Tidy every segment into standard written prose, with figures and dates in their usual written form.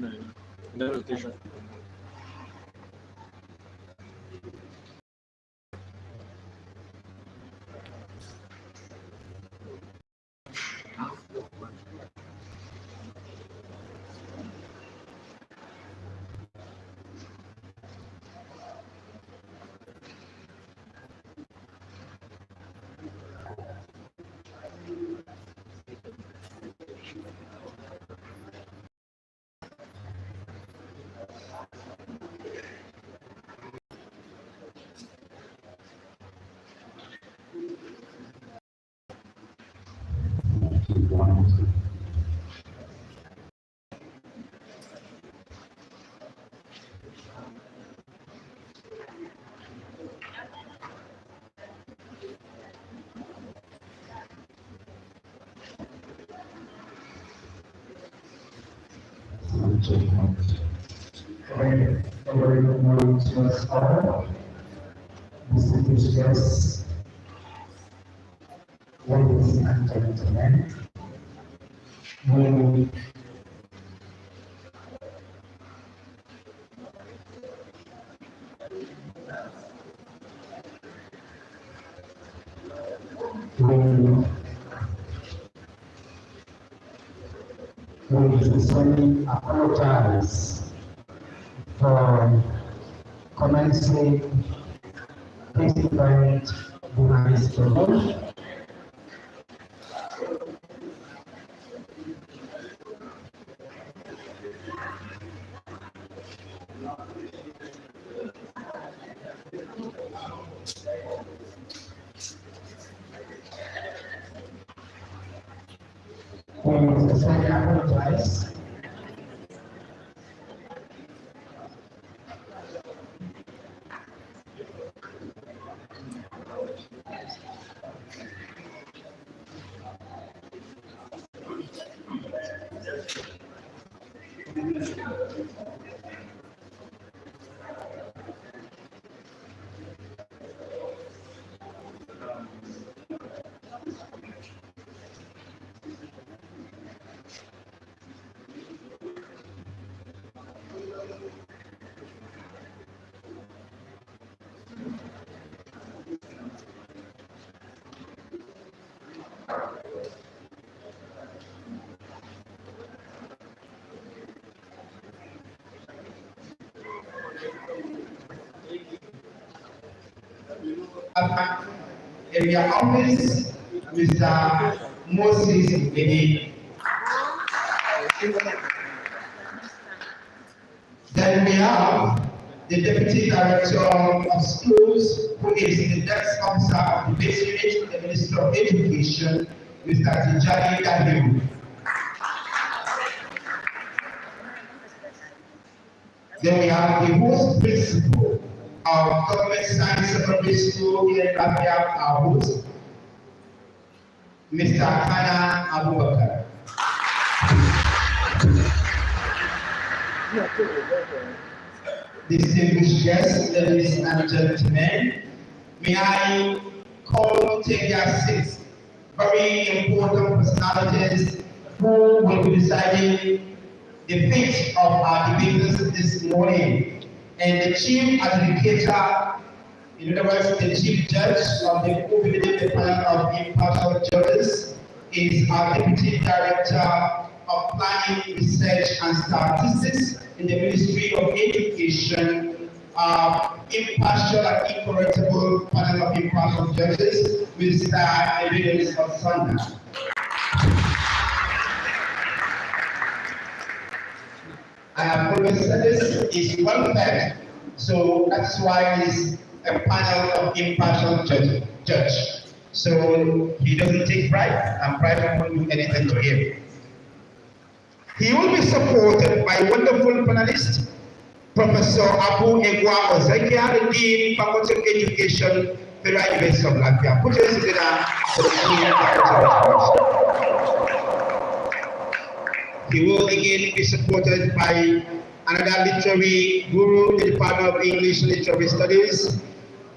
in the rotation. Distinguished guests, ladies and gentlemen, we sincerely apologize for commencing this event behind schedule. We sincerely apologize. Area Office, Mr. Moses Edi. Then we have the Deputy Director of Schools, who is the Desk Officer of the Base Unit, the Minister of Education, Mr. Tijani Dahiru. Then we have the host principal of Government Science Secondary School in FULafia, our host, Mr. Kana Abubakar. Distinguished guests, ladies and gentlemen, may I call to take their seats very important personalities who will be deciding the fate of our debaters this morning. And the chief adjudicator, in other words, the chief judge of the the panel of impartial judges, is our Deputy Director of Planning, Research and Statistics in the Ministry of Education, impartial and incorruptible panel of impartial judges, Mr. Evidence of Sanda. I have always said this is one fact, so that's why it's a panel of impartial judge. So he doesn't take pride, and pride won't do anything to him. He will be supported by wonderful panelists, Professor Abu Egwa Ozekia, the Dean, Faculty of Education, Federal University of Latvia. Put your hands together for the Dean, Faculty of Education. He will again be supported by another literary guru in the Department of English Literary Studies,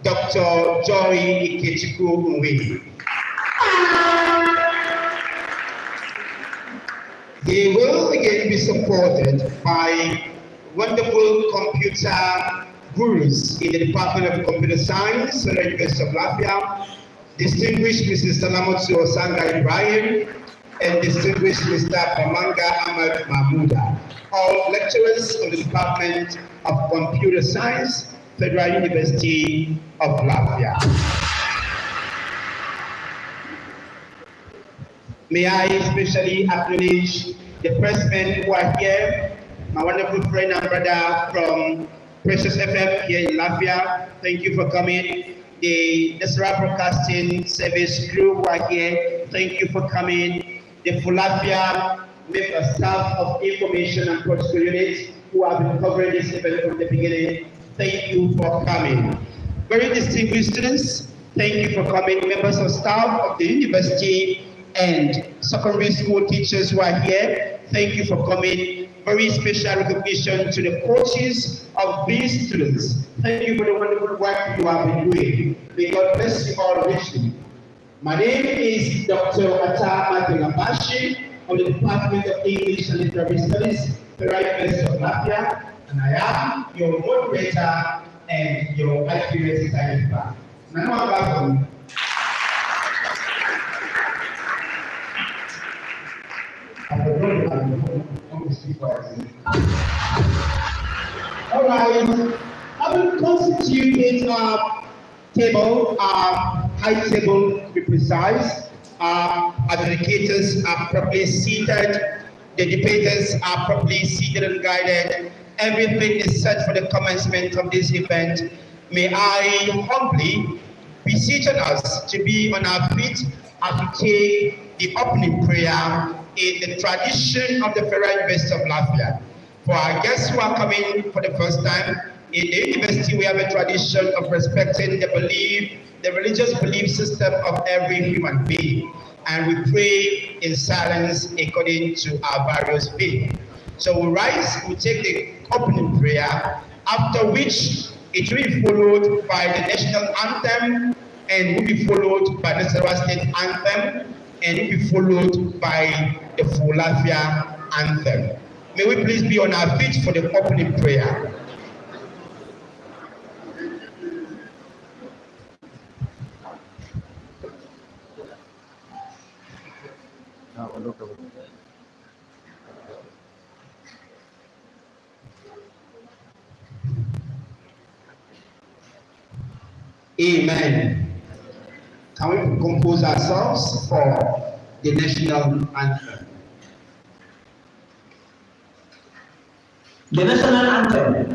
Dr. Joy Ikechukwu Nwe. He will again be supported by wonderful computer gurus in the Department of Computer Science at the University of Latvia, distinguished Mrs. Salamotsu Osanga Ibrahim, and distinguished Mr. Pamanga Ahmad Mahmuda, all lecturers of the Department of Computer Science, Federal University of Latvia. May I especially acknowledge the pressmen who are here, my wonderful friend and brother from Precious FM here in Latvia. Thank you for coming. The National Broadcasting Service crew who are here, thank you for coming. The FULafia staff of Information and Protocol Unit who have been covering this event from the beginning, thank you for coming. Very distinguished students, thank you for coming. Members of staff of the university and secondary school teachers who are here, thank you for coming. Very special recognition to the coaches of these students. Thank you for the wonderful work you have been doing. May God bless you all richly. My name is Dr. Atama Delambashi of the Department of English and Literary Studies, Federal University of Latvia, and I am your moderator and your accurate timekeeper. All right, I will constitute a table, high table to be precise. Adjudicators are properly seated, the debaters are properly seated and guided. Everything is set for the commencement of this event. May I humbly beseech us to be on our feet as we take the opening prayer in the tradition of the Federal University of Latvia. For our guests who are coming for the first time, in the university we have a tradition of respecting the religious belief system of every human being. And we pray in silence according to our various faiths. So we rise, we take the opening prayer, after which it will be followed by the national anthem, and will be followed by the Sarawak State anthem, and will be followed by the FULafia anthem. May we please be on our feet for the opening prayer. Amen. Can we compose ourselves for the national anthem? The national anthem.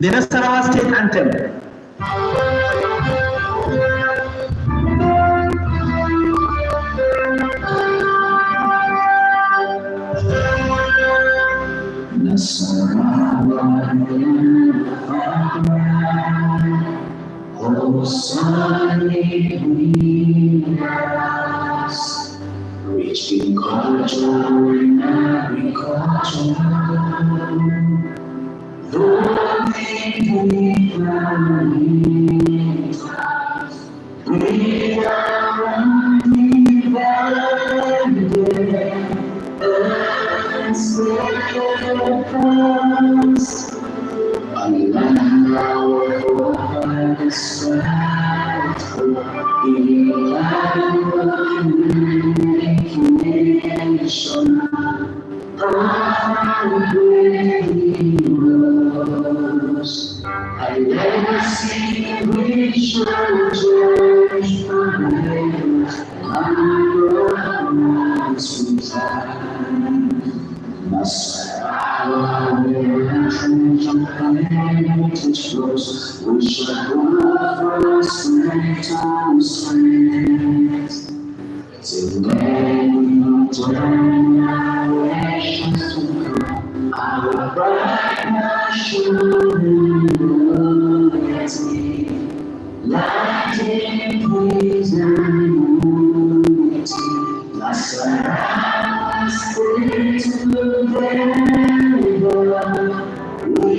The Sarawak State anthem. Rich in culture, in agriculture. I never see which one We shall go from strength to strength. Today we turn our actions to come. Our bright shining unity, lighting praise and unity. Let's surround us together. We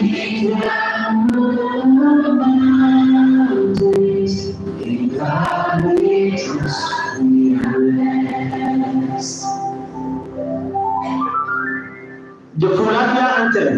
can move mountains. In God we trust, we rest. The FULafia anthem.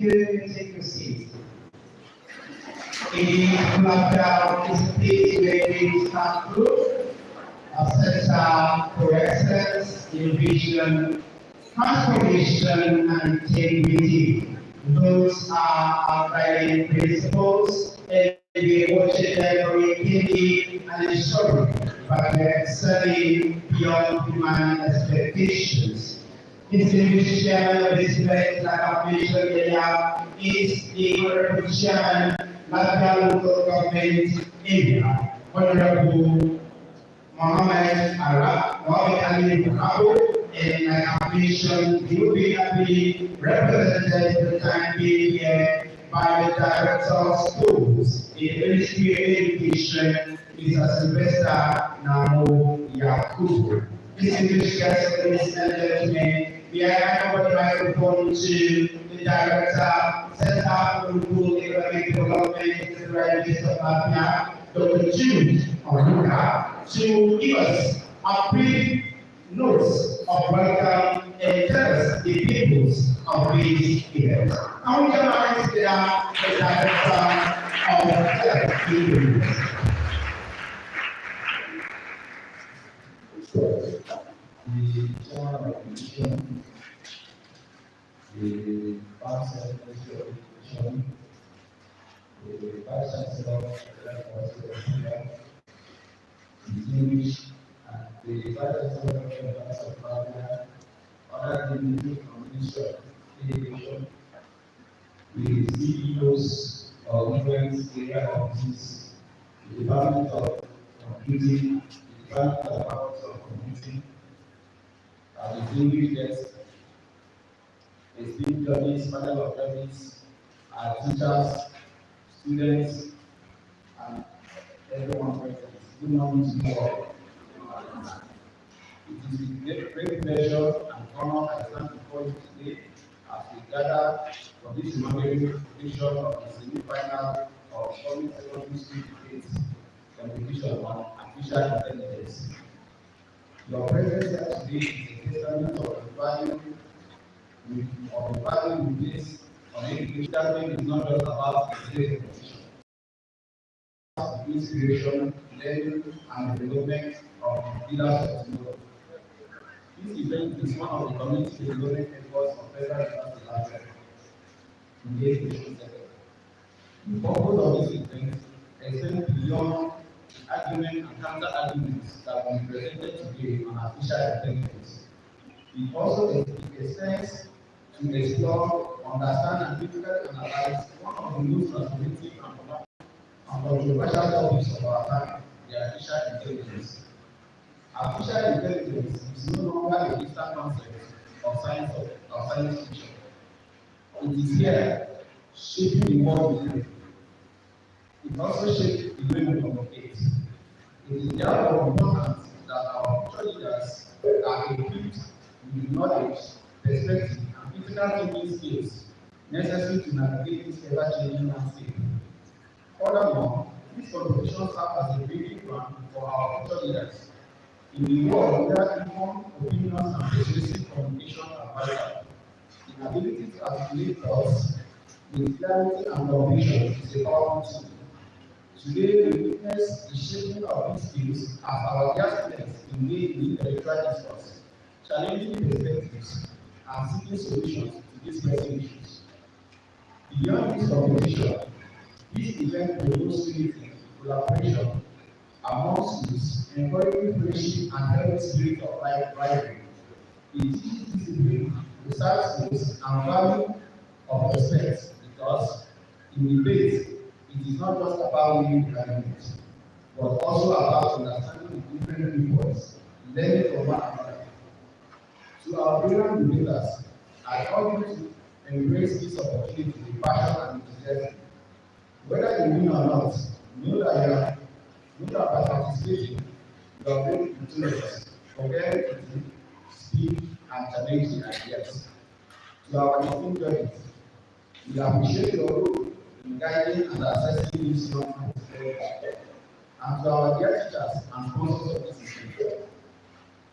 Take your seat. FULafia is a place where we start group, a center for excellence, innovation, transformation, and integrity. Those are our guiding principles, and we worship them very keenly and ensuring, but we are excelling beyond human expectations. Distinguished Chairman of this event, like I mentioned earlier, is the Honorable Chairman, FULafia Local Government Area, Honorable Mohammed Ali Bukabu, and like I mentioned, he will be happily represented for the time being here by the Director of Schools in the Ministry of Education, Mr. Sylvester Namo Yakubu. Distinguished guests, ladies and gentlemen, we are handing over the microphone to the Director, Center for Rural Economic Development, the Director of FULafia, Dr. Jude Onuka, to give us a brief notes of welcome and tell us the peoples of this event. And we can manage the Director of the Chairman of Education, the Vice Secretary of Education, the Vice Chancellor of the University, distinguished the Vice Chancellor of the University of FULafia, other dignitaries from the Ministry of Education, the CEOs of different area offices, the Department of Computing, the Department of Computing, distinguished guests, esteemed judges, panel of judges, teachers, students, and everyone present. Good morning to you all. It is with great pleasure and honor I stand before you today as we gather for this inaugural edition of the semi-final of Public Secondary School Debates Competition on Artificial Intelligence. Your presence here today is a testament of the value we place on education. That is not just about the state competition. Inspiration, learning, and development of leaders of tomorrow. This event is one of the community development efforts of Federal University. in the education sector. The purpose of this event extends beyond the argument and counter-arguments that will be presented today on artificial intelligence. It also extends to explore, understand, and critically analyze one of the most transformative and controversial topics of our time, the artificial intelligence. Artificial intelligence is no longer a distant concept of science fiction. It is here, shaping the world we live. It also shapes the way we communicate. It is therefore important that our future leaders are equipped with the knowledge, perspective, and critical thinking skills necessary to navigate this ever-changing landscape. Furthermore, this contribution serves as a breeding ground for our future leaders. In the world where informed opinions and persuasive communication are vital, the ability to articulate thoughts with clarity and conviction is a powerful tool. Today, we witness the shaping of these skills as our young students engage in intellectual discourse, challenging perspectives, and seeking solutions to these pressing issues. Beyond this competition, this event promotes unity, collaboration among schools, encouraging friendship and healthy spirit of rivalry. It teaches discipline, research skills, and value of respect because in debate, it is not just about winning the argument, but also about understanding the different viewpoints, learning from one another. To our brilliant debaters, I urge you to embrace this opportunity with passion and enthusiasm. Whether you win or not, know that by participating, you are building intelligence, creativity, speed, and challenging ideas. To our esteemed judges, we appreciate your role in guiding and assessing these young people. And to our dear teachers and sponsors of this event,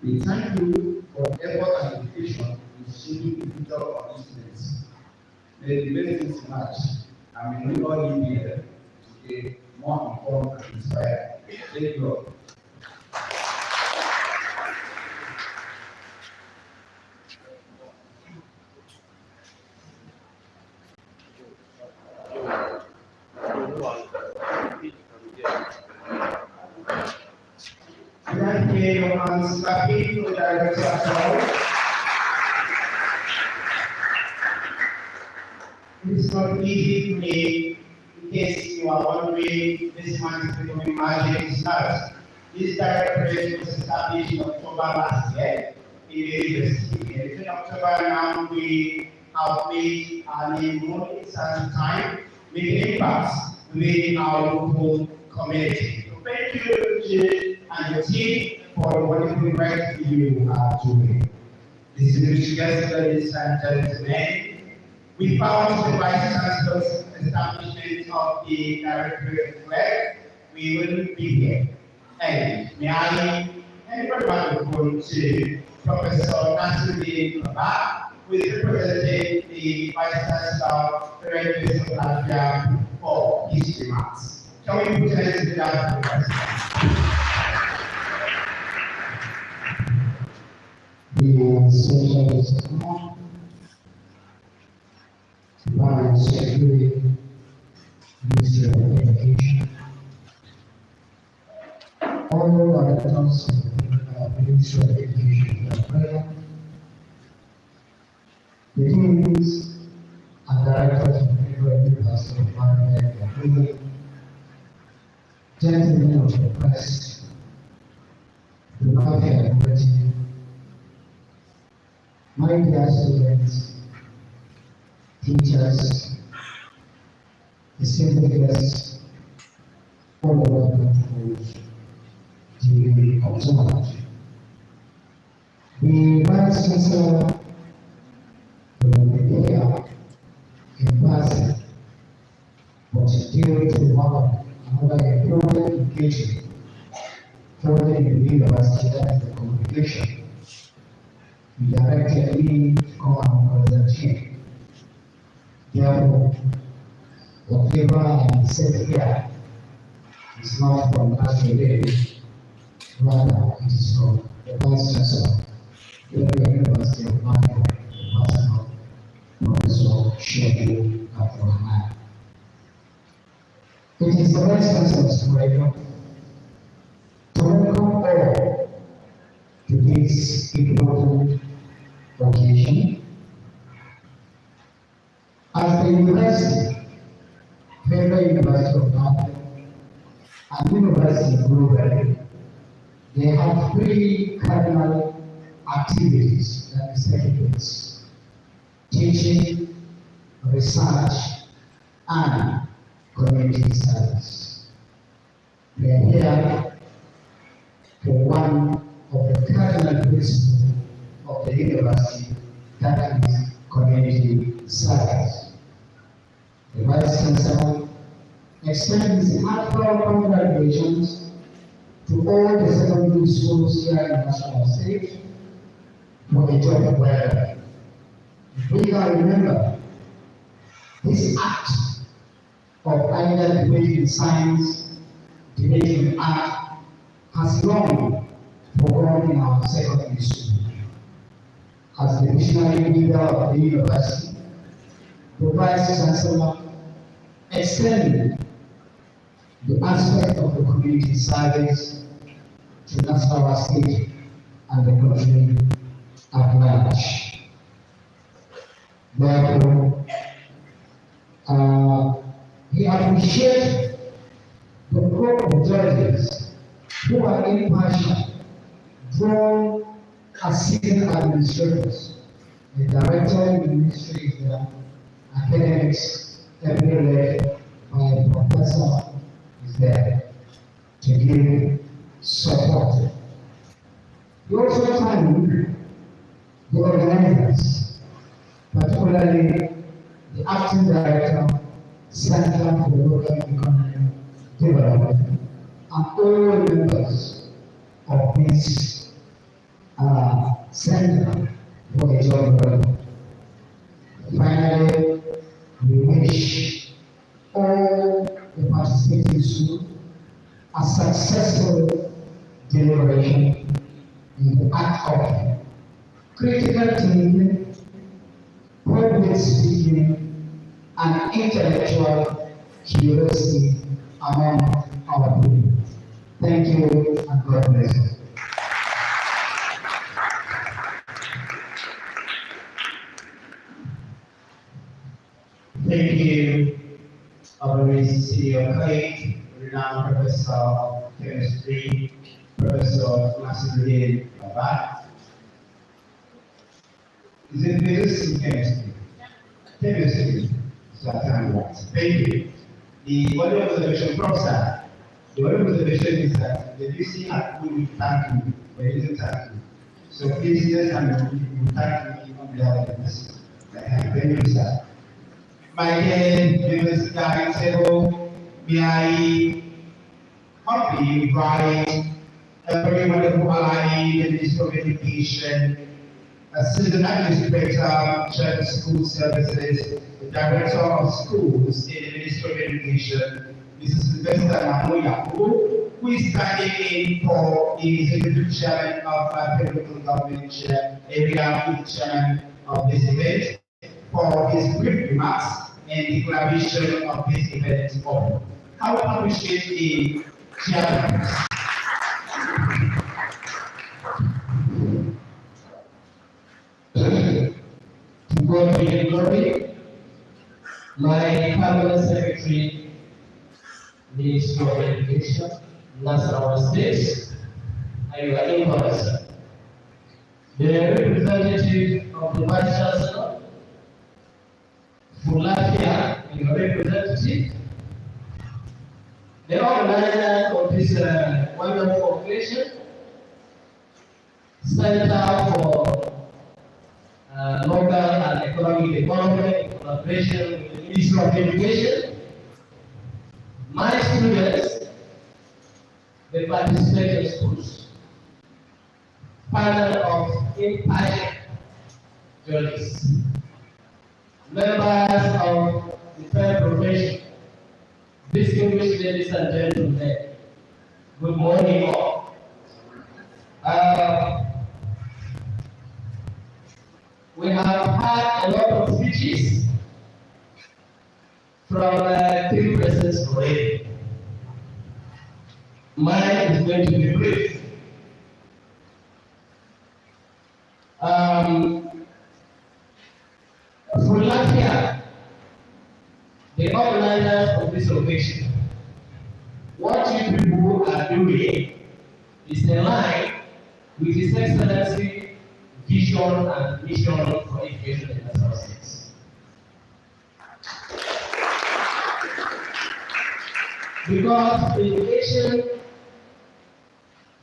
we thank you for the effort and dedication in shaping the future of these students. May the best things emerge, and may we all live here today more informed and inspired. Thank you all. It's not easy to me, in case you are wondering, this man is becoming magic. It's not. This directorate was established in October last year in the university. And in October now we have made our name known in certain time, making impacts within our local community. So thank you, Jay, and your team for the wonderful work you are doing. Distinguished guests, ladies and gentlemen, we found the Vice Chancellor's establishment of the Directorate flag, we will be here. And may I hand over the microphone to Professor Nasruddin Baba, who is representing the Vice Chancellor, the University of FULafia, for his remarks. Can we put your hands together for the President? The Socialist by Secretary, Ministry of Education, all directors of the Ministry of Education are present, the deans and directors of the University of Management are present, gentlemen of the press, the FULafia community, my dear students, teachers, esteemed guests, all welcome to the observatory. The Vice Chancellor will be here in person, but due to another important engagement further in the university, that is the communication. We directed me to come and present here. Therefore, whatever I said here is not from Nasruddin, rather it is from the Vice Chancellor, the University of Management, the Professor shortly after hand. It is the best sense of to welcome all to this important occasion. As the university, Federal University of North and University of Global, they have three cardinal activities that is taking place: teaching, research, and community service. We are here for one of the cardinal principles of the university, that is community service. The Vice Chancellor extends his heartfelt congratulations to all the secondary schools here in National State for the job well done. We can remember this act of either debating science, debating art, has long forgone in our secondary school. As the visionary leader of the university, the Vice Chancellor extended the aspect of the community service to Nassarawa State and the country at large. Therefore, he appreciated the group of judges who are impartial, drawn as seasoned administrators. The director of the ministry is there, academics, every led by a professor is there to give support. We also thank the organizers, particularly the acting director, Center for Local Economic Development, and all members of this center for a job well. Finally, we wish all the participating schools a successful deliberation in the act of critical thinking, public speaking, and intellectual curiosity among our people. Thank you and God bless you. Thank you, our very sincere colleague, renowned Professor of Chemistry, Professor Nasiruddin Baba. Is it business in chemistry? Chemistry. So right. Thank you. The only observation, Professor, the only observation is that the VC had put me thank you, but it isn't thank you. So please, yes, and you thank me on behalf of the VC. Thank you, sir. My dear University Director, may I humbly invite a very wonderful ally, the Minister of Education, Assistant Administrator, Chair of School Services, the Director of Schools in the Ministry of Education, Mrs. Sylvester Namoya, who is standing in for the Executive Chairman of Federal Government Area Chairman of this event, for his brief remarks and declaration of this event. I would appreciate the chairman. To God be the glory. My Cabinet Secretary, Minister of Education, Nassarawa State, and your influencer, the representative of the Vice Chancellor, FULafia, and your representative, the organizer of this wonderful occasion, Center for Local and Economic Development in collaboration with the Ministry of Education, my students, the participating schools, panel of impartial judges, members of the third profession, distinguished ladies and gentlemen, good morning all. We have had a lot of speeches from 3 persons already. Mine is going to be brief. FULafia, the organizers of this occasion, what you people are doing is in line with His Excellency vision and mission for education in the South States. Because education,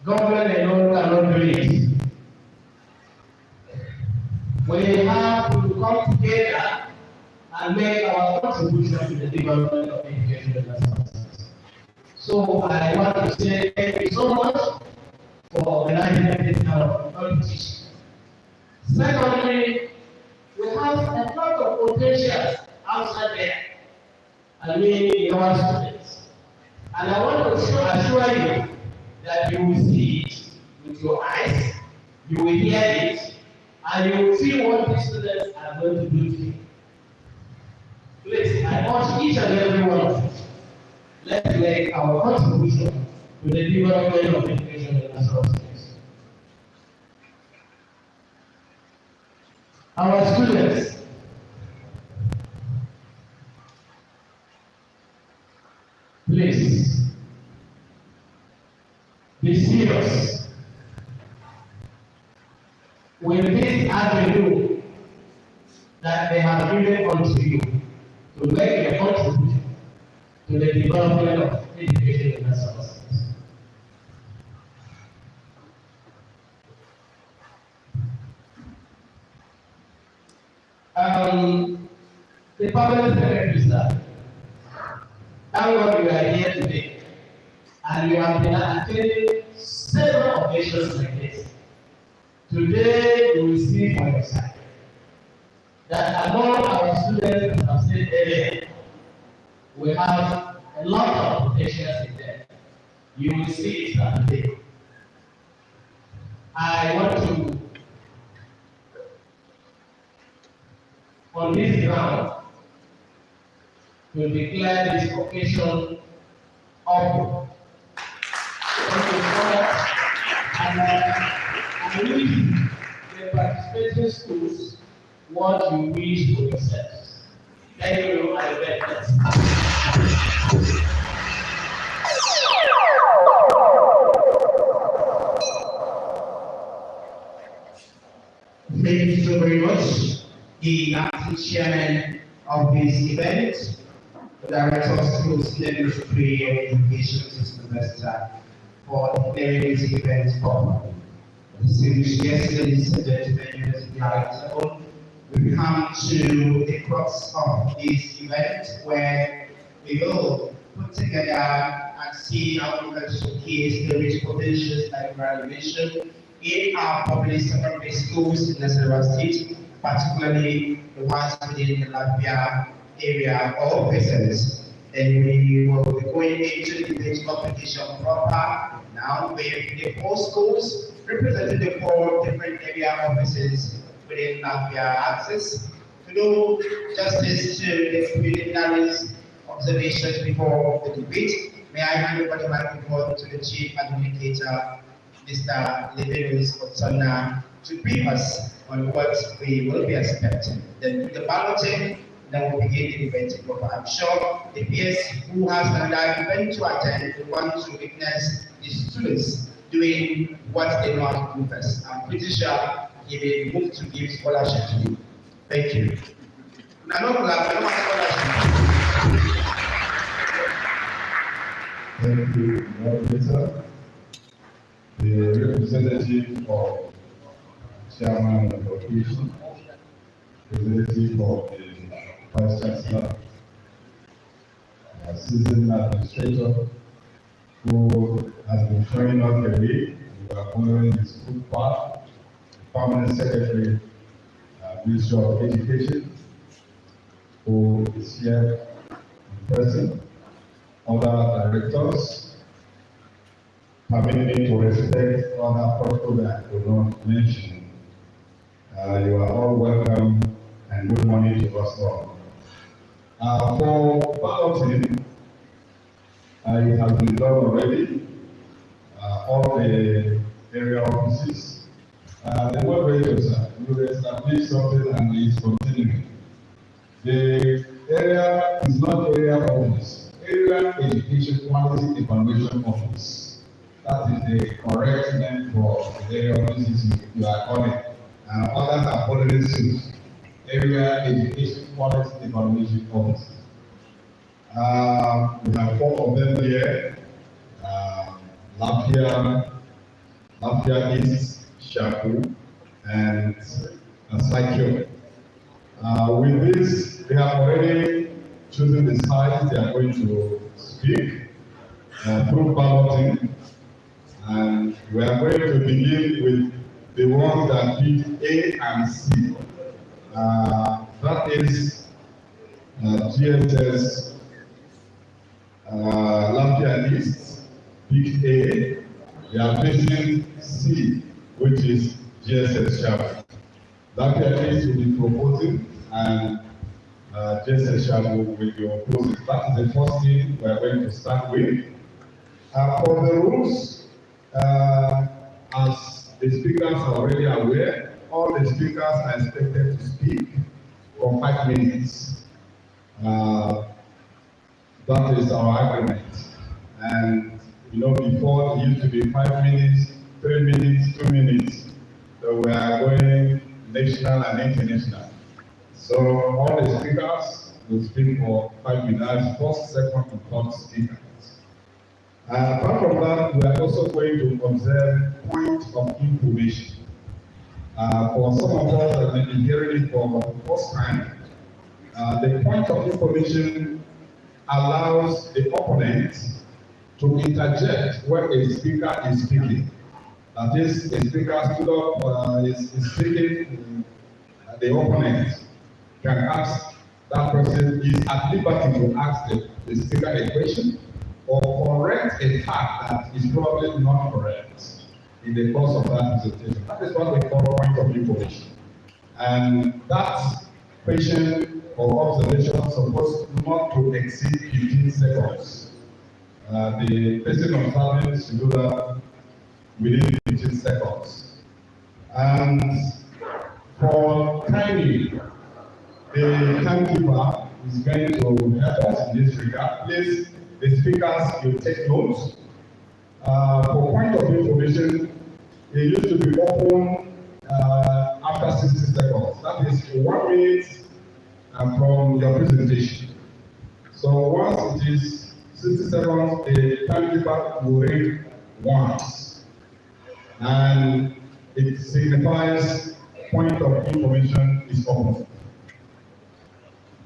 government alone cannot do it. We have to come together and make our contribution to the development of education in the South States. So I want to say thank you so much for organizing this kind of competition. Secondly, we have a lot of potentials outside there. I mean, in our students. And I want to assure you that you will see it with your eyes, you will hear it, and you will see what the students are going to do to you. Please, I urge each and every one of us, let's make our contribution to the development of education in the South States. Our students, please, be serious with this avenue that they have given unto you to make a contribution to the development of education in the South States. The permanent secretary, sir, thank God you are here today, and you have been attending several occasions like this. Today, you will see for yourself that among our students, as I've said earlier, we have a lot of potentials in there. You will see it today. I want to, on this ground, to declare this occasion open. And I wish the participating schools what you wish for yourselves. Thank you, I beg Thank you so very much, the acting chairman of this event, the director of schools, Dignitary of Education System Investor, for declaring this event open. Distinguished guests, ladies and gentlemen, University High Level, we come to the crux of this event where we will put together and see how we can showcase the rich potentials like graduation in our public secondary schools in the Nasarawa State, particularly the ones within the FULafia area or presence. Then we will be going into the debate competition proper now with the 4 schools representing the 4 different area offices within FULafia access. To do justice to the preliminaries observations before the debate, may I hand over the microphone to the Chief Administrator, Mr. Liberis Otsana, to brief us on what we will be expecting. Then with the balloting, then we'll begin the event proper. I'm sure the peers who has another event to attend will want to witness the students doing what they know how to do best. I'm pretty sure he will move to give scholarship to you. Thank you. Now, no scholarship. Thank you, Moderator. The representative of Chairman of the occasion, representative of the Vice Chancellor, Assistant Administrator, who has been showing us the way. We are following his footpath, the Permanent Secretary, Ministry of Education, who is here in person, other directors, permit me to respect other protocols that I could not mention. You are all welcome and good morning to us all. For balloting, it has been done already. All the area offices. The moderators will establish something and it's continuing. The area is not area office, area education quality evaluation office. That is the correct name for the area offices you are calling. And others have already sued. Area education quality evaluation office. We have 4 of them here. FULafia East, Shaku, and Psycho. With this, they have already chosen the sites they are going to speak through balloting, and we are going to begin with the ones that pick A and C. That is GSS Lafia East, pick A. They are facing C, which is GSS Shabu. Lafia East will be proposing, and GSS Shabu will be opposing. That is the first thing we are going to start with. For the rules, as the speakers are already aware, all the speakers are expected to speak for 5 minutes. That is our agreement. And before it used to be 5 minutes, 3 minutes, 2 minutes. So we are going national and international. So all the speakers will speak for 5 minutes, first, second, and third speakers. Apart from that, we are also going to observe point of information. For some of us that may be hearing it for the first time, the point of information allows the opponent to interject when a speaker is speaking. That is, a speaker stood up, is speaking, the opponent can ask that person, is at liberty to ask the speaker a question or correct a fact that is probably not correct in the course of that presentation. That is what we call point of information. And that question or observation is supposed not to exceed 15 seconds. The person observing should do that within 15 seconds. And for timing, the timekeeper is going to help us in this regard. Please, the speakers will take notes. For point of information, it used to be open after 60 seconds. That is 1 minute from your presentation. So once it is 60 seconds, the timekeeper will ring once. And it signifies point of information is open.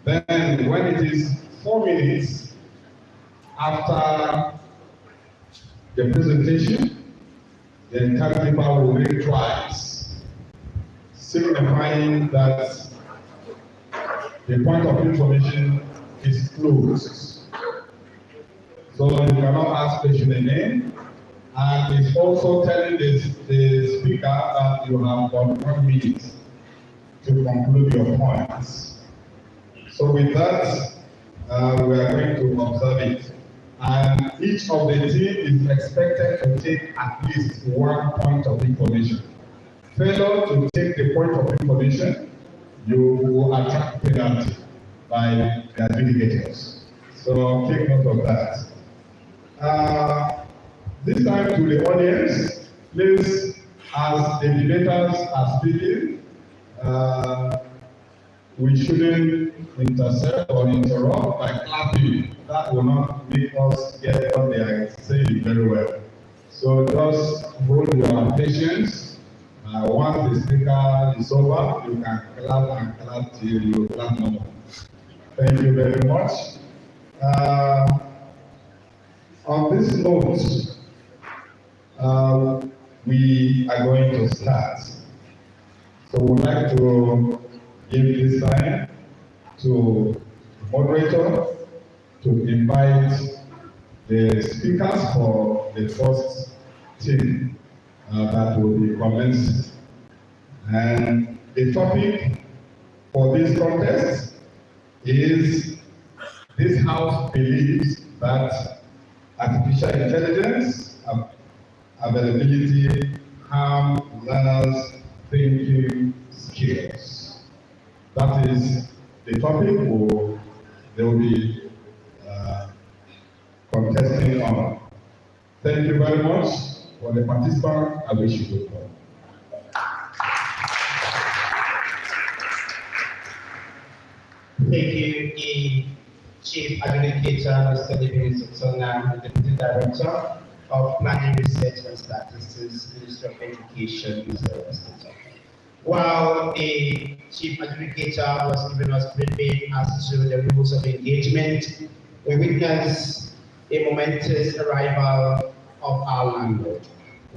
Then when it is 4 minutes after the presentation, the timekeeper will ring twice, signifying that the point of information is closed. So you cannot ask question again, and it's also telling the speaker that you have got 1 minute to conclude your points. So with that, we are going to observe it. And each of the team is expected to take at least 1 point of information. Failure to take the point of information, you will attract penalty by the adjudicators. So take note of that. This time to the audience, please, as the debaters are speaking, we shouldn't intercept or interrupt by clapping. That will not make us get what they are saying very well. So just hold your patience. Once the speaker is over, you can clap and clap till you clap no more. Thank you very much. On this note, we are going to start. So we'd like to give this time to the moderator to invite the speakers for the first team that will be commenced. And the topic for this contest is This House believes that artificial intelligence, availability, harm learners' thinking skills. That is the topic they will be contesting on. Thank you very much for the participants. I wish you good luck. Thank you, the Chief Administrator, Mr. David Sona, Deputy Director of Planning, Research and Statistics, Ministry of Education, Mr. Western. While the Chief Administrator was giving us briefing as to the rules of engagement, we witnessed a momentous arrival of our landlord,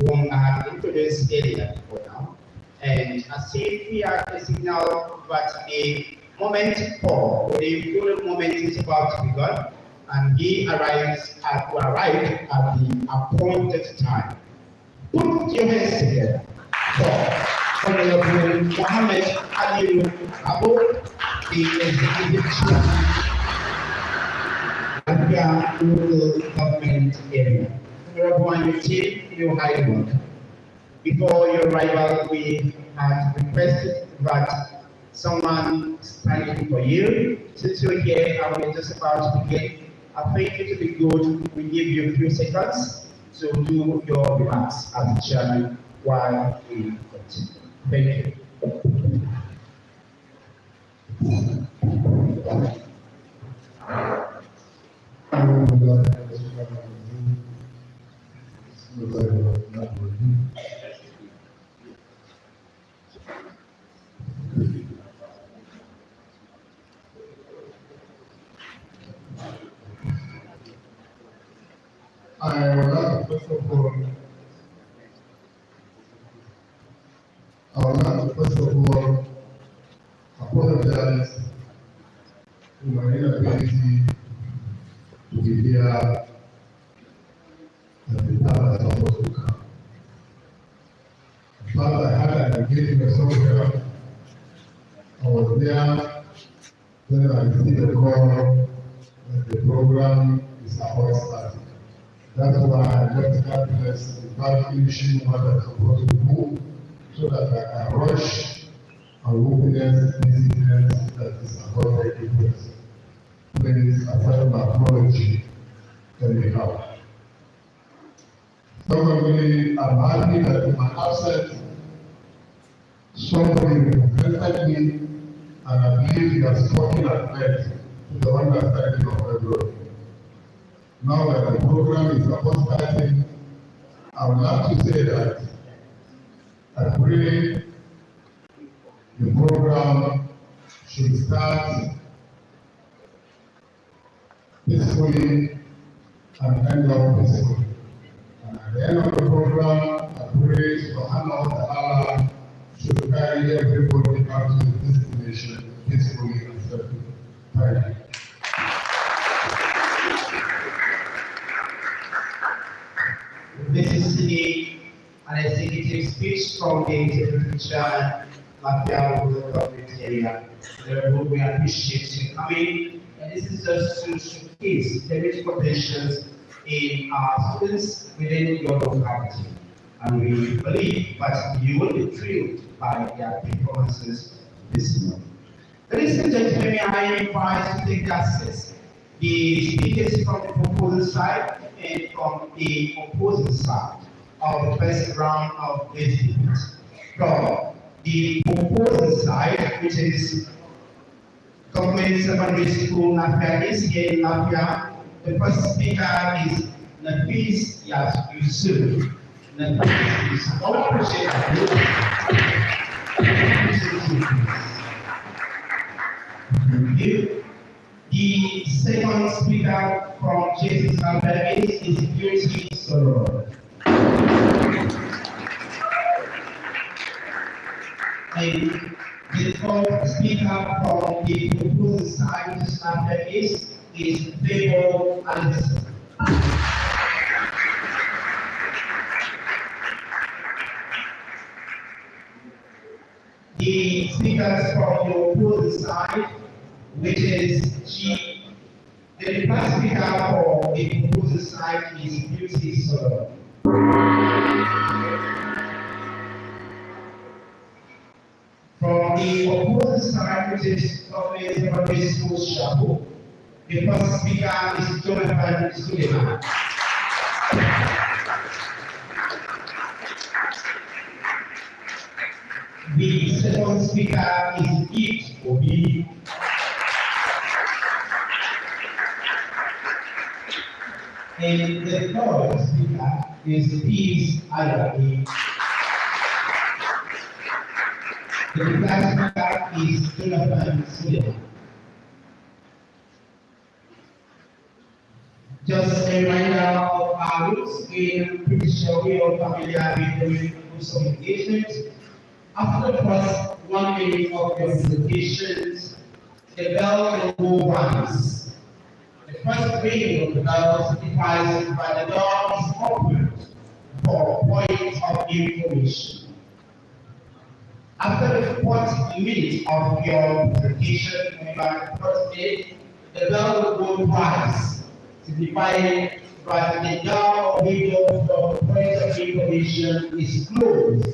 whom I had introduced earlier before now. And as if we are a signal that a moment for the full moment is about to be gone, and he arrived at the appointed time. Put your hands together for Honorable Mohammed Ali Abu, the Executive Chairman of the local government area. Honorable Annuti, you highly welcome. Before your arrival, we had requested that someone standing for you. Since you're here and we're just about to begin, I think it would be good we give you a few seconds to do your remarks as the chairman while we continue. Thank you. I would like to first of all apologize for my inability to be here at the time I was supposed to come. In fact, I had an engagement somewhere. I was there, then I received a call that the program is about starting. That's why I left that place without finishing what I'm supposed to do, so that I can rush and witness this event that is about to take place. Please accept my apology anyhow. Secondly, I'm happy that in my absence, somebody represented me, and I believe he has spoken at length to the understanding of everyone. Now that the program is about starting, I would like to say that I pray the program should start peacefully and end up peacefully. And at the end of the program, I pray Subhanahu wa Ta'ala should carry everybody back to the destination peacefully and safely. Thank you. This is an executive speech from the Executive Chairman of the local government area. Therefore, we appreciate you coming, and this is just to showcase the rich potentials in our students within your locality. And we believe that you will be thrilled by their performances this morning. Ladies and gentlemen, may I invite to take their seats the speakers from the proposal side and from the opposing side of the first round of this debate. From the opposing side, which is Government Secondary School Nafia is here in Nafia. The first speaker is Nafis Yusuf. Nafis is all appreciated. Thank you. The second speaker from Jesus Albert is Beauty Solomon. And the fourth speaker from the proposed side of Albert is Favour Anderson. The speakers from the opposing side, which is The first speaker for the opposing side is Beauty Solo. From the opposing side, which is Government Secondary School Shabu, the first speaker is Jonathan Suleiman. The second speaker is Eid Obi. And the third speaker is Peace Ayaki. The last speaker is Jonathan Suleiman. Just a reminder of our roots, in pretty sure we are familiar with doing some engagements. After the first 1 minute of your presentations, the bell will go once. The first ringing of the bell signifies that the door is open for points of information. After the first minute of your presentation, remember the first minute, the bell will go twice, signifying that the door of window for points of information is closed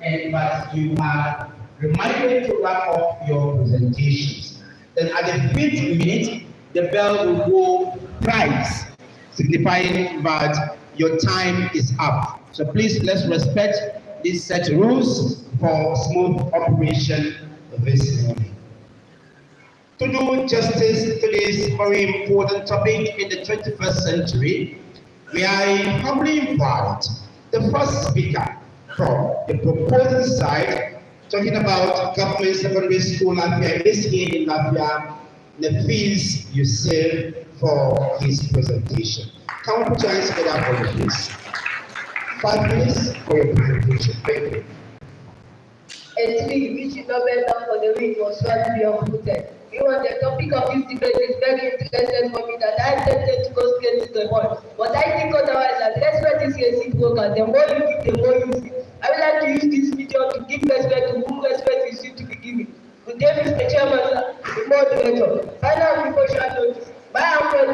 and that you are reminded to wrap up your presentations. Then at the 5th minute, the bell will go thrice, signifying that your time is up. So please let's respect these set rules for smooth operation this morning. To do justice to this very important topic in the 21st century, may I humbly invite the first speaker from the proposal side, talking about Government Secondary School Lafia, is here in Lafia, Nafis Yusuf, for his presentation. Can we put your hands together for you, please? 5 minutes for your presentation. Thank you. A tree which is not better for the wind was sure to be uprooted. Even the topic of this debate is very interesting for me that I intended to go straight to the point. But I think otherwise that respect is a program. The more you give, the more you see. I would like to use this video to give respect to whom respect is due to be given. Good day, Mr. Chairman, the moderator. Final precaution notice. My uncle,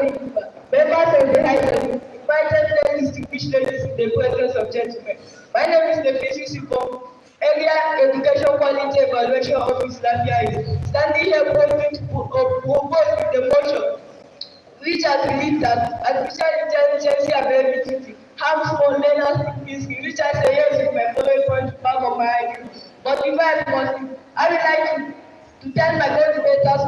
members of the High Table, invited and distinguished ladies in the presence of gentlemen. My name is Nafis Yusuf. Area Education Quality Evaluation Office Lafia is standing here proposing to propose the motion which I believe that artificial intelligence ability harmful learners thinking, which I say yes with my following point back of my idea. But before I would like to tell my co-debaters, all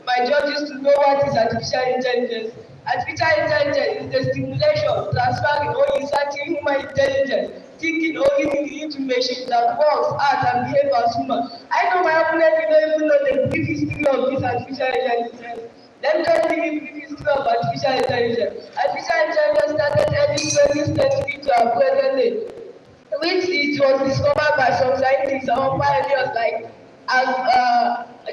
my judges to know what is artificial intelligence. Artificial intelligence is the stimulation, transferring or inserting human intelligence, thinking or giving information that works, act, and behave as human. I know my opponent will not even know the brief history of this artificial intelligence. Let me just give you a brief history of artificial intelligence. Artificial intelligence started early 20th century to our present day, which it was discovered by some scientists and pioneers like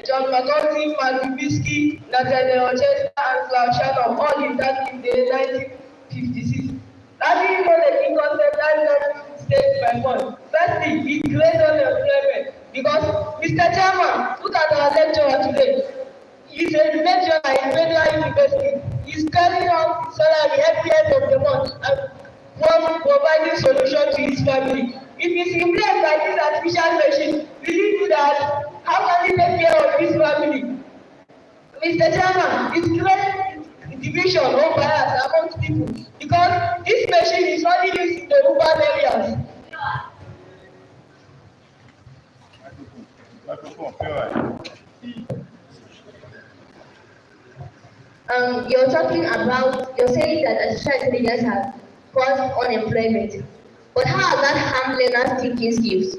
John McCarthy, Mark Minsky, Nathaniel Chester, and Klaus Shannon, all in that in the 1956. Having known the key concept, that states my point. Firstly, it creates unemployment because Mr. Chairman, look at our lecturer today. He's a lecturer in Federal University. He's carrying out his salary every end of the month and providing solution to his family. If he's replaced by this artificial machine, will he do that? How can he take care of his family? Mr. Chairman, it creates division or bias amongst people because this machine is only used in the urban areas. You're saying that artificial intelligence has caused unemployment. But how has that harmed learners' thinking skills?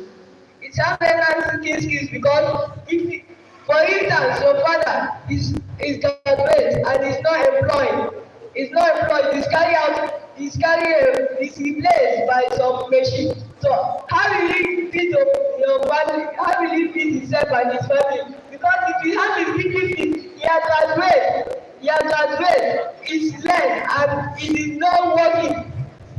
It's harmed learners' thinking skills because if, for instance, your father is graduate and is not employed, is replaced by some machine. So how will he feed your family? How will he feed himself and his family? Because if you have his thinking skills, he has graduated, he's learned, and it is not working.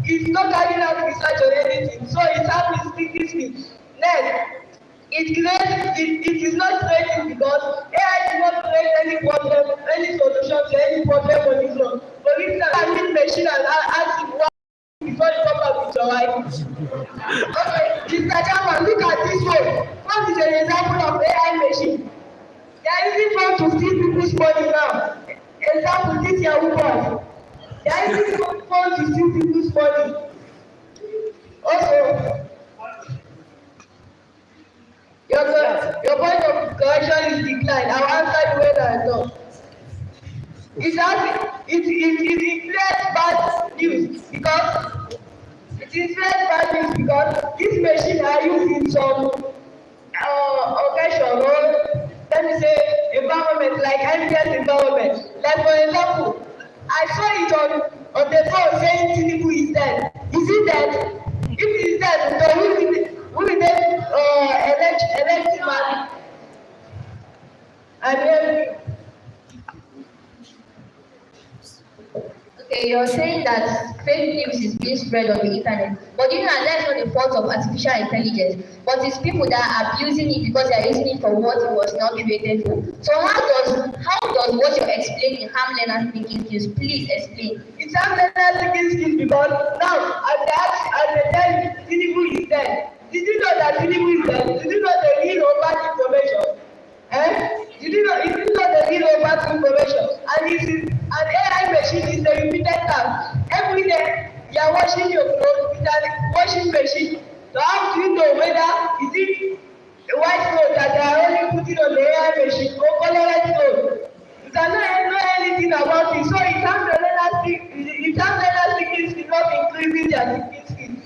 He's not carrying out research or anything, so it's how his thinking skills. Next, it is not creating because AI did not create any problem, any solution to any problem on its own. For instance, I need machine and ask you what before you come up with your wife. Okay, Mr. Chairman, look at this phone. Phone is an example of AI machine. They are using phone to steal people's money now. Example, this Yahoo boy. They are using phone to steal people's money. Also, your point of correction is declined. I will answer you when I talk. It influences bad news because this machine are used in some occasion or let me say environment like MPS environment. Like for example, I saw it on the phone saying Tinubu is dead. Is he dead? If he is dead, then who will then elect him and then Okay, you're saying that fake news is being spread on the internet, but you know that's not the fault of artificial intelligence, but it's people that are abusing it because they are using it for what it was not created for. So how does what you're explaining harm learners thinking skills? Please explain. It harm learners thinking skills because now as they tell you Tinubu is dead. Did you know that Tinubu is dead? Did you know they need over information? Did you know they need over information? And it is an AI machine is a repeated task. Every day you are washing your clothes with a washing machine. So how do you know whether is it a white cloth that they are only putting on the AI machine or colored clothes? You cannot know anything about it. So it can learn thinking skills not increasing their thinking skills.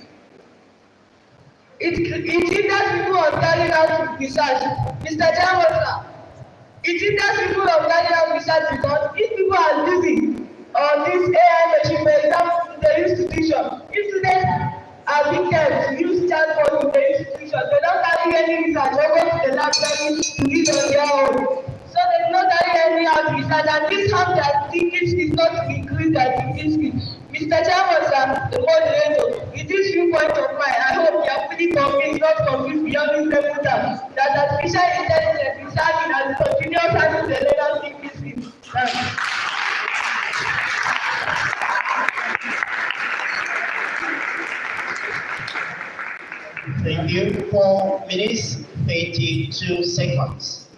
It hinders people on carrying out research. Mr. Chairman, sir. It hinders people on carrying out research because if people are using this AI machine, for example, in the institution, if students are victims to use chatbot in the institution, they don't carry any research or go to the library to read on their own. So they do not carry any out research, and this harms their thinking skills, not to increase their thinking skills. Mr. Chairman, sir, the moderator, with this viewpoint of mine, I hope you are fully convinced, not convinced beyond this level that artificial intelligence is serving as a continuous service the learner's thinking skills. Thank you. 4 minutes, 82 seconds.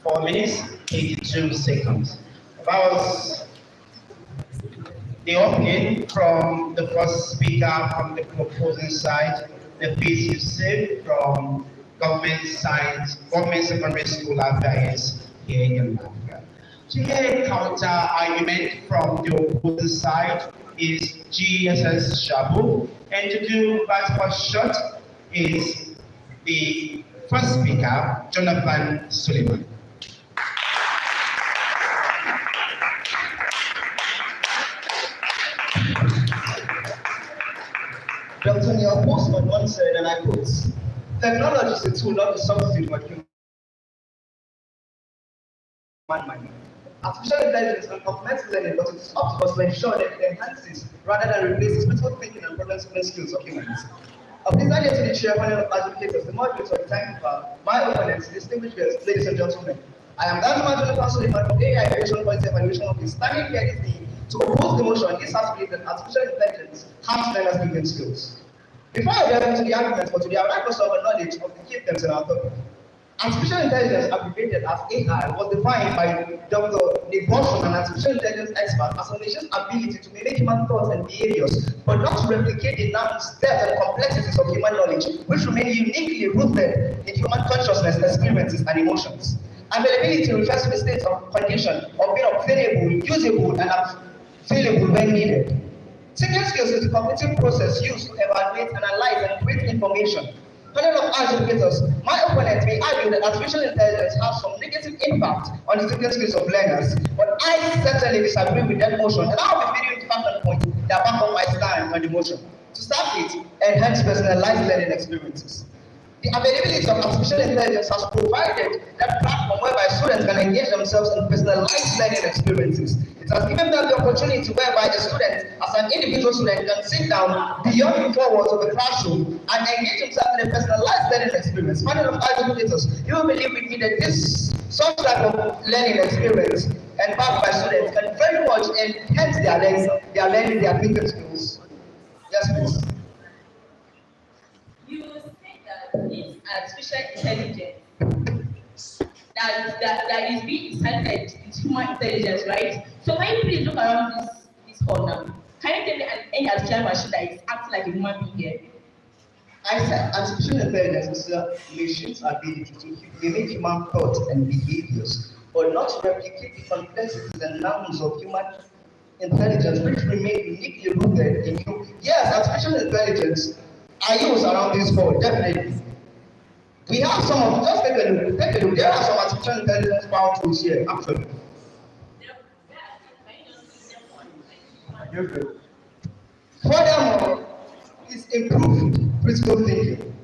4 minutes, 82 seconds. That was the opening from the first speaker from the proposing side, the piece you saved from government secondary school affairs here in Nigeria. To hear a counter argument from the opposing side is GSS Shabu, and to do that for short is the first speaker, Jonathan Suleiman. Dr. Neil Postman once said, and I quote, technology is a tool, not a substitute for human mind. Artificial intelligence can augment learning, but it is up to us to ensure that it enhances rather than replaces critical thinking and problem-solving skills of humans. Please add to the chair panel of advocates, the moderator, the timekeeper, my opponents, distinguished guests, ladies and gentlemen. I am Dr. Jonathan Suleiman from AI Evaluation Policy Evaluation Office. Standing here is to oppose the motion. This has to be that artificial intelligence harms learners' thinking skills. Before I delve into the arguments for today, I would like us to have a knowledge of the key terms in our topic. Artificial intelligence, abbreviated as AI, was defined by Dr. Nick Bostrom, an artificial intelligence expert, as a machine's ability to mimic human thoughts and behaviors, but not to replicate the nuance, depth, and complexities of human knowledge, which remain uniquely rooted in human consciousness, experiences, and emotions. Availability refers to the state of condition of being obtainable, usable, and available when needed. Thinking skills is the cognitive process used to evaluate, analyze, and create information. Panel of educators, my opponent may argue that artificial intelligence has some negative impact on the thinking skills of learners, but I certainly disagree with that motion, and I'll be very fact and point that back up my stand on the motion. To start with, enhance personalized learning experiences. The availability of artificial intelligence has provided that platform whereby students can engage themselves in personalized learning experiences. It has given them the opportunity whereby the student, as an individual student, can sit down beyond the four walls of the classroom and engage himself in a personalized learning experience. Panel of educators, you will believe with me that this such type of learning experience embarked by students can very much enhance their learning, their thinking skills. Yes, please. You say that this artificial intelligence that is being inserted into human intelligence, right? So can you please look around this hall now? Can you tell me any artificial machine that is acting like a human being here? I said artificial intelligence is a machine's ability to mimic human thoughts and behaviors, but not to replicate the complexities and nouns of human intelligence, which remain uniquely rooted in you. Yes, artificial intelligence are used around this hall, definitely. We have some of, just take a look, there are some artificial intelligence power tools here, actually. Furthermore, it's improved critical thinking.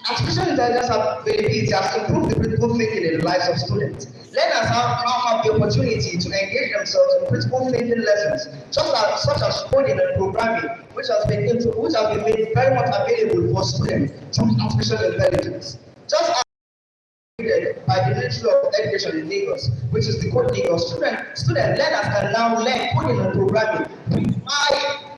Artificial intelligence ability has improved the critical thinking in the lives of students. Learners now have the opportunity to engage themselves in critical thinking lessons, such as coding and programming, which has been made very much available for students through artificial intelligence. Just as by the Ministry of Education in Lagos, which is the Code Lagos, student learners can now learn coding and programming with high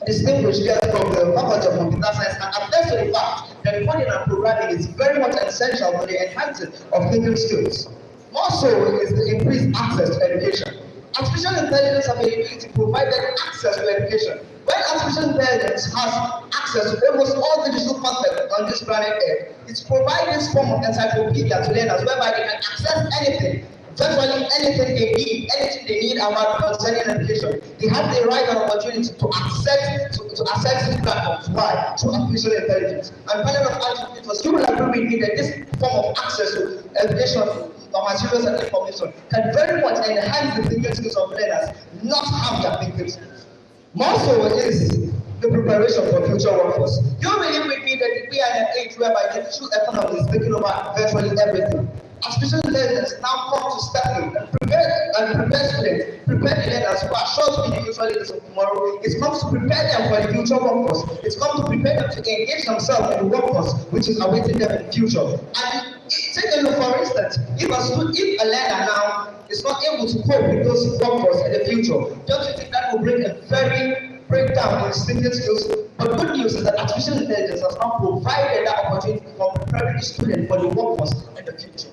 distinguished guests from the Faculty of Computer Science and attest to the fact that coding and programming is very much essential for the enhancement of thinking skills. More so is the increased access to education. Artificial intelligence ability provided access to education. When artificial intelligence has access to almost all digital content on this planet Earth, it's providing this form of encyclopedia to learners whereby they can access anything, virtually anything they need about concerning education. They have the right and opportunity to access these platforms. Why? Through artificial intelligence. And panel of educators, you will agree with me that this form of access to education or materials and information can very much enhance the thinking skills of learners, not have their thinking skills. More so is the preparation for future workforce. You believe with me that we are in an age whereby the digital economy is taking over virtually everything. Artificial intelligence now comes to step in and prepare students, prepare the learners who are sure to be the future leaders of tomorrow. It comes to prepare them for the future workforce. It's come to prepare them to engage themselves in the workforce, which is awaiting them in the future. And take a look, for instance, if a learner now is not able to cope with those workforce in the future, don't you think that will bring a very breakdown in his thinking skills? But good news is that artificial intelligence has now provided that opportunity for preparing the student for the workforce in the future.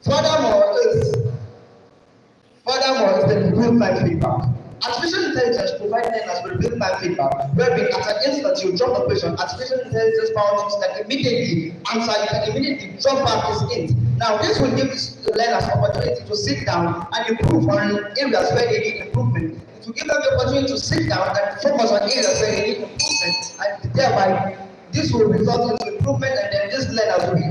Furthermore is the real-time feedback. Artificial intelligence provides learners with real-time feedback, whereby at an instant you drop a question, artificial intelligence power tools can immediately answer, you can immediately drop back this hint. Now this will give the learners opportunity to sit down and improve on areas where they need improvement. It will give them the opportunity to sit down and focus on areas where they need improvement, and thereby this will result in improvement, and then these learners will be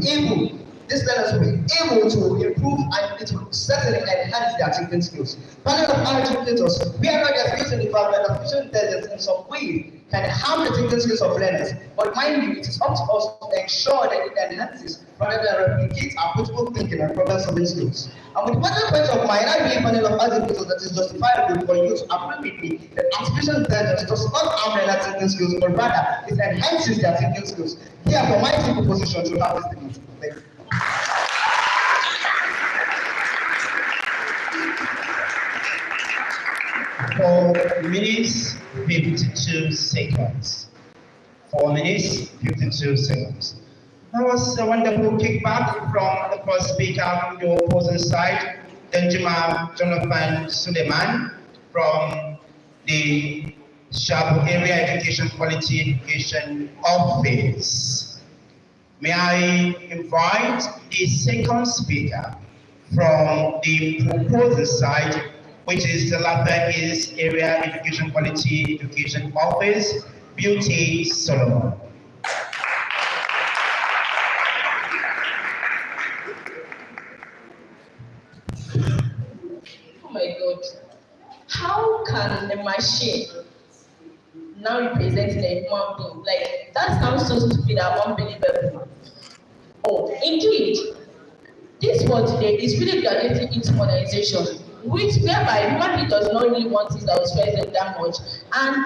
able to improve, and it will certainly enhance their thinking skills. Panel of educators, we are not just using the fact that artificial intelligence in some way can harm the thinking skills of learners, but mind you, it is up to us to ensure that it enhances rather than replicates our critical thinking and problem-solving skills. And with what point of mind, I believe panel of educators that is justifiable for you to agree with me that artificial intelligence does not harm their thinking skills, but rather it enhances their thinking skills. Therefore, my simple position should have this debate. Thank you. For minutes, 52 seconds. 4 minutes, 52 seconds. That was a wonderful kickback from the first speaker on the opposing side, Benjamin Jonathan Suleiman from the Shabu Area Education Quality Education Office. May I invite the second speaker from the proposing side, which is the Latin East Area Education Quality Education Office, Beauty Solomon. Oh my God. How can a machine now represent a human being? Like, that sounds so stupid and unbelievable. Oh, indeed, this world today is really graduating into modernization, which whereby human being does not really want things that was present that much, and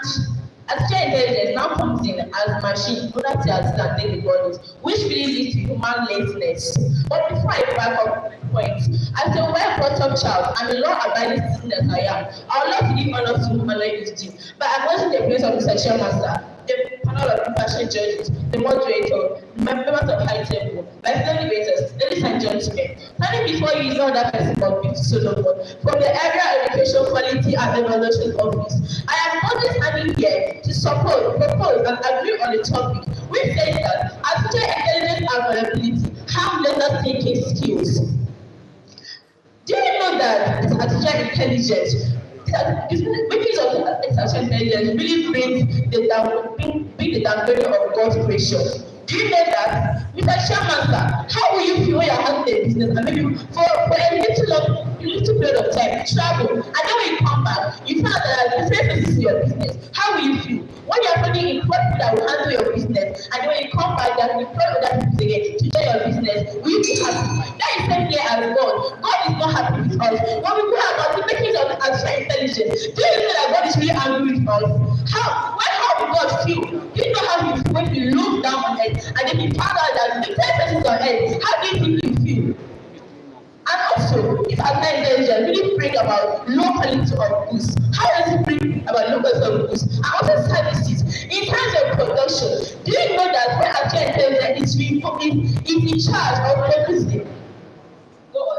artificial intelligence now comes in as machine in order to assist and take the bodies, which really leads to human laziness. But before I back up point, as a well brought up child and a law-abiding citizen as I am, I would love to give honor to whom honor is due by acknowledging the place of the sexual master, the panel of impartial judges, the moderator, members of high table, my fellow debaters, ladies and gentlemen. Standing before you is not that person but beauty Solomon from the area education quality and evaluation office. I am always standing here to support, propose, and agree on the topic, which says that artificial intelligence and vulnerability harm learner thinking skills. Do you know that this artificial intelligence, making of artificial intelligence really brings the downgrading of God's creation? Do you know that, Mr. Chairman, how will you feel when you're handling a business and maybe for a little period of time, travel, and then when you come back, you find out that there are different phases in your business? How will you feel? When you're putting in people that will handle your business, and then when you come back, that you employ other people again to do your business, will you be happy? That is same here as God. God is not happy with us. When we go about the making of artificial intelligence, do you know that God is really angry with us? How will God feel? Do you know how he feel when you look down on it and then you find out that the person is on earth? How do you think you feel? And also, if artificial intelligence really bring about low quality of goods, how does it bring about low quality of goods? And also services. In terms of production, do you know that when artificial intelligence is in charge of producing? Go on.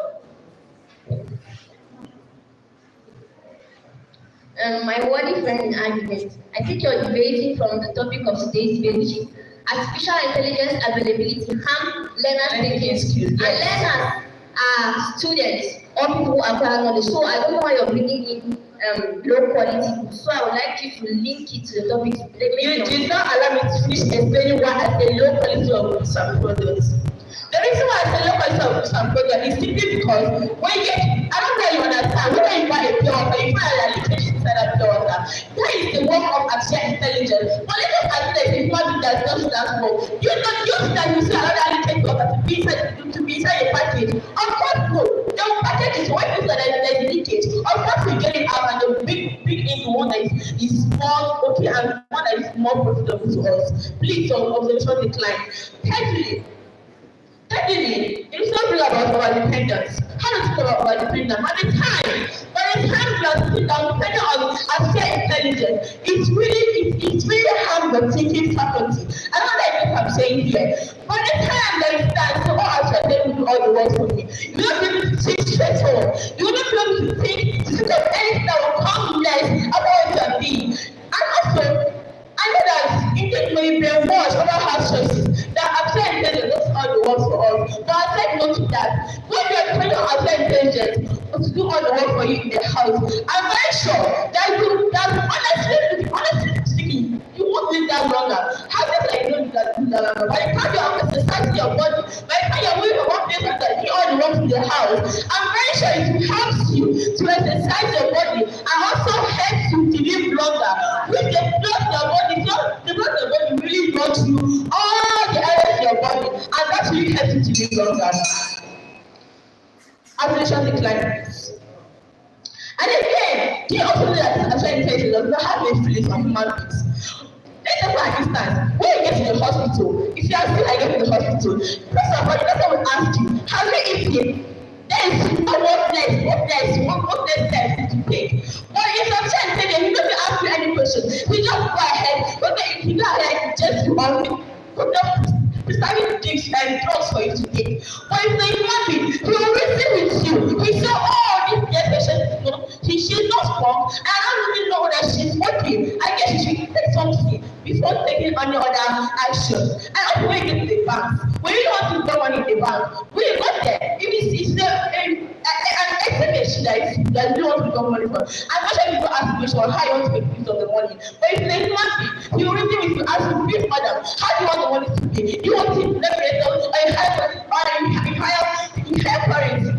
My worthy friend in argument, I think you're debating from the topic of today's debate, which is artificial intelligence availability harm learners thinking skills. And learners are students or people who acquire knowledge. So I don't know why you're bringing in low quality. So I would like you to link it to the topic. You did not allow me to finish explaining why I say low quality of some products. The reason why I say low quality of some products is simply because when you get, I don't know if you understand, when you buy a pure water, you find that leakage inside that pure water. That is the work of artificial intelligence. But let us admit if human being does not do that work. You know, use that you see another leakage water to be inside a package. Of course, no. The package is what is that there's leakage. Of course, we get it out and the big into one that is small, okay, and one that is more profitable to us. Please, observation decline. Thirdly, it is not really about our dependence. How does it about our dependence? By the time we are sitting down, depending on artificial intelligence, it's really harm the thinking faculty. I don't know what I'm saying here. By the time there is that, so artificial intelligence will do all the work for me. You will not be able to think straight forward. You will not be able to think of anything that will come next about what you are being. And also, I know that Indian may be brainwashed over hard choices that artificial intelligence does all the work for us. But I said no to that. When you are depending on artificial intelligence to do all the work for you in the house, I'm very sure that honestly speaking, you won't live that longer. How does I know that longer? By the time you are exercising your body, by the time you are moving from one place to do all the work in the house, I'm very sure it helps you to exercise your body and also helps you to live longer. With the blood in your body, the blood in your body really runs through all the areas of your body, and that really helps you to live longer. Isolation declines. And again, do you also know that artificial intelligence does not have a feeling for human beings? Let's take for instance, when you get to the hospital, if you are still get to the hospital, first of all, the doctor will ask you, how do you eat? There is what next step to take. But if you're trying to say that he doesn't ask you any question, he just go ahead, he go ahead just to prescribing things and drugs for you to take. But if the human being, he will reason with you. He say, oh, this patient, she's not strong, and I don't really know that she's working. I guess she should take something before taking any other action. And also when you get to the bank, when you don't want to put money in the bank, when you got there, if it's an expectation that you don't want to put money for, I'm not sure if you ask the question how you want to make use of the money. But if the human being, he will reason with you, ask you, please madam, how do you want the money to be? You want it leverage or in higher currency.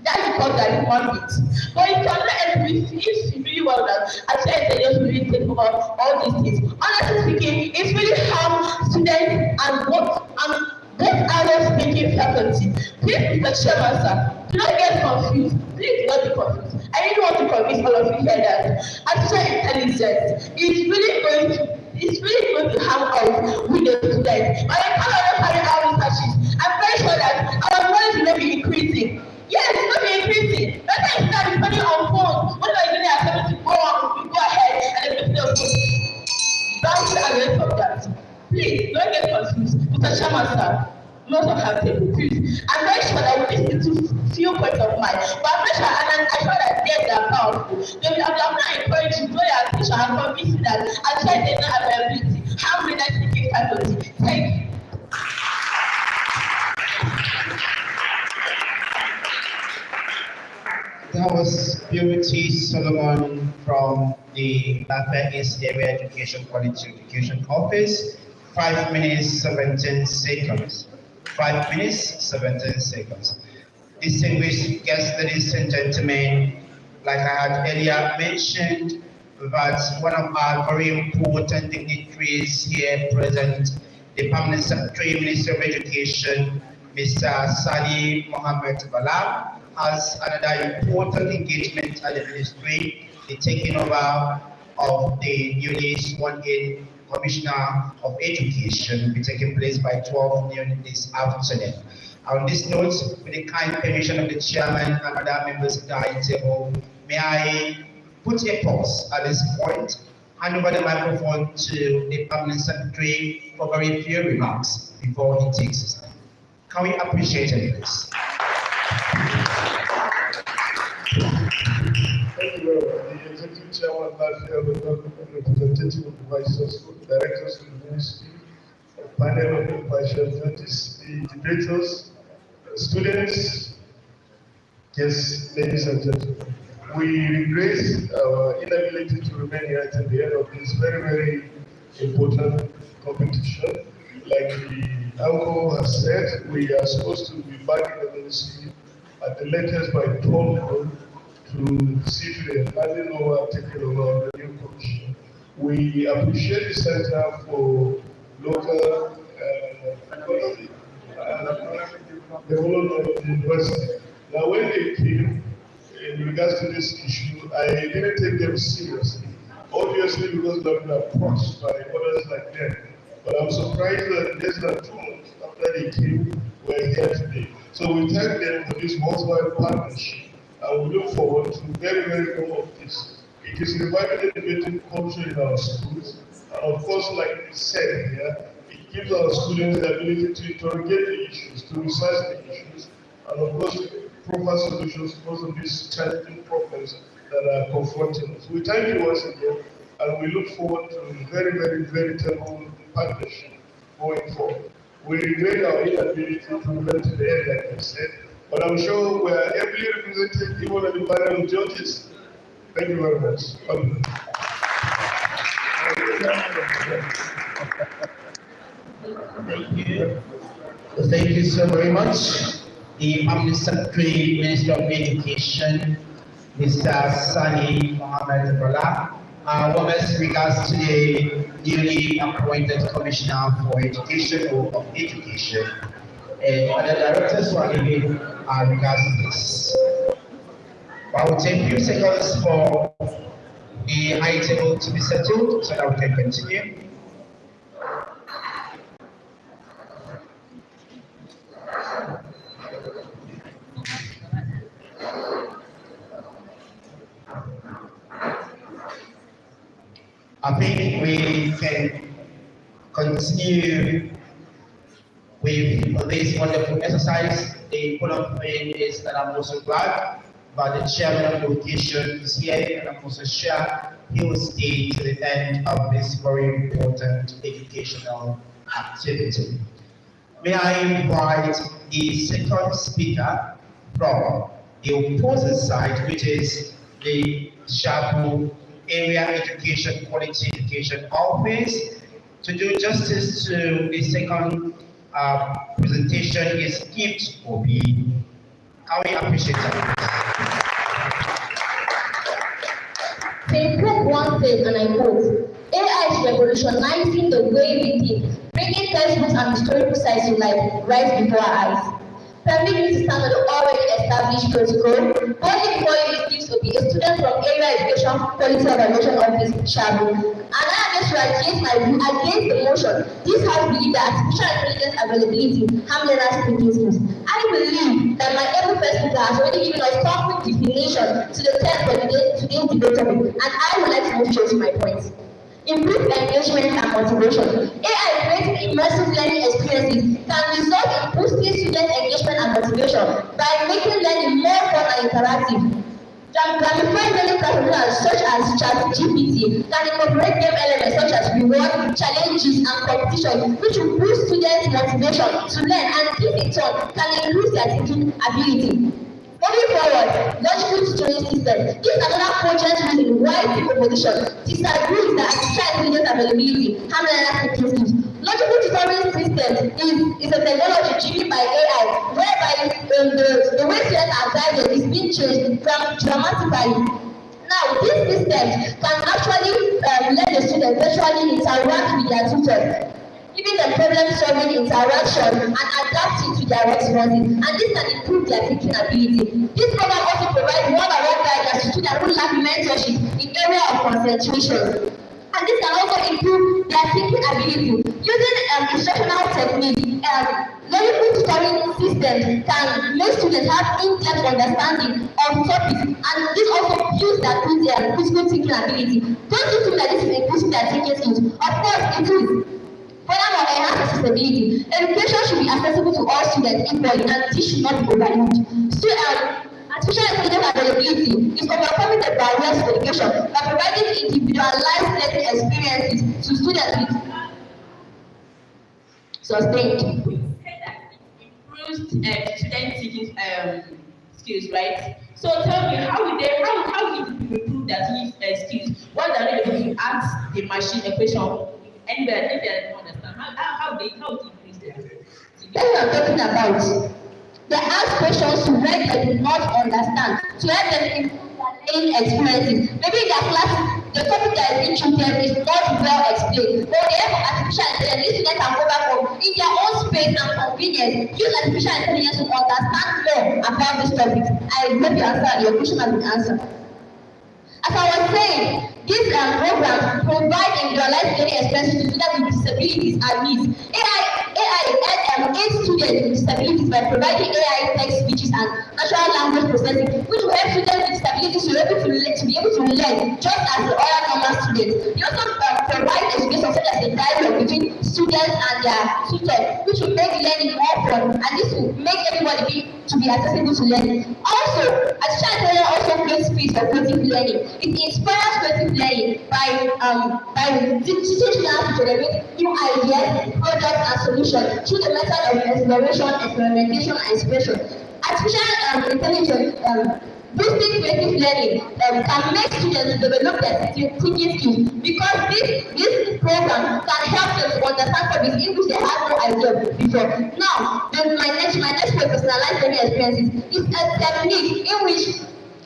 That's because that human beings. But you cannot if you really well that I said they just really take over all these things. Honestly speaking, it's really harm students and both Chairman, sir, do not get confused. Please do not be confused. I really want to convince all of you here that artificial intelligence is really going to harm us with the students. By the time I carry out researches, I'm very sure that our knowledge will not be increasing. Yes, it's not be increasing. Better is that depending on phones. What are you doing at 70 go on, we go ahead and then we the phone. That's the rest of that. Please don't get confused. Mr. Chairman, sir. Not on her table, please. I'm very sure that we listen to few points of mine, but I'm very sure, and I'm sure that they are powerful. I'm not encouraging you to draw your attention and convince you that I tried their availability. How many nights we give faculty? Thank you. That was Purity Solomon from the FULafia East Area Education Quality Education Office. 5 minutes, 17 seconds. 5 minutes, 17 seconds. Distinguished guests, ladies and gentlemen, like I had earlier mentioned, that one of our very important dignitaries here present, the Permanent Secretary, Minister of Education, Mr. Sali Mohammed Bala, has another important engagement at the ministry, the taking over of the newly sworn-in Commissioner of Education will be taking place by 12 noon this afternoon. On this note, with the kind permission of the chairman and other members of the high table, may I put a pause at this point, hand over the microphone to the Permanent Secretary for very few remarks before he takes his time. Can we appreciate it, please? Thank you very much. The Executive Chairman of FULafia, representative of the Vice Chancellor, Directors of the Ministry, a panel of impartial judges, the debaters, students, yes, ladies and gentlemen. We regret our inability to remain here at the end of this very, very important competition. Like the uncle has said, we are supposed to be back in the ministry at the latest by 12 to see to the handing over, taking over the new commission. We appreciate the Center for Local Development of the University. Now, when they came, in regards to this issue, I didn't take them seriously. Obviously, because they've been approached by others like them. But I'm surprised that less than 2 months after they came, we're here today. So we thank them for this worldwide partnership. And we look forward to very, very more of this. It is reviving the debating culture in our schools. And of course, like we said here, it gives our students the ability to interrogate the issues, to research the issues, and of course, proper solutions because of these challenging problems that are confronting us. We thank you once again, and we look forward to a very, very, very terrible partnership going forward. We regret our inability to remain to the end, like I said, but I'm sure we are ably represented even at the panel of judges. Thank you very much. Thank you. Thank you so very much. The Permanent Secretary, Minister of Education, Mr. Sani Mohammed Bala. Warmest regards to the newly appointed Commissioner for Education or of Education. And other directors who are giving regards to this. I will take a few seconds for the high table to be settled so that we can continue. I think we can continue with this wonderful exercise. The important thing is that I'm also glad that the chairman of the occasion is here, and I'm also sure he will stay to the end of this very important educational activity. May I invite the second speaker from the opposing side, which is the Shabu Area Education Quality Education Office. To do justice to the second presentation is Gift Obi. Can we appreciate that? St. Pope once said, and I quote, AI is revolutionizing the way we think, bringing textbooks and historical sites to life right before our eyes. permit me to stand on the already established protocol. Boldly before you is gives to be a student from Area Education Policy Evaluation Office, Shabu. And I am just to against my view against the motion. This has believed that artificial intelligence availability harm learners' thinking skills. I believe that my able first speaker has already given us concrete definition to the term for today's debate topic, and I would like to move straight to my point. Improve engagement and motivation. AI creating immersive learning experiences can result in boosting student engagement and motivation by making learning more fun and interactive. Gamified learning platforms such as ChatGPT can incorporate game elements such as rewards, challenges, and competition, which will boost students' motivation to learn, and this in turn can increase their thinking ability. Moving forward, logical tutoring system. This is another cogent reason why the opposition disagrees that artificial intelligence availability harm learners' thinking skills. Logical tutoring system is a technology driven by AI, whereby the way students are guided is being changed dramatically. Now, this system can actually let the students virtually interact with their tutors, giving them problem-solving interaction and adapting to their responses, and this can improve their thinking ability. This program also provides one-on-one guidance to students who lack mentorship in area of concentration, and this can also improve their thinking ability. Using instructional techniques, logical tutoring systems can make students have in-depth understanding of topics, and this also builds their critical thinking ability. Don't you think that this is increasing their thinking skills? Of course, it is. Furthermore, enhance accessibility. Education should be accessible to all students equally, and this should not be overlooked. So, artificial intelligence availability is overcoming the barriers to education by providing individualized learning experiences to students with sustained. We said that it improves student thinking skills, right? So tell me, how will people improve their skills? What are they able to ask the machine a question anywhere if they don't understand? How do you increase their thinking? That's what I'm talking about. They ask questions to where they do not understand, to help them improve their learning experiences. Maybe in their class, the topic that is being treated is not well explained, but they have artificial intelligence. These students can go back home in their own space and convenience, use artificial intelligence to understand more about this topic. I hope your question has been answered. As I was saying, this program provides individualized learning experiences to students with disabilities and needs. AI aids students with disabilities by providing AI text speeches and natural language processing, which will help students with disabilities to be able to learn just as the other normal students. They also provide education such as a dialogue between students and their tutors, which will make learning more fun, and this will make everybody to be accessible to learning. Also, artificial intelligence also creates space for creative learning. It inspires creative learning by teaching students to generate new ideas, products, and solutions through the method of exploration, experimentation, and expression. Artificial intelligence boosting creative learning can make students develop their thinking skills, because this program can help them to understand topics in which they had no idea before. Now, my next point, personalized learning experiences, is a technique in which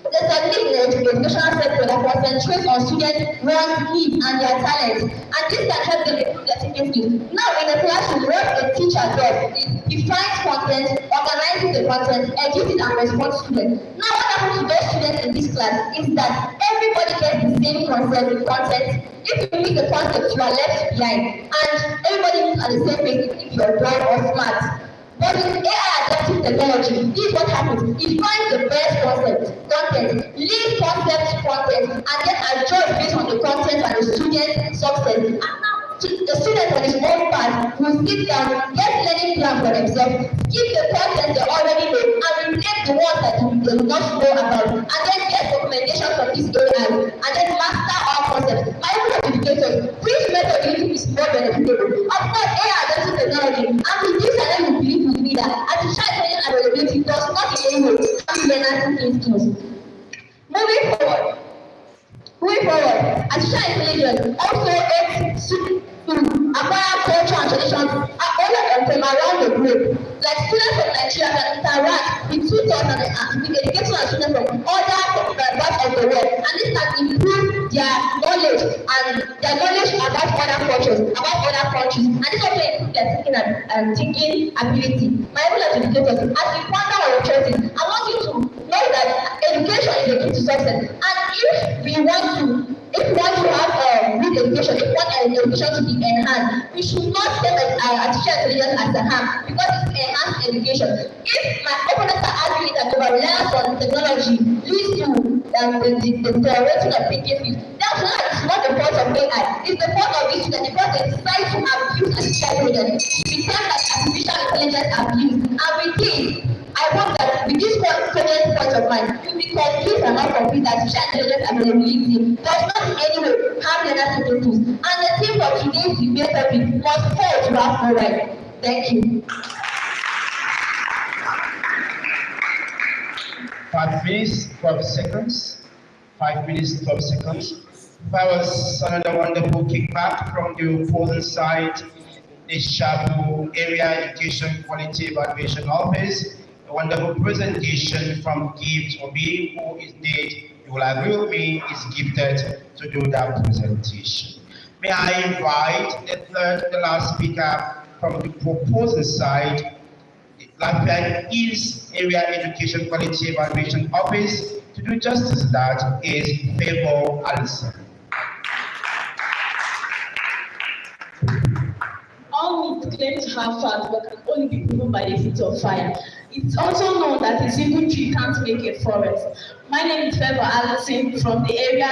the technique in the educational sector that concentrates on students' wants, needs, and their talents, and this can help them improve their thinking skills. Now, in the classroom, what a teacher does is defines content, organizes the content, edits it, and responds to students. Now, what happens to those students in this class is that everybody gets the same content. If you miss the concept, you are left behind, and everybody moves at the same pace if you are dumb or smart. But with AI adaptive technology, this is what happens. It finds the best content, leads content, and then adjusts based on the content and the student's success. And now, the student on his own part will sit down, get learning plan for themselves, skip the content they already know, and replace the ones that they do not know about, and then get documentation from these AI, and then master all concepts. My own educators, which method do you think is more beneficial? Of course, AI adaptive technology, and with this, I know you believe with me that artificial intelligence availability does not in any way harm learners' thinking skills. Moving forward, artificial intelligence also aids students to acquire culture and traditions from around the globe. Like students from Nigeria can interact with tutors and with education and students from other parts of the world, and this can improve their knowledge about other cultures, about other countries, and this also improve their thinking ability. My role as educators, as the founder of your choices, I want you to know that education is the key to success. And if we want to have good education, if we want education to be enhanced, we should not take artificial intelligence as a harm because it's enhanced education. If my opponents are arguing that over-reliance on technology leads to the deteriorating of thinking skills, that's not the fault of AI. It's the fault of the student because they decide to abuse artificial intelligence. We tell that artificial intelligence abuse, and with this, I hope that with this current point of mine, you'll be confused and not complete that artificial intelligence availability does not in any way harm learners to tools. And the theme of today's debate topic must fail to have no right. Thank you. 5 minutes, 12 seconds. 5 minutes, 12 seconds. That was another wonderful kickback from the opposing side, the Shabu Area Education Quality Evaluation Office. A wonderful presentation from Gift Obi, who is indeed, you will agree with me, is gifted to do that presentation. May I invite the last speaker from the proposing side, the FULafia East Area Education Quality Evaluation Office, to do justice to that is Favor Allison. All myths claim to have facts but can only be proven by the heat of fire. It's also known that a single tree can't make a forest. My name is Favor Allison from the area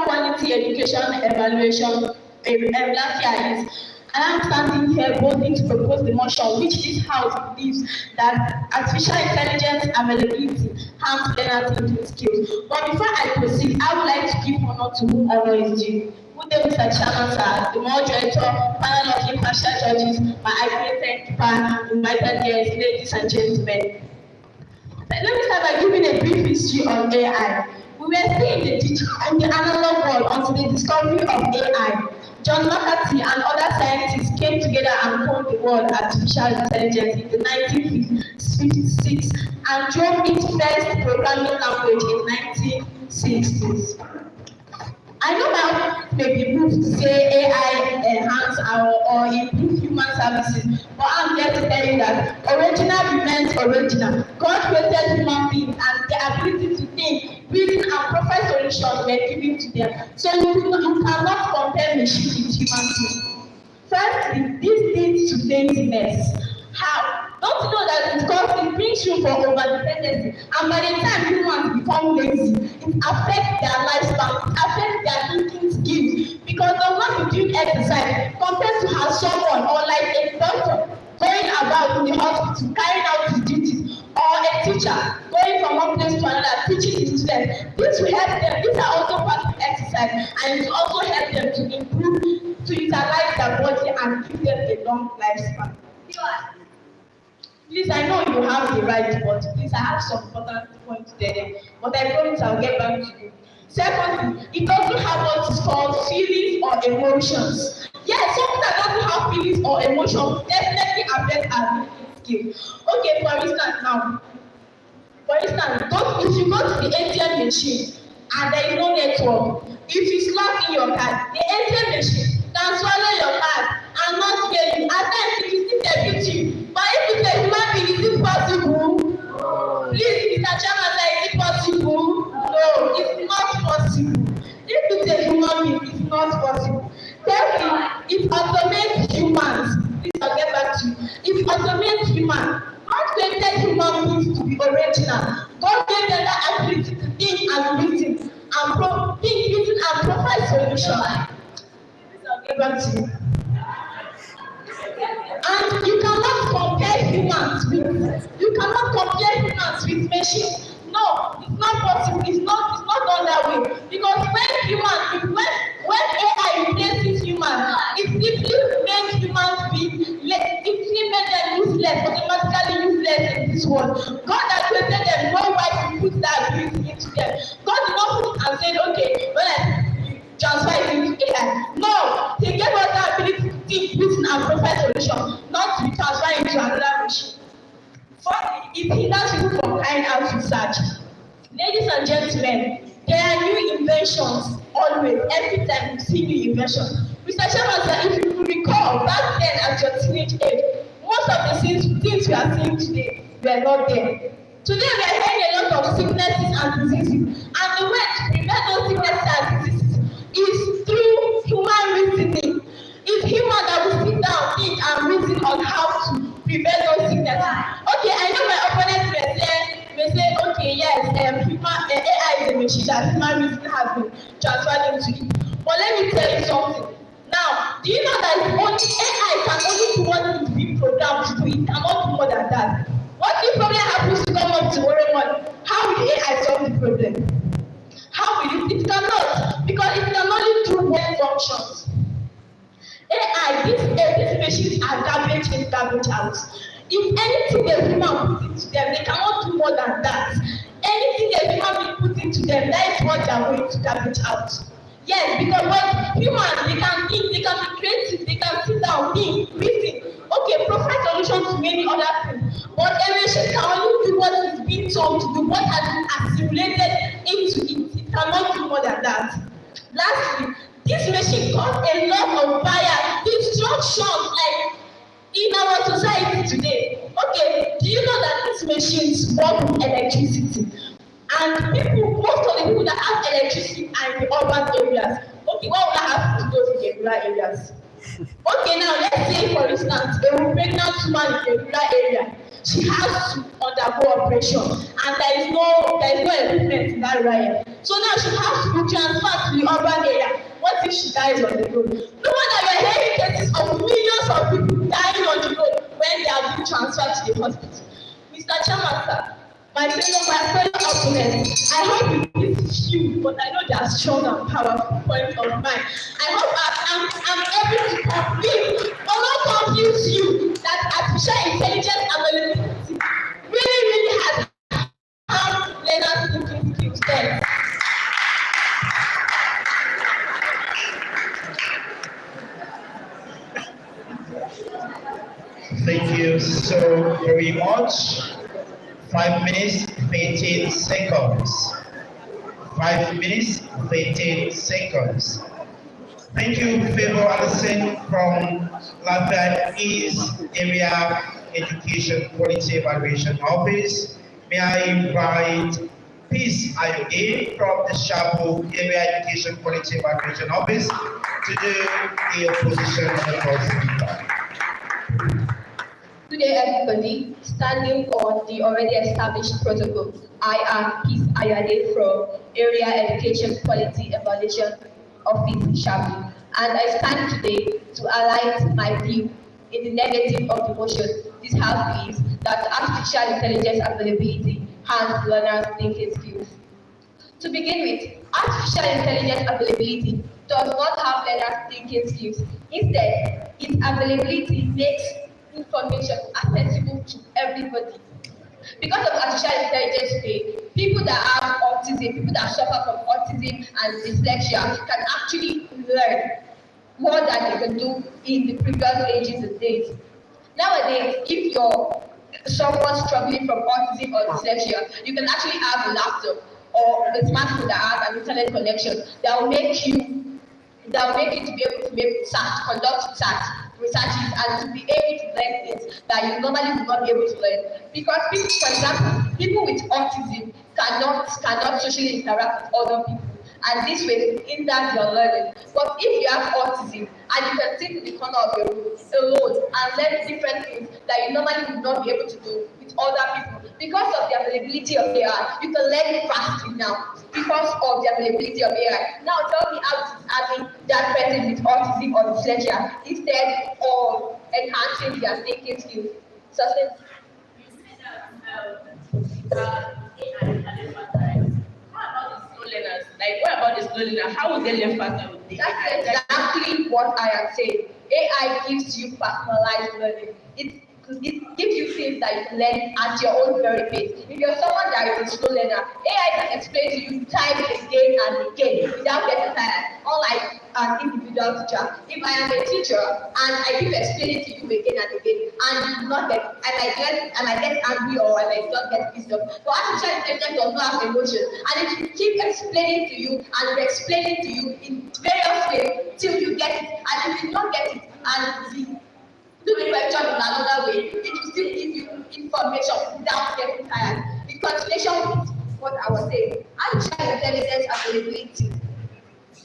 Quality Education Evaluation FULafia is. I am standing here boldly to propose the motion which this House believes that artificial intelligence availability harms learner thinking skills. But before I proceed, I would like to give honor to whom honor is due. Good day, Mr. Chairman, sir, the moderator, panel of impartial judges, my accredited keeper, invited guests, ladies and gentlemen. Let me start by giving a brief history on AI. We were still in the analog world until the discovery of AI. John McCarthy and other scientists came together and coined the word artificial intelligence in the 1956 and drove its first programming language in 1960s. I know that may be moved to say AI enhance or improve human services, but I'm here to tell you that original remains original. God created human beings and the ability to think, reason, and provide solutions were given to them. So you cannot compare machine with human beings. Firstly, this leads to laziness. How? Don't you know that it brings you for over-dependency, and by the time humans become lazy, it affects their lifespan, it affects their thinking skills, because they'll not be doing exercise compared to how someone, or like a doctor, going about in the hospital, carrying out his duties, or a teacher, going from one place to another, teaching his students. This will help them. These are also part of exercise, and it will also help them to improve, to utilize their body and give them a long lifespan. Please, I know you have the right, but please, I have some important points there, but I promise I'll get back to you. Secondly, it doesn't have what is called feelings or emotions. Yes, something that doesn't have feelings or emotions definitely affects our thinking skills. Okay, for instance, if you go to the ATM machine and there is no network, if you slot in your card, the ATM machine can swallow your card and not pay you. At times, it will still debit you. But if it's a human being, is it possible? Please, Mr. Chairman, is it possible? No, it's not possible. If it's a human being, it's not possible. Thirdly, it automates humans. Please, I'll get back to you. It automates humans. God created human beings to be original. God gave them that ability to think and reason and provide solutions. Please, I'll get back to you. And you cannot compare humans with machines. No, it's not possible. It's not done that way. Because when AI replaces humans, it simply makes humans useless, automatically useless in this world. God has created them, no why to put that ability into them. God did not put it and said, okay, when I transfer it into AI. No, He gave us the ability to think, reason, and provide solutions, not to transfer into another machine. Fourthly, it hinders people from carrying out research. Ladies and gentlemen, there are new inventions always. Every time you see new inventions. Mr. Chairman, sir, if you recall, back then at your teenage age, most of the things we are seeing today were not there. Today we are hearing a lot of sicknesses and diseases, and the way to prevent those sicknesses and diseases is through human reasoning. It's human that will sit down, think, and reason on how to prevent those sicknesses. Okay, I know my opponents may say, okay, yes, AI is a machine that human reason has been transferred into it. But let me tell you something. Now, do you know that AI can only do what is being programmed to do? It cannot do more than that. What if problem happens to come up tomorrow morning? How will the AI solve the problem? How will it? It cannot, because it can only do one functions. AI, these machines are garbage in, garbage out. If anything a human puts into them, they cannot do more than that. Anything a human being puts into them, that is what they are going to garbage out. Yes, because when humans, they can think, they can be creative, they can sit down, think, reason, okay, provide solutions to many other things. But a machine can only do what is being told to do, what has been assimilated into it. It cannot do more than that. Lastly, this machine causes a lot of bias, destruction, like in our society today. Okay, do you know that these machines work with electricity? And most of the people that have electricity are in the urban areas. Okay, what will I have to do in the rural areas? Okay, now let's say, for instance, a pregnant woman in the rural area, she has to undergo operation, and there is no equipment in that rural area. So now she has to be transferred to the urban area. What if she dies on the road? No wonder we are hearing cases of millions of people dying on the road when they are being transferred to the hospital. Mr. Chairman, sir, my fellow opponents, I hope this is you, but I know they are strong and powerful points of mine. I hope I'm able to complete or not confuse you that artificial intelligence availability really has harmed learners' thinking skills then. Thank you so very much. 5 minutes, 13 seconds. 5 minutes, 13 seconds. Thank you, Favor Anderson from FULafia East Area Education Quality Evaluation Office. May I invite Peace Ayode from the Shabu Area Education Quality Evaluation Office to do the opposition of the first speaker. Good day, everybody. Standing on the already established protocol, I am Peace Ayade from Area Education Quality Evaluation Office, Shabu, and I stand today to highlight my view in the negative of the motion this House believes that artificial intelligence availability harms learners' thinking skills. To begin with, artificial intelligence availability does not have learners' thinking skills. Instead, its availability makes information accessible to everybody. Because of artificial intelligence today, people that have autism, people that suffer from autism and dyslexia can actually learn more than they can do in the previous ages and days. Nowadays, if you're someone struggling from autism or dyslexia, you can actually have a laptop or a smartphone that has an internet connection that will make you to be able to make conduct researches and to be able to learn things that you normally would not be able to learn. Because people, for example, people with autism cannot socially interact with other people, and this way hinders your learning. But if you have autism and you can sit in the corner of your room alone and learn different things that you normally would not be able to do with other people, because of the availability of AI, you can learn it fastly now because of the availability of AI. Now tell me how it is having that person with autism or dyslexia instead of enhancing their thinking skills. Sustain. Learners. Like, what about the slow learners? How will they learn faster with the AI? That's exactly what I am saying. AI gives you personalized learning. It it gives you things that you can learn at your own very pace. If you're someone that is a slow learner, AI can explain to you time again and again without getting tired. Unlike an individual teacher. If I am a teacher and I keep explaining to you again and again, and you do not get, I might get angry or I might not get pissed off. But artificial intelligence does not have emotion, and it will keep explaining to you and explaining to you in various ways till you get it. And if you don't get it, and the do the question in another way, it will still give you information without getting tired. In continuation with what I was saying, artificial intelligence availability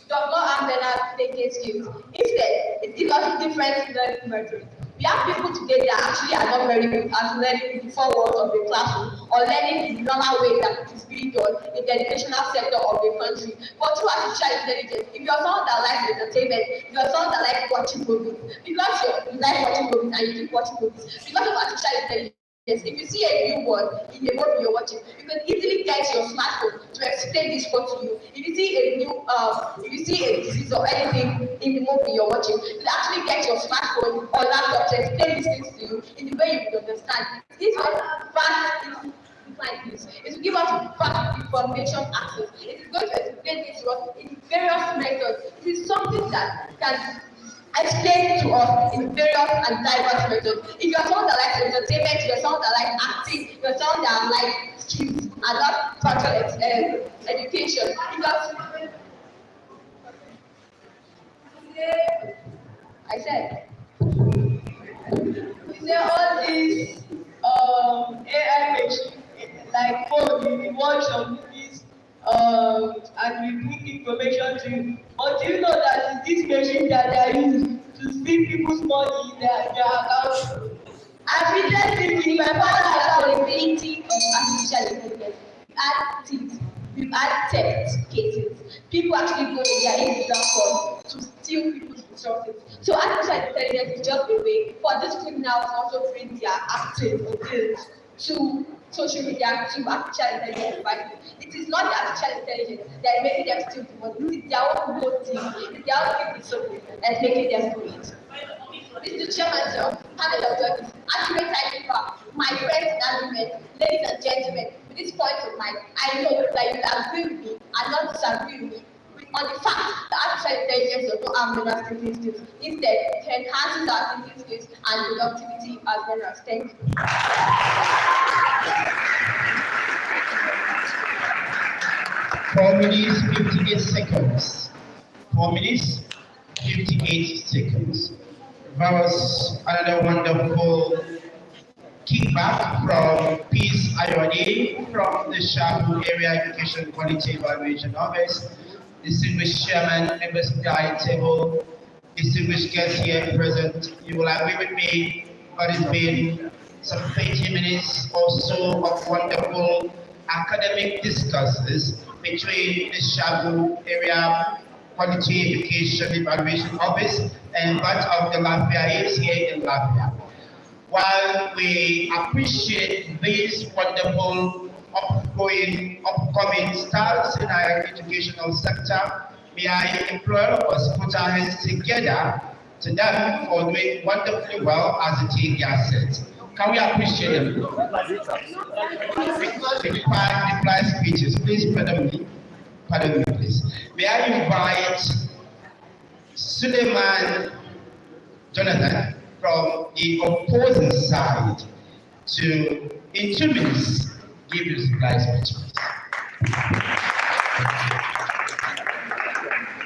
does not have learner thinking skills. Instead, it gives us different learning methods. We have people today that actually are not very good at learning the four walls of the classroom or learning the normal way that it is being done in the educational sector of the country. But through artificial intelligence, if you're someone that likes entertainment, if you're someone that likes watching movies, because you like watching movies and you keep watching movies, because of artificial intelligence, if you see a new word in the movie you're watching, you can easily get your smartphone to explain this word to you. If you see if you see a disease or anything in the movie you're watching, you can actually get your smartphone or laptop to explain these things to you in the way you can understand. This is fast like this. It will give us fast information access. It is going to explain this to us in various methods. It is something that can explain to us in various and diverse methods. If you're someone that likes entertainment, if you're someone that likes acting, if you're someone that likes skills and not practical education, because I said, you say all these AI machines like phone, you watch some movies and we put information to you. But do you know that this machine that they are used to steal people's money in their account? I've witnessed in my father's availability of artificial intelligence. We add things, we add theft cases. People actually go in their individual phone to steal people's resources. So artificial intelligence is just a way for these criminals also bring their active skills to social media to artificial intelligence devices. It is not the artificial intelligence that is making them steal the money. It is their own motive, it is their own discipline that is making them do it. Mr. Chairman, sir, panel of judges, accurate timekeeper, my friends and argument, ladies and gentlemen, with this point of mine, I know that you will agree with me and not disagree with me on the fact that artificial intelligence does not have learner thinking skills. Instead, it enhances our thinking skills and productivity as learners. Thank you. 4 minutes, 58 seconds. 4 minutes, 58 seconds. That was another wonderful kickback from Peace Ayode from the Shabu Area Education Quality Evaluation Office. Distinguished Chairman, members of the high table, distinguished guests here present, you will agree with me that it's been some 30 minutes or so of wonderful academic discussions between the Shabu Area Quality Education Evaluation Office and that of the FULafia here in Lafia. While we appreciate these wonderful upcoming stars in our educational sector, may I implore us to put our hands together to them for doing wonderfully well as the team said. Can we appreciate them? Reply speeches, please, pardon me, please. May I invite Suleiman Jonathan from the opposing side to, in 2 minutes, give his reply speech.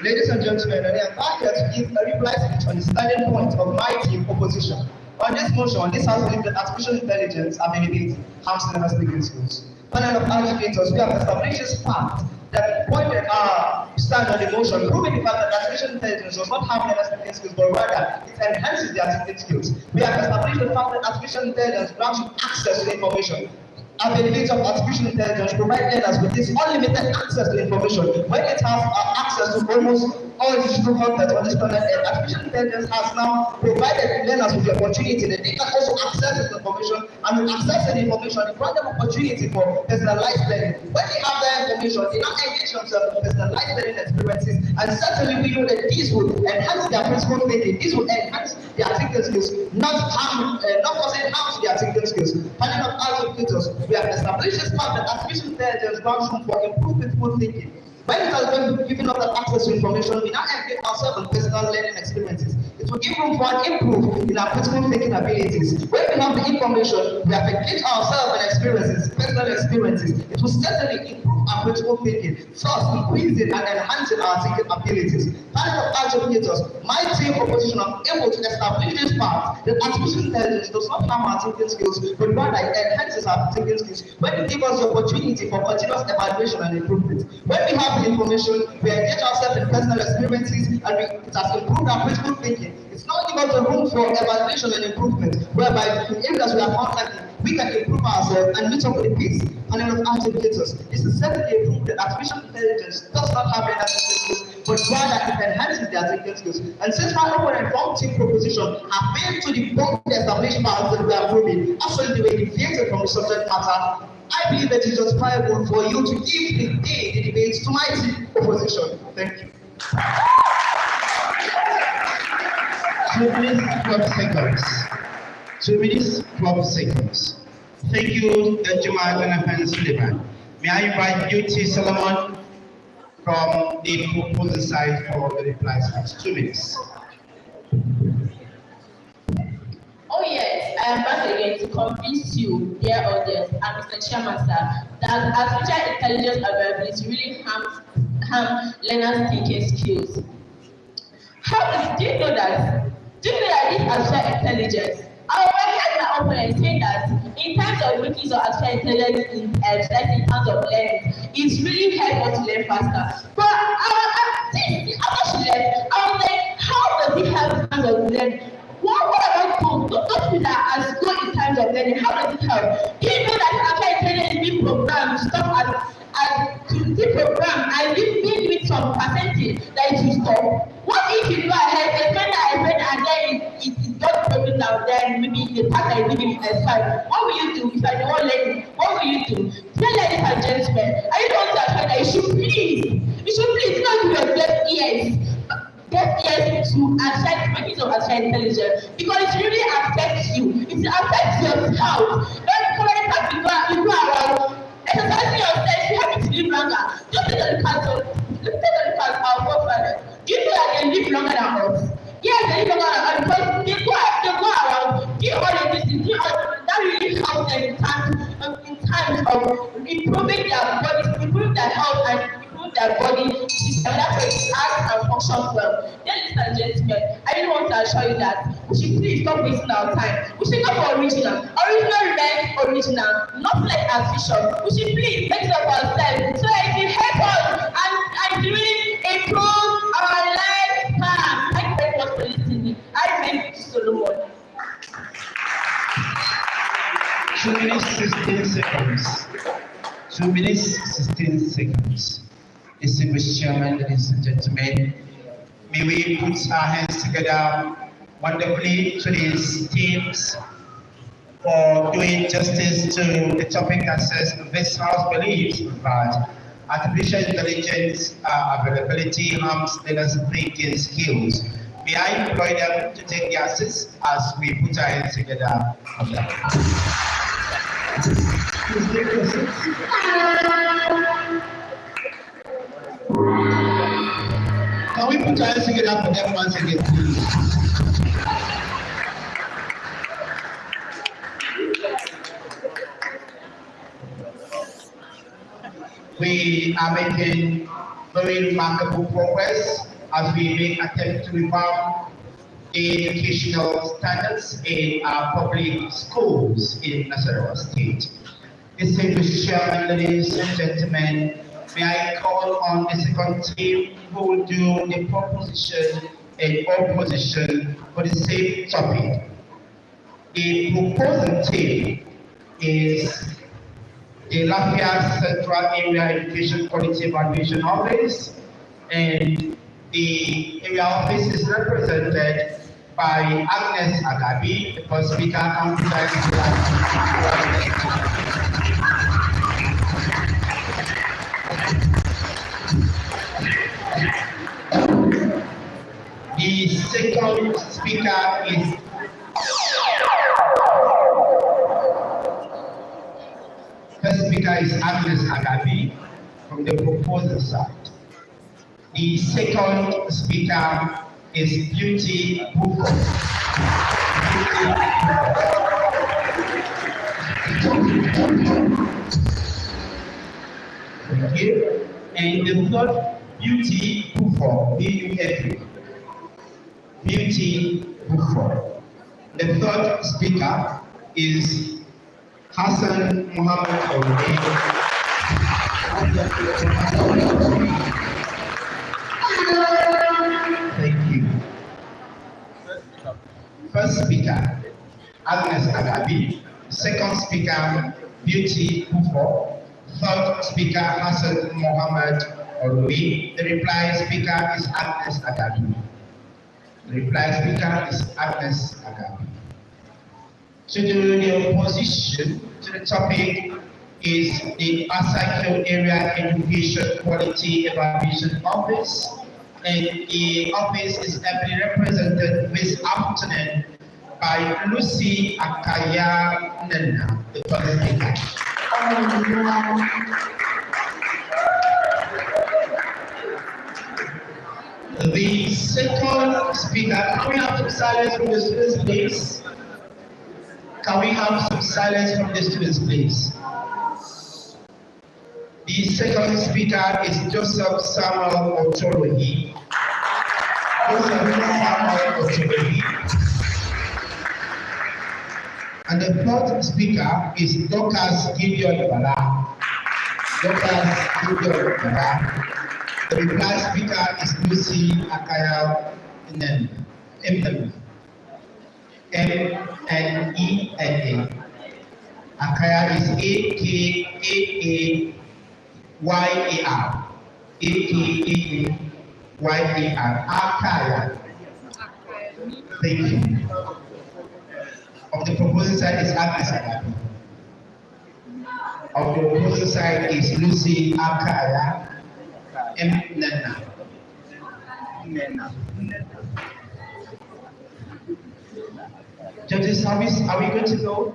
Ladies and gentlemen, I am back here to give a reply speech on the standing point of my team opposition. On this motion, this House believes that artificial intelligence availability harms learner speaking skills. Panel of agitators, we have established this fact that pointed stand on the motion, proving the fact that artificial intelligence does not have learner speaking skills, but rather it enhances their speaking skills. We have established the fact that artificial intelligence grants you access to information. Availability of artificial intelligence provide learners with this unlimited access to information. When it has access to almost all digital content on this planet, artificial intelligence has now provided learners with the opportunity that they can also access this information, and with accessing the information, it grants them opportunity for personalized learning. When they have that information, they now engage themselves in personalized learning experiences, and certainly we know that this will enhance their principal thinking, this will enhance their thinking skills, not causing harm to their thinking skills. Panel of educators, we have established this fact that artificial intelligence grounds room for improved critical thinking. When it has been given us access to information, we now engage ourselves in personal learning experiences. It will give room for an improve in our critical thinking abilities. When we have the information, we have engaged ourselves in experiences, personal experiences. It will certainly improve our critical thinking, thus increasing and enhancing our thinking abilities. Panel of educators, my team proposition of able to establish this fact that artificial intelligence does not harm our thinking skills, but rather it enhances our thinking skills. When it gives us the opportunity for continuous evaluation and improvement. When we have the information, we engage ourselves in personal experiences, and it has improved our critical thinking. It's not given the room for evaluation and improvement, whereby in areas we are contacting, we can improve ourselves and meet up with the pace. Panel of educators, this is certainly a proof that artificial intelligence does not have any skills, but rather it enhances their thinking skills. And since my open and informed team proposition have been to the both established paths that we are proving, absolutely they deviated from the subject matter, I believe that it is justifiable for you to give the debates to my team proposition. Thank you. 2 minutes, 12 seconds. 2 minutes, 12 seconds. Thank you, Jamal Jonathan Suleiman. May I invite UT Solomon from the proposal side for the reply speech? 2 minutes. Oh yes, I am back again to convince you, dear audience, and Mr. Chairman, sir, that artificial intelligence availability really harm learners' thinking skills. Do you know that this artificial intelligence, I already had my opponent saying that in terms of making use of artificial intelligence in terms of learning, it's really helped us to learn faster. But after she left, I was like, how does it help in terms of learning? What about those people that are good in terms of learning? How does it help? Do you know that artificial intelligence is being programmed to stop to deprogram and being with some percentage that it will stop? What if you go ahead, expand and then it got broken down, then maybe the part that is giving expand? What will you do if I don't learn? What will you do? Tell ladies and gentlemen, are you the ones that tell that you should please not give your deaf ears to accept making use of artificial intelligence, because it really affects you. It affects your health. When current time you go around exercising yourself, you have to live longer. Just take a look at our forefathers. Do you know that they live longer than us? Yes, they live longer than us because they go around, do all of this, that really helps them in terms of improving their bodies, improving their health, and improve their body system. That's why it acts and functions well. Then, ladies and gentlemen, I really want to assure you that we should please stop wasting our time. We should go for original. Original remains original, not like artificial. We should please make it of ourselves so that it will help us and really improve our lifespan. Thank you very much for listening. I remain Solomon. 2 minutes, 16 seconds. 2 minutes, 16 seconds. Distinguished Chairman, ladies and gentlemen, may we put our hands together wonderfully to these teams for doing justice to the topic that says this House believes that artificial intelligence availability harms learners' thinking skills. May I employ them to take their seats as we put our hands together on that. Please take your seats. Can we put our hands together for them once again, please? We are making very remarkable progress as we make attempts to reform the educational standards in our public schools in Nasarawa State. Distinguished Chairman, ladies and gentlemen, may I call on the second team who will do the proposition and opposition for the same topic. The proposal team is the FULafia Central Area Education Quality Evaluation Office, and the area office is represented by Agnes Agabi, the first speaker, and the The second speaker is Agnes Agabi from the proposal side. The second speaker is Beauty Bufo. Thank you. And the third, Beauty Bufo, B-U-F-U. Beauty Bufo. The third speaker is Hassan Muhammad Owei. Thank you. First speaker, Agnes Agabi. Second speaker, Beauty Bufo. Third speaker, Hassan Muhammad Owei. The reply speaker is Agnes Agabi. The reply speaker is Agnes Agabi. To the opposition to the topic is the Asakio Area Education Quality Evaluation Office, and the office is ably represented this afternoon by Lucy Akaya Nena, the first speaker. The second speaker, can we have some silence from the students, please? Can we have some silence from the students, please? The second speaker is Joseph Samuel Otorohi. And the fourth speaker is Dorcas Gideon Bala. The reply speaker is Lucy Akaya Nena. M-N-E-N-A. Akaya is A-K-A-A-Y-A-R. A-K-A-A-Y-A-R. Akaya. Thank you. Of the proposal side is Agnes Agabi. Of the proposal side is Lucy Akaya Nena. Judges, are we good to go?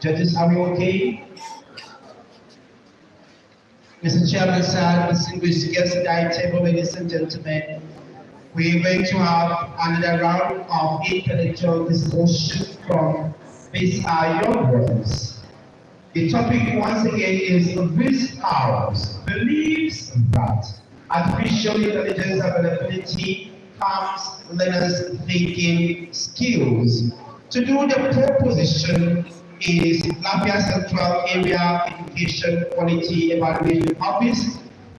Judges, are we okay? Mr. Chairman, sir, distinguished guests at the table, ladies and gentlemen, we're going to have another round of intellectual discussion from these young brothers. The topic once again is this house believes that artificial intelligence availability harms learners' thinking skills. To do the proposition is FULafia Central Area Education Quality Evaluation Office,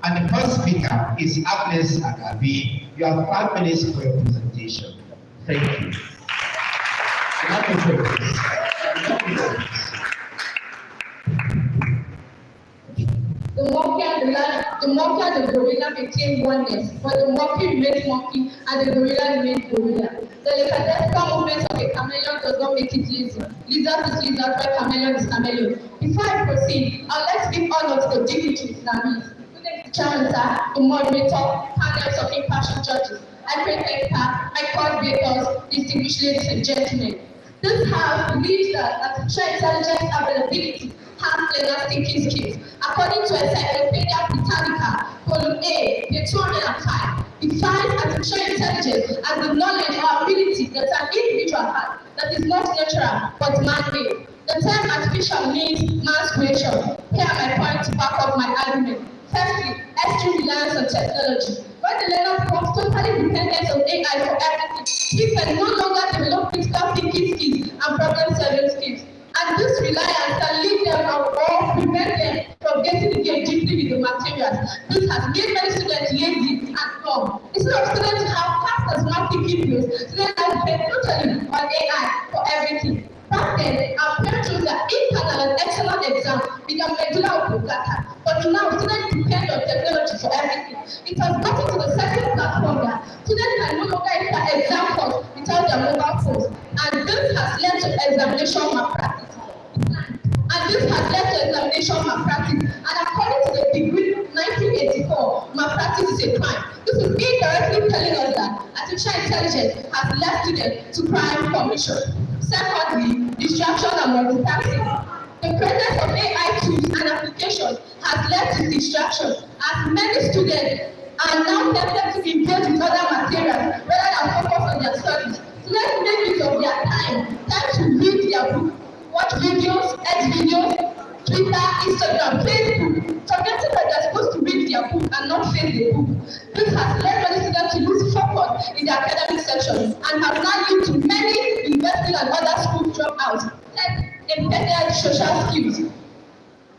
and the first speaker is Agnes Agabi. You have 5 minutes for your presentation. Thank you. The monkey and the gorilla maintain oneness, but the monkey remains monkey and the gorilla remains gorilla. The lackadaisical movement of a chameleon does not make it lazy. Lizard is lizard, while chameleon is chameleon. Before I proceed, I'd like to give honor to the dignitaries in our midst. The chairman, sir, the moderator, panels of impartial judges, I thank my coordinators, distinguished ladies and gentlemen. This house believes that artificial intelligence availability has learners' thinking skills. According to Encyclopedia Britannica, Volume A, page 205, defines artificial intelligence as the knowledge or ability that an individual has that is not natural but man-made. The term artificial means man's creation. Here are my points to back up my argument. Firstly, extreme reliance on technology. When the learner becomes totally dependent on AI for everything, he can no longer develop critical thinking skills and problem-solving skills. And this reliance can lead them or prevent them from getting engaged deeply with the materials. This has made many students lazy and dumb. Instead of students to have fast and smart thinking skills, students are depend totally on AI for everything. Back then, our parents chose their internal and external exams with a medulla oblongata. But now, students depend on technology for everything. It has gotten to the second platform that students can no longer enter exam halls without their mobile phones. And this has led to examination malpractice. And according to the degree 1984, malpractice is a crime. This is indirectly telling us that artificial intelligence has led students to crime commission. Secondly, distraction and multitasking. The presence of AI tools and applications has led to distraction as many students are now tempted to engage with other materials rather than focus on their studies. Students make use of their time to read their book, watch videos, edit videos, Twitter, Instagram, Facebook, forgetting that they're supposed to read their book and not face the book. This has led many students to lose focus in their academic section and has now led to many university and other school dropouts, impaired social skills.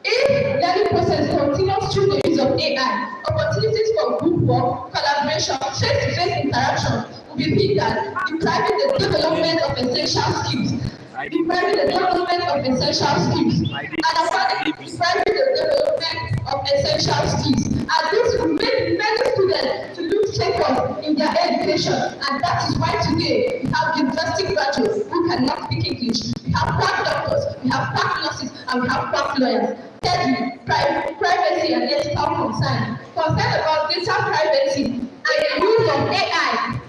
If learning process continues through the use of AI, opportunities for group work, collaboration, face-to-face interaction will be hindered, depriving the development of essential skills. And depriving the development of essential skills. And this will make many students to lose focus in their education. And that is why today we have university graduates who cannot speak English. We have quack doctors, we have quack nurses, and we have quack lawyers. Thirdly, privacy and ethical concern. Concern about data privacy and the use of AI.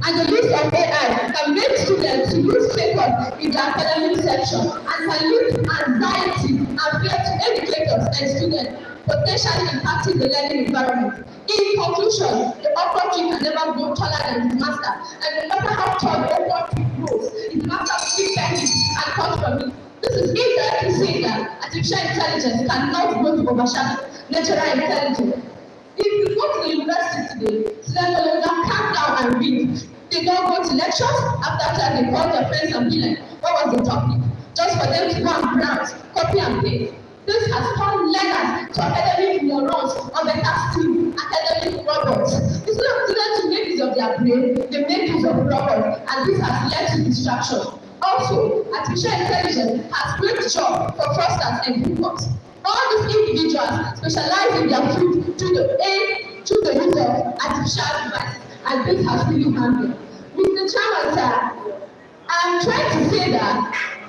And the use of AI can make students to lose focus in their academic section and can lead to anxiety and fear to educators and students, potentially impacting the learning environment. In conclusion, the upward tree can never grow taller than its master, and no matter how tall the upward tree grows, its master will keep bending and cut from it. This is indirectly saying that artificial intelligence cannot grow to overshadow natural intelligence. If you go to the university today, students no longer calm down and read. They don't go to lectures. After class, they call their friends and be like, what was the topic? Just for them to go and browse, copy and paste. This has turned learners to academic morons on the task team, academic robots. Instead of students to make use of their brain, they make use of robots, and this has led to distraction. Also, artificial intelligence has great job for fraudsters and hookers. All these individuals specialize in their field through the use of artificial devices, and this has really harmed them. Mr. Chairman, sir, I'm trying to say that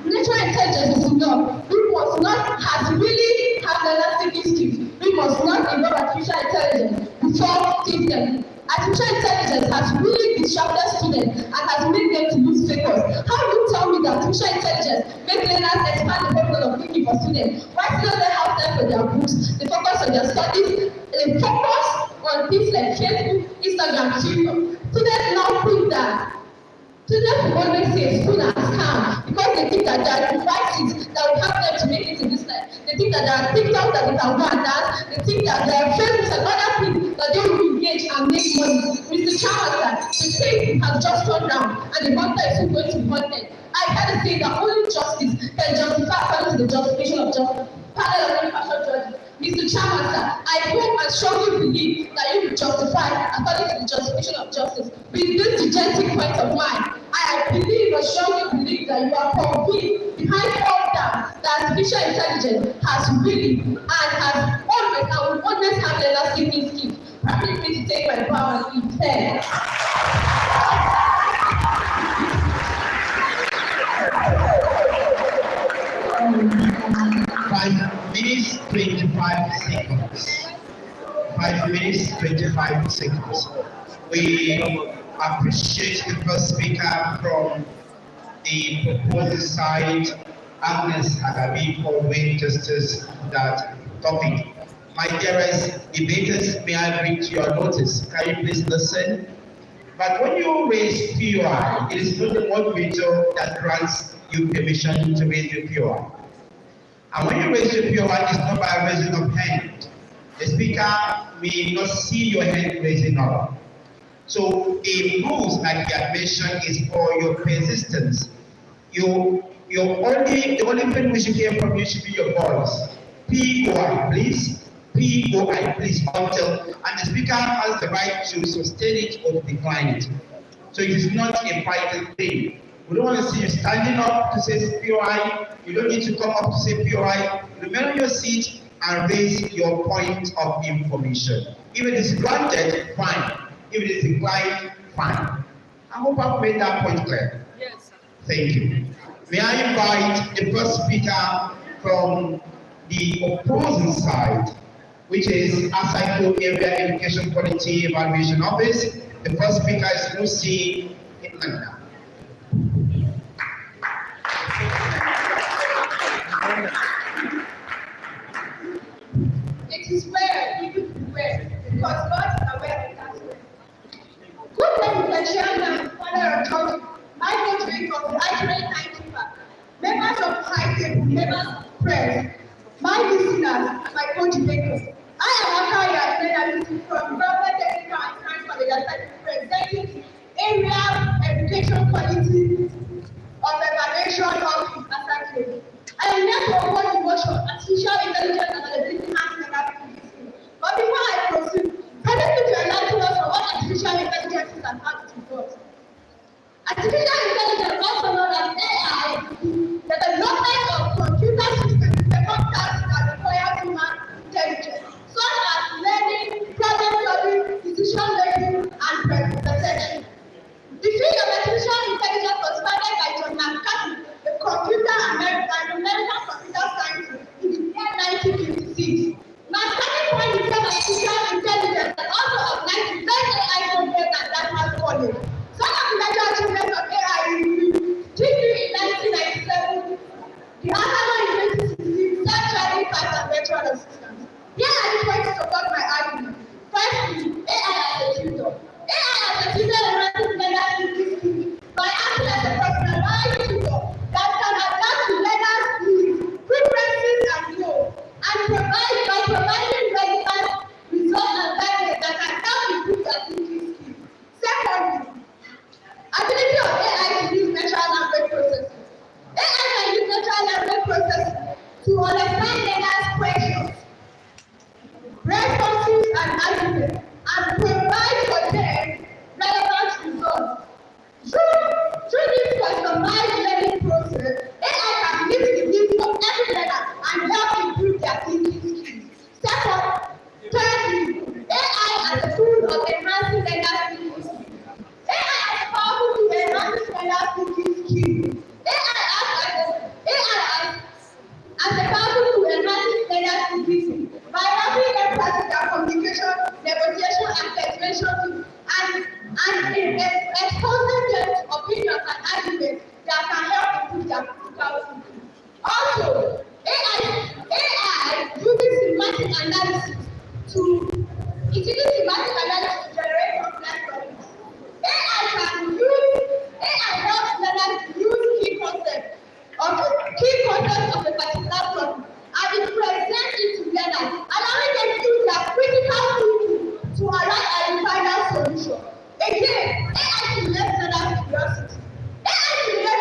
natural intelligence is enough. We must not have really have elastic skills. We must not involve artificial intelligence before teach them. Artificial intelligence has really distracted students and has made them to lose focus. How do you tell me that artificial intelligence makes learners expand the process of thinking for students? Why students don't have time for their books? They focus on their studies. They focus on things like Facebook, Instagram, Twitter. Students now think that students will always say school has scam because they think that there are devices that will help them to make it in this life. They think that there are TikTok that they can go and dance. They think that there are Facebook and other things that they will engage and make money. Mr. Chairman, the state has just turned down and the hunter is still going to be hunted. I had to say that only justice can justify according to the justification of justice. Panel of impartial judges. Mr. Chairman, sir, I hope and strongly believe that you will justify according to the justification of justice. With this gigantic point of mine, I believe and strongly believe that you are convinced behind all that artificial intelligence has really and has always and will always have learners thinking skills. Permit me to take my power and leave. 5 minutes, 25 seconds. 5 minutes, 25 seconds. We appreciate the first speaker from the proposal side, Agnes Agabi, for doing justice to that topic. My dearest debaters, may I bring to your notice? Can you please listen? But when you raise POI, it is not the moderator that grants you permission to raise your POI. And when you raise your POI, it's not by raising of hand. The speaker may not see your hand raising up. So the rules, like you have mentioned, is for your persistence. The only thing we should hear from you should be your voice. POI, please. POI, please, until, and the speaker has the right to sustain it or to decline it. So it is not a fighting thing. We don't want to see you standing up to say POI. You don't need to come up to say POI. Remember your seat and raise your point of information. If it is granted, fine. If it is declined, fine. I hope I've made that point clear. Yes, sir. Thank you. May I invite the first speaker from the opposing side, which is ASICO Area Education Quality Evaluation Office, The first speaker is Lucy Hitman. It is well, even well, because God is aware of that way. Good day, Mr. Chairman, Father of Church, my name is the Dignitary timekeeper, members of High Table, members of press, my listeners, and my contributors. I am Akaya Dignitary from Government Technical and Science College, representing area education quality of evaluation office Asante. I am here to uphold the motion artificial intelligence and ability and capability. But before I proceed, permit me to enlighten us on what artificial intelligence is and how it works. Artificial intelligence, also known as AI, the development of computer systems to perform tasks that require human intelligence, such as learning, problem solving, decision making, and perception. The field of artificial intelligence was founded by John McCarthy, a computer American computer scientist, in the year 1956. McCarthy coined the term artificial intelligence and also organized the first AI conference and data college. Some of the major achievements of AI include Dignitary in 1997, the Acknowledgement in 2016, self-driving cars and virtual assistants. Here are the points to support my argument. Firstly, AI as a tutor. AI as a tutor enhances learners' skills by acting as a personalized tutor that can adapt to learners' needs, preferences, and goals, and providing relevant results and guidance that can help improve their thinking skills. Secondly, ability of AI to use natural language processing. AI can use natural language processing to understand learners' questions, responses, and arguments, and provide for them relevant results. Through this customized learning process, AI can meet the needs of every learner and help improve their thinking skills. Thirdly, AI as a tool of enhancing learners' thinking skills. AI as a powerful tool enhances learners' thinking skills. AI as a powerful tool enhances learners' thinking skills by helping them practice their communication, negotiation, and persuasion skills, and exposing them to opinions and arguments that can help improve their critical thinking. Also, AI uses semantic analysis to generate complex topics. AI helps learners to use key concepts of a particular topic and it presents it to learners, allowing them to use their critical thinking to arrive at the final solution. Again, AI stimulates learners' curiosity. AI stimulates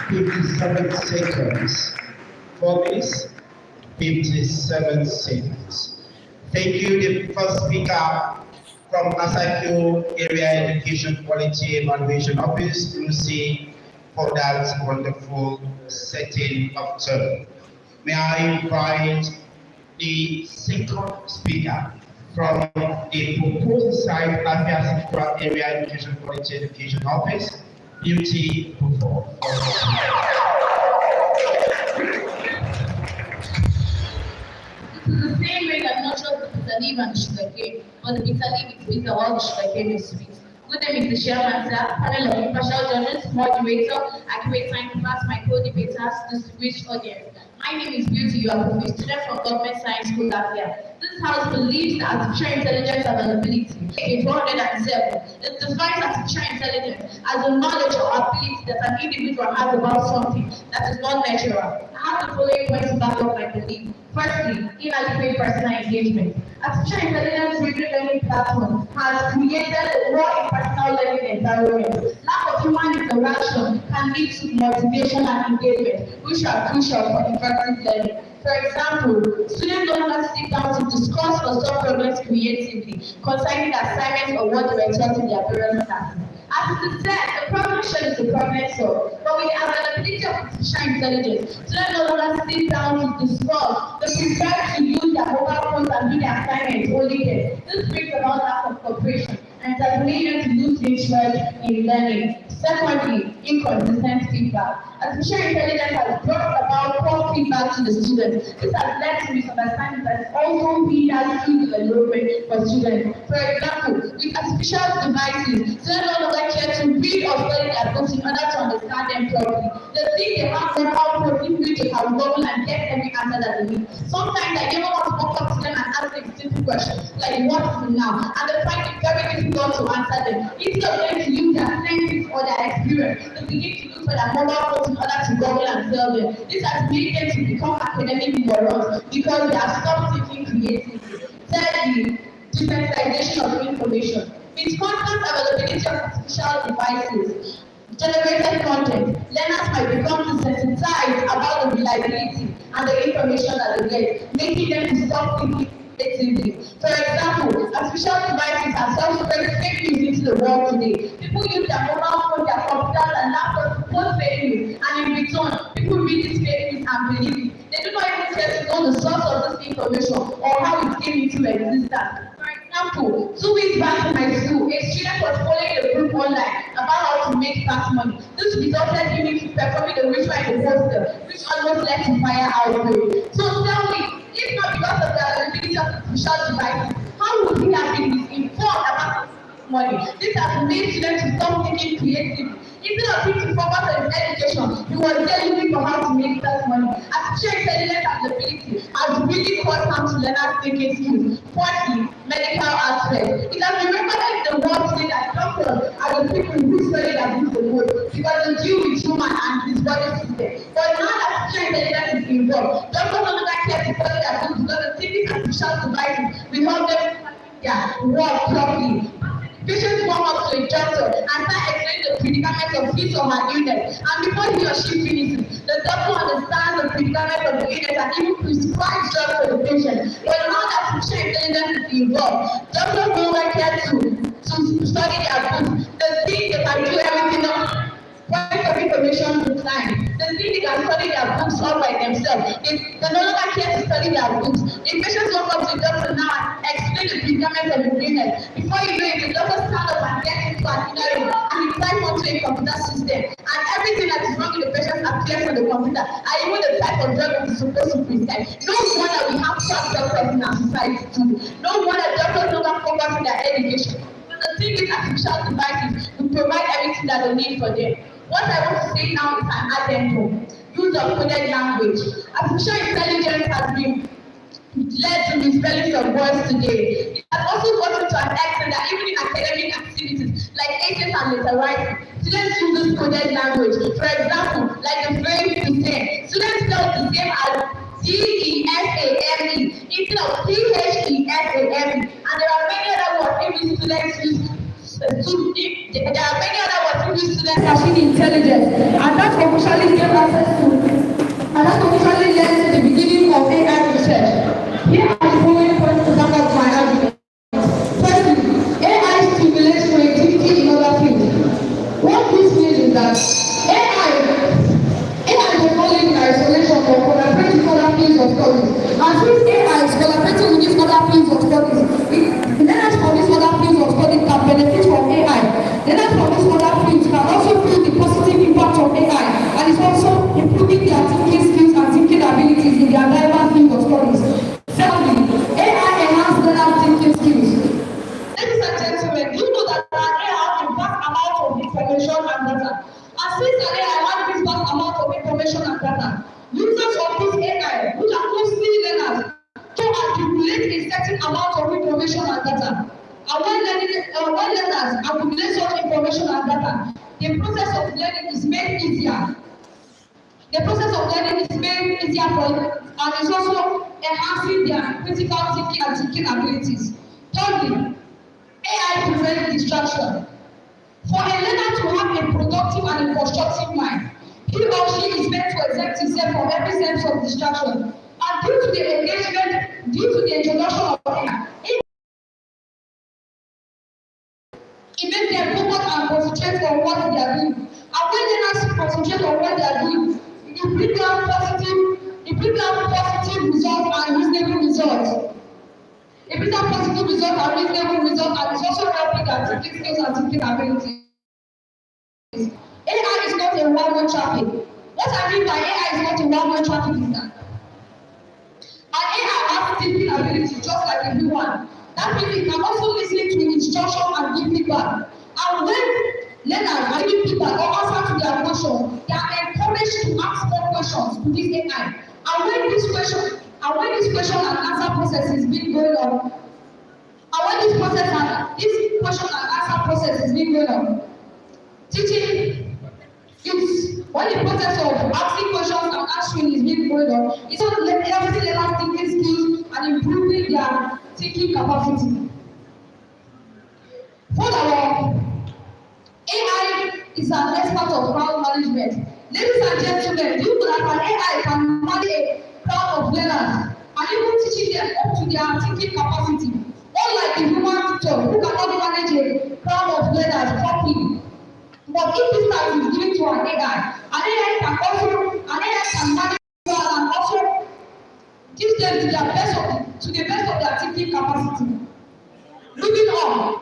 57 seconds. 4 minutes, 57 seconds. Thank you. The first speaker from Asakio Area Education Quality Evaluation Office, Lucy, for that wonderful setting of term. May I invite the second speaker from the proposed site, FULafia Central Area Education Quality Education Office, Beauty Bufo. The same way that not just the bitter leaf and the sugar cane, but the bitter leaf is bitter while the sugar cane is sweet. Good name is the chairman, sir, panel of impartial judges, moderator, accurate timekeepers, my co-debaters, distinguished audience. My name is Beauty, you are a student from Government Science School FULafia. This house believes that artificial intelligence availability in 407. It defines artificial intelligence as the knowledge or ability that an individual has about something that is not natural. I have the following points to back up my belief. Firstly, inadequate personal engagement. Artificial intelligence-driven learning platform has created a more impersonal learning environment. Lack of human interaction can lead to motivation and engagement, which are crucial for effective learning. For example, students no longer sit down to discuss or solve problems creatively concerning the assignments or what they were taught in their various classes. As it is said, the problem shared is the problem solved. But with the availability of artificial intelligence, students no longer sit down to discuss. They prefer to use their mobile phones and do their assignments only there. This brings about lack of cooperation and it has made them to lose interest in learning. Secondly, inconsistent feedback. Artificial intelligence has brought about poor feedback to the students. This has led to misunderstanding that is also hinders skill development for students. For example, with artificial devices, students no longer care to read or study their books in order to understand them properly. They think they have some output in which they can Google and get every answer that they need. Sometimes I even want to walk up to them and ask them simple questions like what is it now? And they find it very difficult to answer them. Instead of them to use their senses or their experience, they begin to look for their mobile phones in order to Google and tell them. This has made them to become academic morons because they have stopped thinking creatively. Thirdly, desensitization of information. With constant availability of artificial devices, generated content, learners might become desensitized about the reliability and the information that they get, making them to stop thinking creatively. For example, artificial devices have helped spread fake news into the world today. People use their mobile phones, their computers, and laptops to post fake news, and in return, people read these fake news and believe it. They do not even care to know the source of this information or how it came into existence. For example, 2 weeks back in my school, a student was following a group online about how to make fast money. This resulted in him performing the ritual in the poster, which almost led to fire outbreak. So tell me, if not because of the availability of artificial devices, how would he have been misinformed about money? This has made students to stop thinking creatively. Instead of him to focus on his education, he was there looking for how to make that money. Artificial intelligence availability has really caused harm to learners' thinking skills. Fourthly, medical aspect. It has been recorded in the world today that doctors are the people who study that book the most because they deal with human and his body system. But now that artificial intelligence is involved, doctors no longer care to study their books because the thinking artificial devices will help them work properly. Patients walk up to a doctor and start explaining the predicament of his or her illness. And before he or she finishes, the doctor understands the predicament of the illness and even prescribes drugs for the patient. But now that artificial intelligence is involved, doctors no longer care to study their books. They think they can do everything else. Point of information decline. They think they can study their books all by themselves. They no longer care to study their books. If patients walk up to the doctor now and explain the predicament of the illness, before you know it, the doctor stand up and get into an inner room and he type onto a computer system. And everything that is wrong with the patient appears on the computer. And even the type of drug that is supposed to prescribe. No wonder we have such doctors in our society too. No wonder doctors no longer focus on their education. But the thing is, artificial devices will provide everything that they need for them. What I want to say now is an addendum. Use of coded language. Artificial intelligence has been led to misspellings of words today. It has also gotten to an extent that even in academic activities like essays and letter writing, students use this coded language. For example, like the phrase descend. Students spell the same as DESAME instead of THESAME. And there are many other words in which students use. There are many other or TV students machine intelligence, and that officially gave access to, and that officially led to the beginning of AI research. Here are the following points to back up my argument. Firstly, AI stimulates creativity in other fields. What this means is that AI does not live in isolation or collaborate with other fields of studies. And since AI is collaborating with these other fields of studies, learners from these other fields of studies can benefit from AI. Learners from these other fields can also feel the positive impact of AI, and it's also improving their thinking skills and thinking abilities in their diverse field of studies. Secondly, AI enhances learners' thinking skills. Ladies and gentlemen, you know that AI has a vast amount of information and data. And since the AI has this vast amount of information and data, users of this AI, which are mostly learners, can accumulate a certain amount of information and data. And when learners accumulate such information and data, the process of learning is made easier. The process of learning is made easier for them, and is also enhancing their critical thinking and thinking abilities. Thirdly, AI prevents distraction. For a learner to have a productive and a constructive mind, he or she is meant to exempt himself from every sense of distraction. And due to the introduction of AI, it makes them focus and concentrate on what they are doing. And when learners concentrate on what they are doing, it brings out positive results and reasonable results. It brings out positive results and reasonable results, and it's also helping their thinking skills and thinking abilities. AI is not a one-way traffic. What I mean by AI is not a one-way traffic is that an AI has thinking ability just like a human. That means it can also listen to instruction and give feedback. And when learners are giving feedback or answer to their question, they are encouraged to ask more questions to this AI. And when this question and answer process is being going on, teaching is when the process of asking questions and answering is being going on, it's also helping learners thinking skills and improving their thinking capacity. Furthermore, AI is an expert of crowd management. Ladies and gentlemen, you know that an AI can manage a crowd of learners and even teaching them up to their thinking capacity. Unlike the human teacher who cannot manage a crowd of learners properly. But if this task is given to an AI can manage and also teach them to the best of their thinking capacity. Moving on,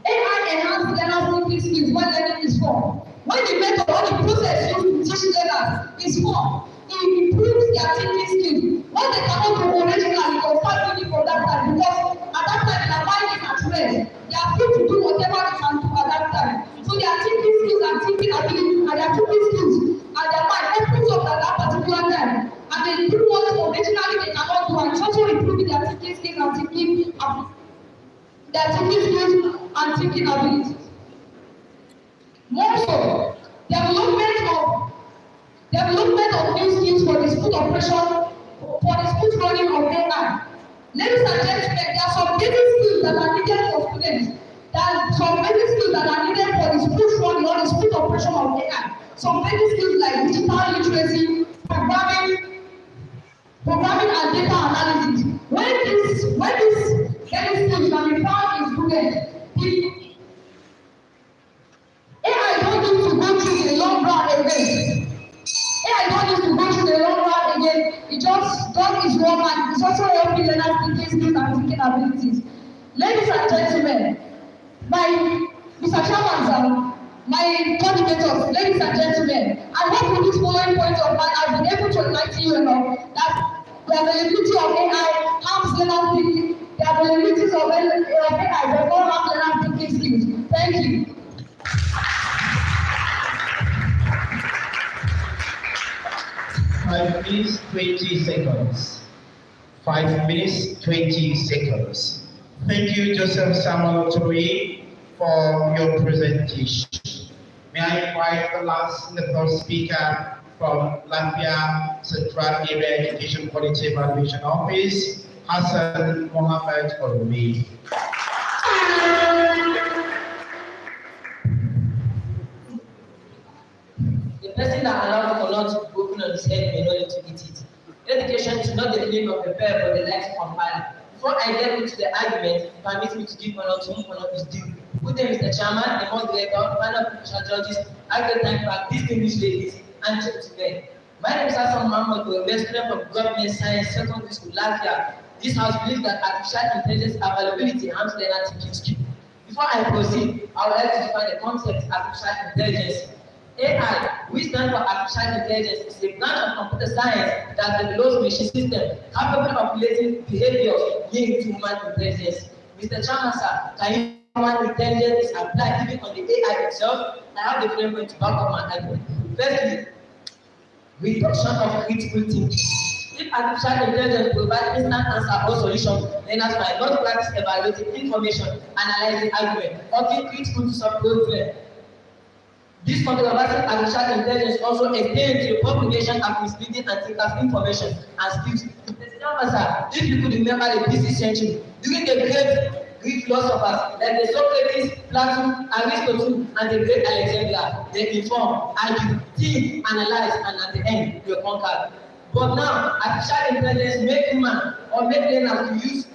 AI enhances learners' thinking skills when learning is fun. When the method or the process used to teach learners is fun, it improves their thinking skills. What they cannot do originally, they'll start doing from that time, because at that time their mind is at rest. They are free to do whatever they can do at that time. So their thinking skills and thinking ability and their thinking skills and their mind opens up at that particular time. And they do what originally they cannot do, and it's also improving their thinking skills and thinking abilities. More so, development of new skills for the smooth running of AI. Ladies and gentlemen, there are some basic skills that are needed for students. There are some basic skills that are needed for the smooth running or the smooth operation of AI. Some basic skills like digital literacy, programming and data analysis. When these basic skills can be found in students, AI don't need to go through the long round again. It just does its work, and it's also helping learners thinking skills and thinking abilities. Ladies and gentlemen, Mr. Chairman, sir, my coordinators, ladies and gentlemen, I hope with this following point of mine, I've been able to enlighten you enough that the availability of AI harms learners thinking. The availability of AI does not harm learners thinking skills. Thank you. Five minutes, 20 seconds. 5 minutes, 20 seconds. Thank you, Joseph Samuel Turi, for your presentation. May I invite the first speaker from FULafia Central Area Education Quality Evaluation Office, Hassan Mohammed Orumi. person that allows coconut to be broken on his head may not need to eat it. Education is not the name of a pair for the likes of compile. Before I get into the argument, permit me to give honor to whom honor is due. Good day, Mr. Chairman, the moderator, panel of official judges, agri time back, distinguished ladies, and gentlemen. My name is Hassan Mohammed, a student of Government Science Secondary School, FULafia. This house believes that artificial intelligence availability harms learner thinking skill. Before I proceed, I would like to define the concept of artificial intelligence. AI, which stands for artificial intelligence, is a branch of computer science that develops machine systems capable of relating behaviors linked to human intelligence. Mr. Chairman, sir, can you human intelligence is applied even on the AI itself? I have the framework to back up my argument. Firstly, reduction of critical thinking. If artificial intelligence provides instant answer or solution, learners might not practice evaluating information, analyzing argument, or being critical to solve problem. This controversial artificial intelligence also extends to the publication of misleading and thinkers information and skills. If you could remember the BC century, during the great Greek philosophers like the Socrates, Plato, Aristotle, and the great Alexander, they inform, argue, think, analyze, and at the end, they conquer. But now, artificial intelligence make human or make learners to use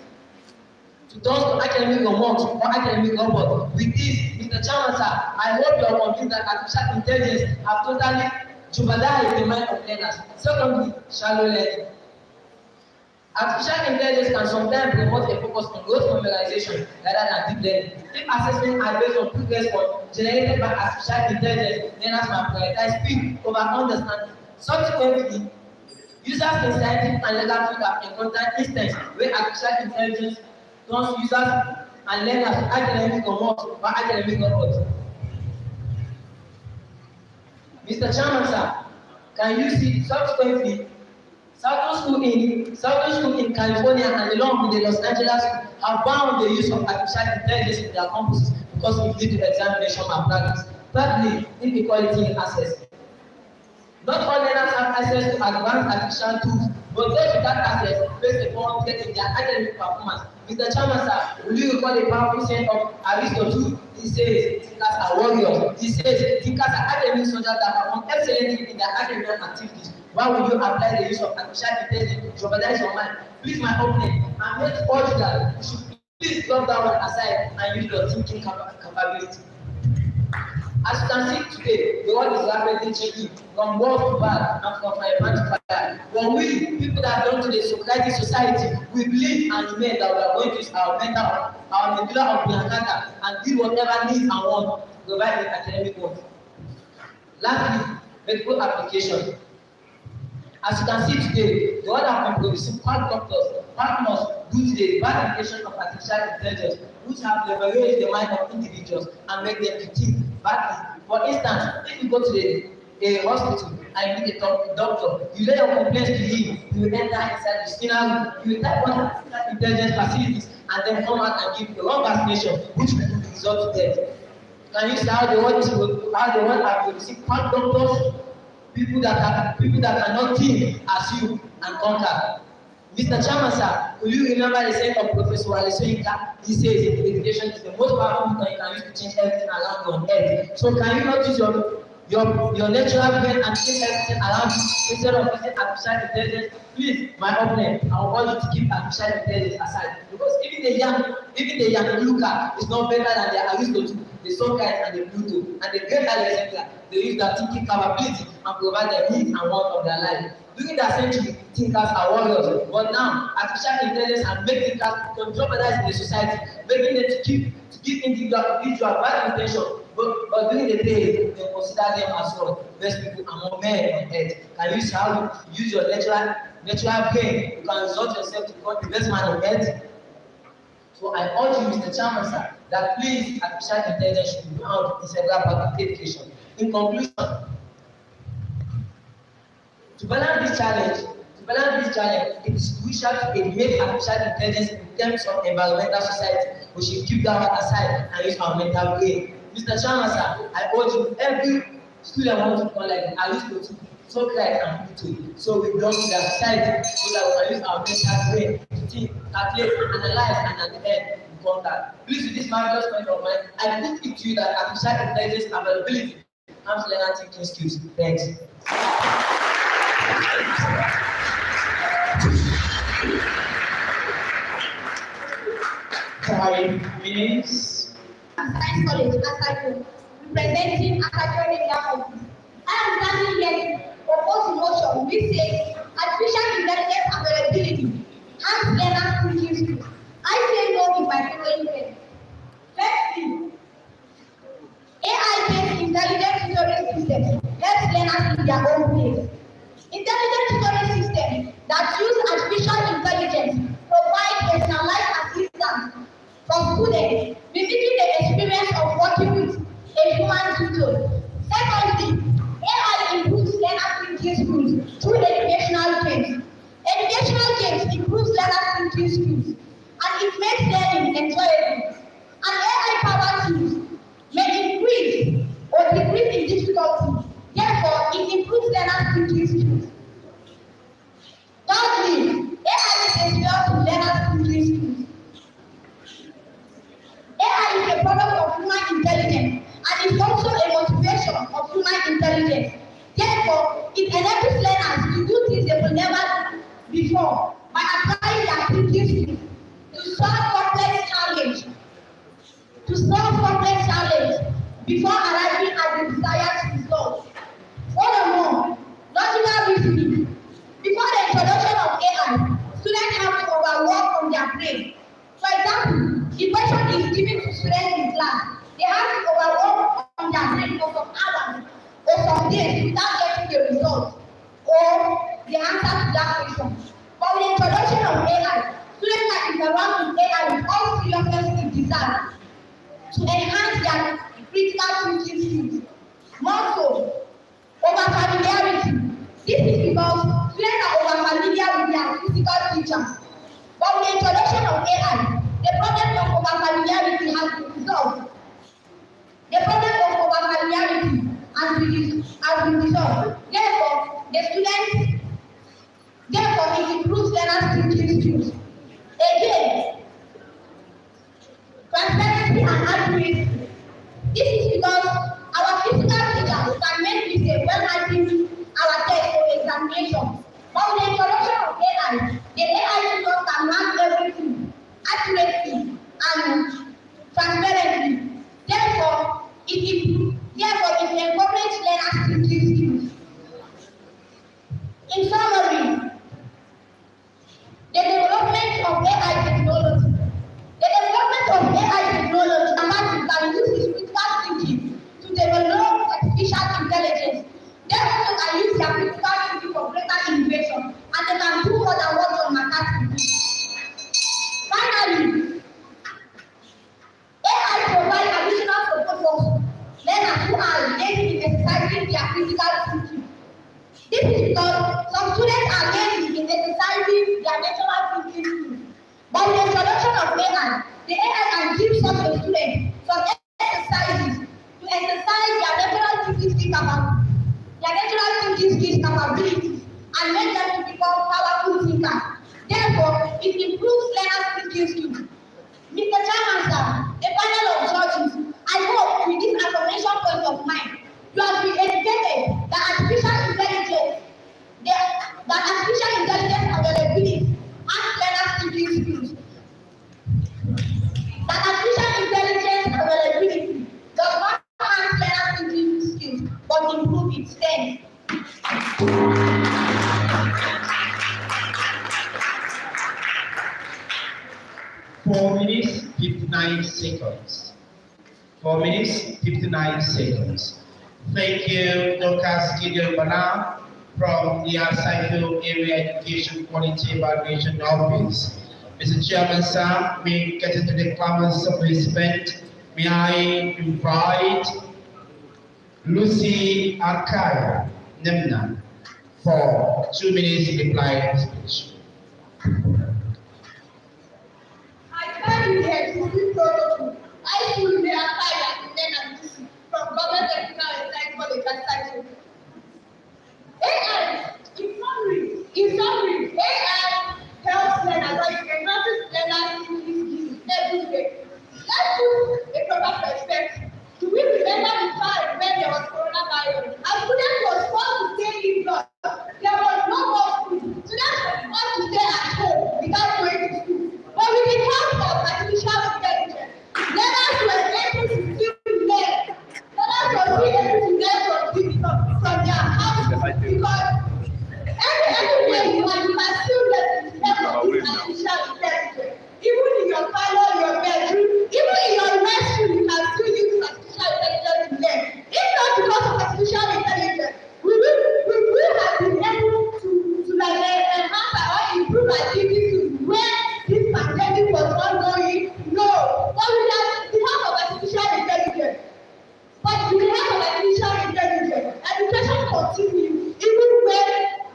to turn to academic remote or academic robot. With this, Mr. Chairman, sir, I hope you are convinced that artificial intelligence have totally jeopardized the mind of learners. Secondly, shallow learning. Artificial intelligence can sometimes promote a focus on growth memorization rather than deep learning. If assessment are based on quick response generated by artificial intelligence, learners might prioritize speed over understanding. Subsequently, users in scientific and legal field have encountered instances where artificial intelligence turns users and learners to academic remote or academic robots. Mr. Chairman, sir, can you see subsequently Southern school in California and along with the Los Angeles school have bound the use of artificial intelligence in their campuses because it leads to examination malpractice. Thirdly, inequality in access. Not all learners have access to advanced artificial tools, but those without access face a poor threat in their academic performance. Mr. Chairman, sir, will you recall a powerful saying of Aristotle? He says, thinkers are warriors. He says, thinkers are academic soldiers that perform excellently in their academic activities. Why would you apply the use of artificial intelligence to jeopardize your mind? Please, my opinion, I'm here to urge that you should please drop that one aside and use your thinking capability. As you can see today, the world is rapidly changing from world to bad and from fire to fire. When we, people that belong to the Socratic society, we believe and remain that we are going to use our mental, our medulla oblongata and do whatever needs and wants to provide the academic work. Lastly, medical application. As you can see today, the world has been producing quack doctors, quack nurses due to the bad application of artificial intelligence, which have leveraged the mind of individuals and make them to think badly. For instance, if you go to a hospital and you meet a doctor, you lay your complaints to him, you will enter inside the scanner room, you will type on artificial intelligence facilities and then come out and give the wrong vaccination, which will result to death. Can you see how the world are producing quack doctors? People that cannot think as you and conquer. Mr. Chairman, sir, will you remember the saying of Professor Wale Soyinka? He says education is the most powerful thing you can use to change everything around you on earth. So can you not use your natural brain and change everything around you instead of using artificial intelligence? Please, my opponent, I want you to keep artificial intelligence aside. Because even the young Luca is not better than the Aristotle, the Socrates and the Pluto, and the great Alexander. They use their thinking capability and provide the needs and wants of their life. During that century, thinkers are warriors, but now artificial intelligence has made thinkers controversial in the society, making them to give individual bad intention. But during the day, they consider them as well best people among men on earth. Can you see how you use your natural brain? You can result yourself to become the best man on earth. So I urge you, Mr. Chairman, sir, that please artificial intelligence should be found in several parts of education. In conclusion, to balance this challenge, it is crucial to eliminate artificial intelligence in terms of environmental society. We should keep that one aside and use our mental brain. Mr. Chairman, sir, I urge you, every student wants to become like Aristotle, Socrates, and Pluto. So we belong to their society so that we can use our mental brain to think, calculate, analyze, and at the end, become that. Please, with this marvelous point of mine, I put it to you that artificial intelligence availability enhance learner thinking skills. Thanks. 5 minutes. Science College, Asako, representing Asako Area Office. I am standing here to propose a motion which says artificial intelligence availability has learners thinking skills. I say no in my following way. Let's see. AI-based intelligent tutoring systems helps learners in their own pace. Intelligent tutoring systems that use artificial intelligence provide personalized assistance for students, mimicking the experience of working with a human tutor. Secondly, AI improves learner thinking skills through educational games. Educational games improves learner thinking skills, and it makes learning enjoyable. An AI-powered tools may increase or decrease in difficulty. Therefore, it improves learner thinking skills. Thirdly, AI is essential to learner thinking skills. AI is a product of human intelligence and is also a motivation of human intelligence. Therefore, it enables learners to do things they will never do before by applying their thinking skills to solve complex challenge before arriving at the desired result. Furthermore, logical reasoning. Before the introduction of AI, students have to overwork on their brain. For example, if question is given to students in class, they have to overwork on their brain for some hours or some days without getting the result or the answer to that question. But with the introduction of AI, students can interact with AI with all seriousness it deserves to enhance their critical thinking skills. More so, over familiarity. This is because students are over familiar with their physical features. But with the introduction of AI, the problem of over familiarity has been resolved. The problem of over familiarity has been resolved. Therefore, it improves learners' thinking skills. Again, transparency and accuracy. This is because our physical teachers can make mistakes when writing our tests for examination. But with the introduction of AI, the AI tutors can mark everything accurately and transparently. Therefore, it encourages learners' thinking skills. In summary, the development of AI technology. The development of AI technology can use its critical thinking to develop artificial intelligence. They also can use their critical thinking for greater innovation, and they can do more than what John McCarthy did. Finally, AI provides additional support for learners who are lazy in exercising their critical thinking. This is because some students are lazy in exercising their natural thinking skills. But with the introduction of AI, the AI can give such a student some exercises to exercise their natural thinking skills capabilities and make them to become powerful thinkers. Therefore, it improves learners' thinking skills. Mr. Chairman, sir, the panel of judges, I hope with this affirmation point of mine, you have been educated that artificial intelligence availability and learners' thinking skills. That artificial intelligence availability does not enhance learners' thinking skills, but improve its strength. Four minutes, 59 seconds. 4 minutes, 59 seconds. Thank you, Dr. Gideon Bana from the Cycle Area Education Quality Evaluation Office. Mr. Chairman, sir, we get into the clamors of this event. May I invite Lucy Akaya Nemna for 2 minutes reply speech. I stand here to be proud. I should be Akaya from Government Technical and Science College at Cycle. AI, in summary, AI helps learners or enhances learners' thinking skills every day. Let's put a proper perspective. Do we remember the time when there was coronavirus?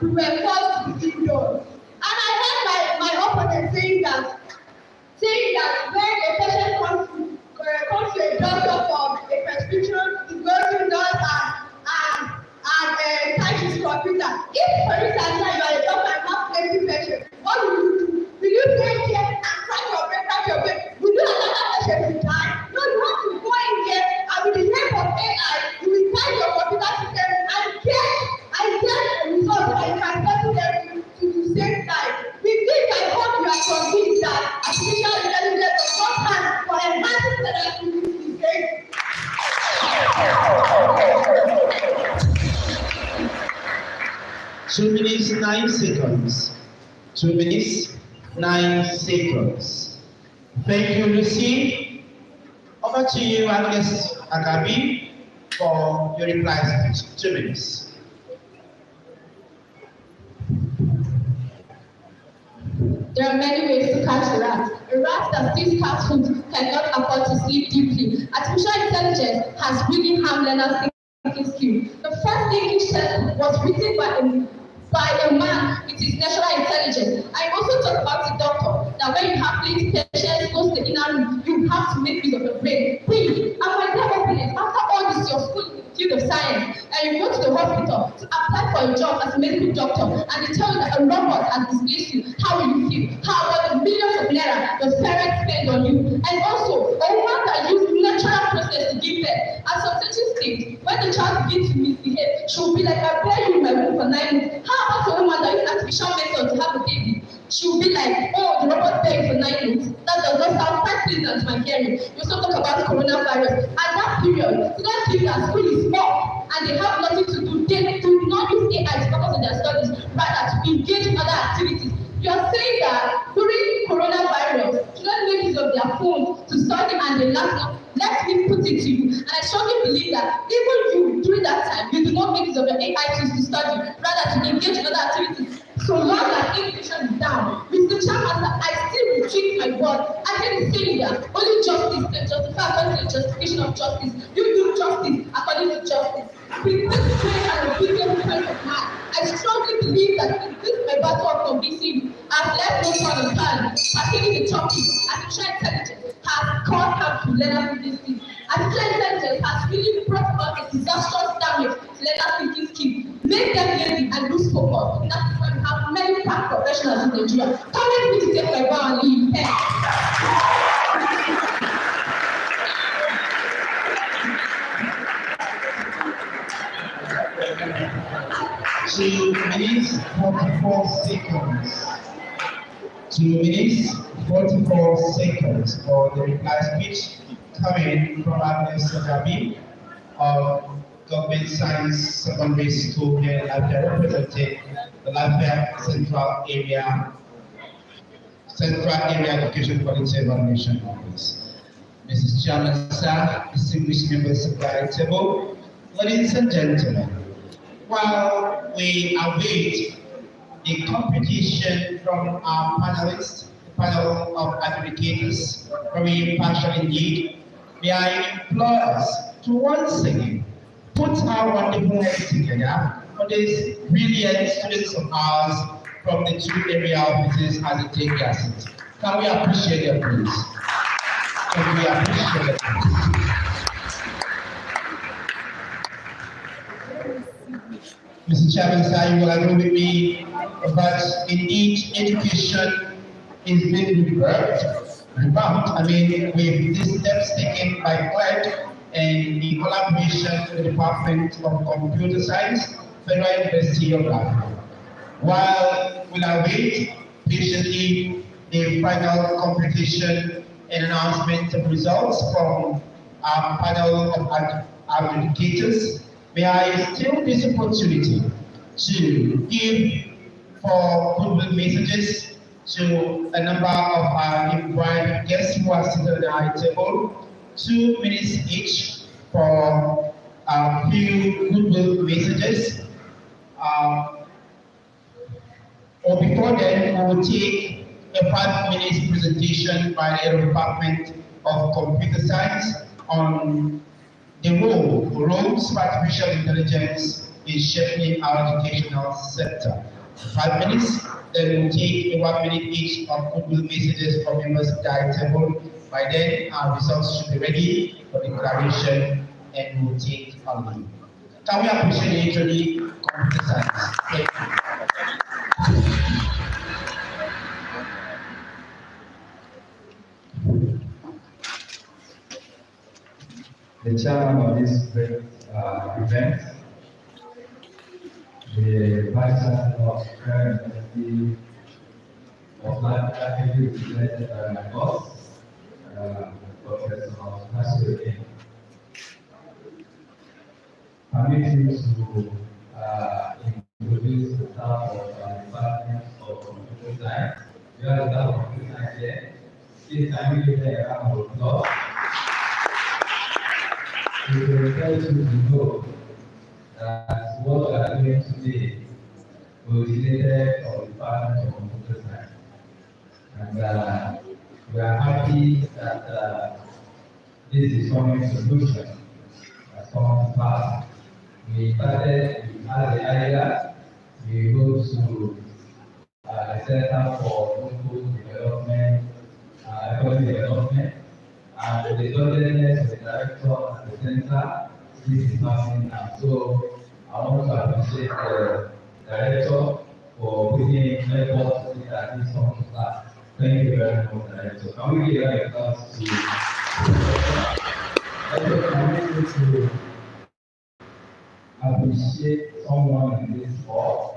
we were forced to be indoors. And I heard my opponent saying that when a patient comes to a doctor for a prescription, he goes indoors and touch his computer. If, for instance, you are a doctor and have 20 patients, what will you do? Will you take care and crack your brain? Will you allow that patient to die? No, you have to go in there and with the help of AI, you will type your computer system and get a result and you can settle them to the same time. With this, I hope you are convinced that artificial intelligence does not stand for enhancing the activities today. 2 minutes, 9 seconds. 2 minutes, 9 seconds. Thank you, Lucy. Over to you, Agnes Agabi, for your reply speech. 2 minutes. There are many ways to catch a rat. A rat that steals cat food cannot afford to sleep deeply. Artificial intelligence has really harmed learners' thinking skill. The first English test was written by a man with his natural intelligence. I also talk about the doctor, that when you have late patients go to the inner room, you have to make use of your brain. Please, and my dear opponent, after all this, your school in the field of science, and you go to the hospital to apply for a job as a medical doctor, and they tell you that a robot has displaced you, how will you feel? How about the millions of naira your parents spend on you? And also, a woman that uses natural process to give birth. At some certain stage, when the child begins to misbehave, she will be like, I bear you in my womb for 9 months. How about a woman that uses artificial method to have a baby? She will be like, oh, the robot bear you for 9 months. That does not sound quite pleasant to my hearing. You also talk about coronavirus. At that period, students feel that school is small and they have nothing to do. They do not use AI to focus on their studies, rather to engage in other activities. You are saying that during coronavirus, students make use of their phones to study and they laptop. Let me put it to you, and I strongly believe that even you, during that time, you do not make use of your AI tools to study, rather to engage in other activities. So long as education is down, Mr. Chairmaster, I still retreat my word. I can say that only justice can justify according to the justification of justice. You do justice according to justice. With this great and obedient point of mine, I strongly believe that in this my battle of convincing, I've left no stone unturned, particularly the topic, artificial intelligence has caused harm to learners in this field. Artificial intelligence has really brought about a disastrous damage to learners' thinking skills, make them lazy and lose focus. That is why we have many past professionals in Nigeria. Permit me to take my bow and leave. Two minutes, 44 seconds. 2 minutes, 44 seconds for the reply speech coming from Agnes Agabi of Government Science Secondary School here in FULafia, representing the FULafia Central Area Education Quality Evaluation Office. Mrs. Chairman, sir, distinguished members of the table, ladies and gentlemen, while we await the competition from our panelists, panel of advocates, very impartial indeed, may I implore us to once again put our wonderful heads together for these brilliant students of ours from the two area offices as they take their seats. Can we appreciate them, please? Can we appreciate them, please? Mr. Chairman, sir, you will agree with me that indeed education is being revamped. With these steps taken by CLED and in collaboration with the Department of Computer Science, Federal University of Africa. While we await patiently the final competition and announcement of results from our panel of advocates, may I still this opportunity to give for goodwill messages to a number of our invited guests who are seated at our table, 2 minutes each for a few goodwill messages. Or before then, we will take a 5 minutes presentation by the head of Department of Computer Science on the roles of artificial intelligence in shaping our educational sector. 5 minutes, then we'll take a 1 minute each of Google messages from members of the table. By then, our results should be ready for declaration and we'll take our leave. Can we appreciate the computer science? Thank you. The chairman of this great event, the vice chancellor of University of London, represented by my boss, Professor Nasir. Permit me to introduce the staff of the Department of Computer Science. We are the staff of Computer Science here. Please can we give them a round of applause? We will encourage you to know that what we are doing today originated from the Department of Computer Science. And we are happy that this is coming solution has come to pass. We started as the idea, we go to the Center for Local Development, Economic Development, and the governance of the director at the center. This is happening now. So I want to appreciate the director for putting in effort to see that this comes to pass. Thank you very much, director. Can we give a applause to to appreciate someone in this sport?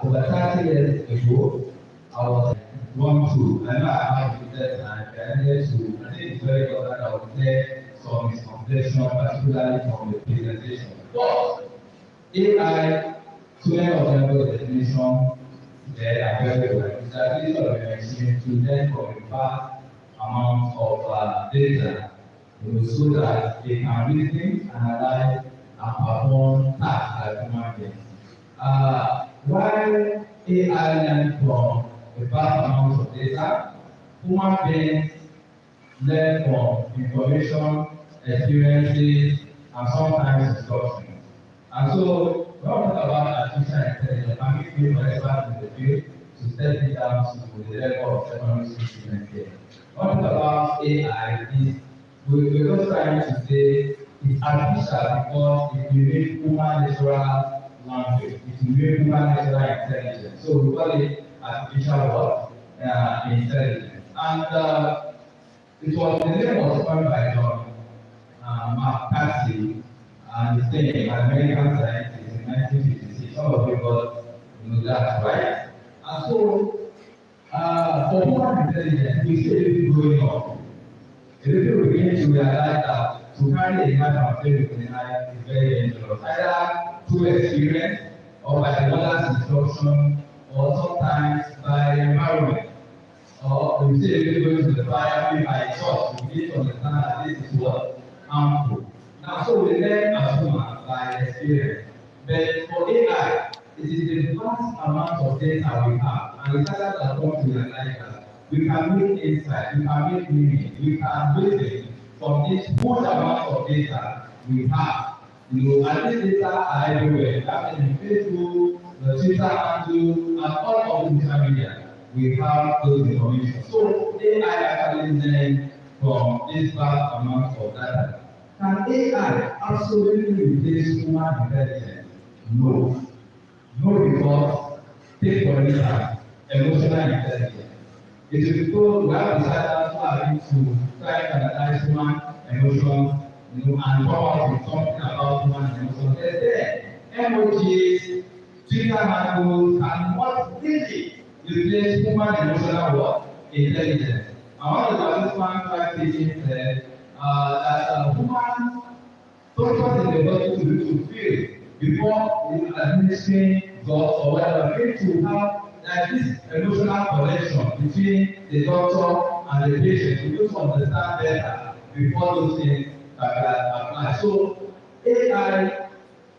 Over 30 years ago, I was going to, I know I have to that time, I needed to, I think it's very important that I would clear some misconception, particularly from the presentation. But AI, so many of them know the definition, they are very well. It's the ability of the machine to learn from a vast amount of data, so that they can reason, analyze, and perform tasks like human beings. While AI learns from a vast amount of data, human beings learn from information, experiences, and sometimes instructions. And so, when we talk about artificial intelligence, permit me for experts in the field to step it down to the level of secondary school students here. When we talk about AI, we're just trying to say it's artificial because it will make human natural language, it will make human natural intelligence. So we call it artificial intelligence. And it was the name was coined by John McCarthy and the same American scientist in 1956. Some of you got that, right? And so for human intelligence, we see it growing up. The people begin to realize that to carry a knife and play with a knife is very dangerous, either through experience or by the mother's instruction or sometimes by the environment. Or we see people going to the fire by choice, we need to understand that this is what harmful. Now, so we learn as humans by experience. But for AI, it is the vast amount of data we have, and researchers have come to realize that we can make insight, we can make meaning, we can reason from this huge amount of data we have. And these data are everywhere. That means Facebook, the Twitter handle, and all of the social media. We have those information. So AI actually learn from this vast amount of data. Can AI absolutely replace human intelligence? No. No, because take for instance, emotional intelligence. It is because we have decided who are going to try to analyze human emotions, and come out with something about human emotions. There, emojis, Twitter handles, and what really replace human emotional intelligence. And one of the participants tried teaching said that human focus in the body to feel before administering drugs or whatever. We need to have this emotional connection between the doctor and the patient. We need to understand better before those things apply. So AI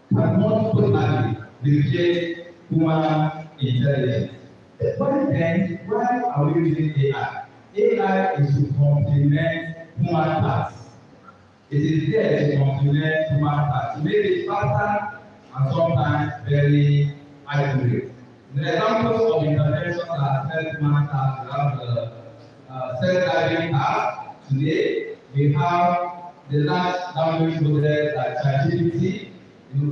cannot totally replace human intelligence. But then, why are we using AI? AI is to complement human tasks. It is there to complement human tasks, to make it faster and sometimes very accurate. The examples of interventions are self-managed tasks. We have the self-driving tasks. Today, we have the large language models like ChatGPT,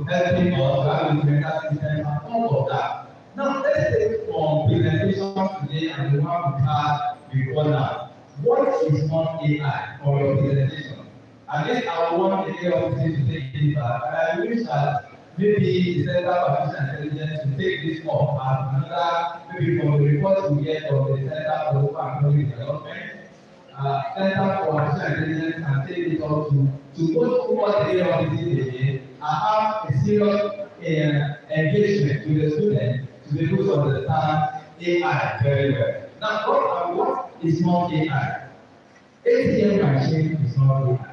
helping us to have implemented systems and all of that. Now, let's take from presentation today and the one we had before now. What is not AI for your presentation? At least I want the area of things to take this back, and I wish that maybe the Center for Artificial Intelligence to take this up as another, maybe from the reports we get from the Center for Open Economic Development. Center for Artificial Intelligence can take this up to go towards the area of this again and have a serious engagement with the students to be able to understand AI very well. Now, what is not AI? ATM machine is not AI.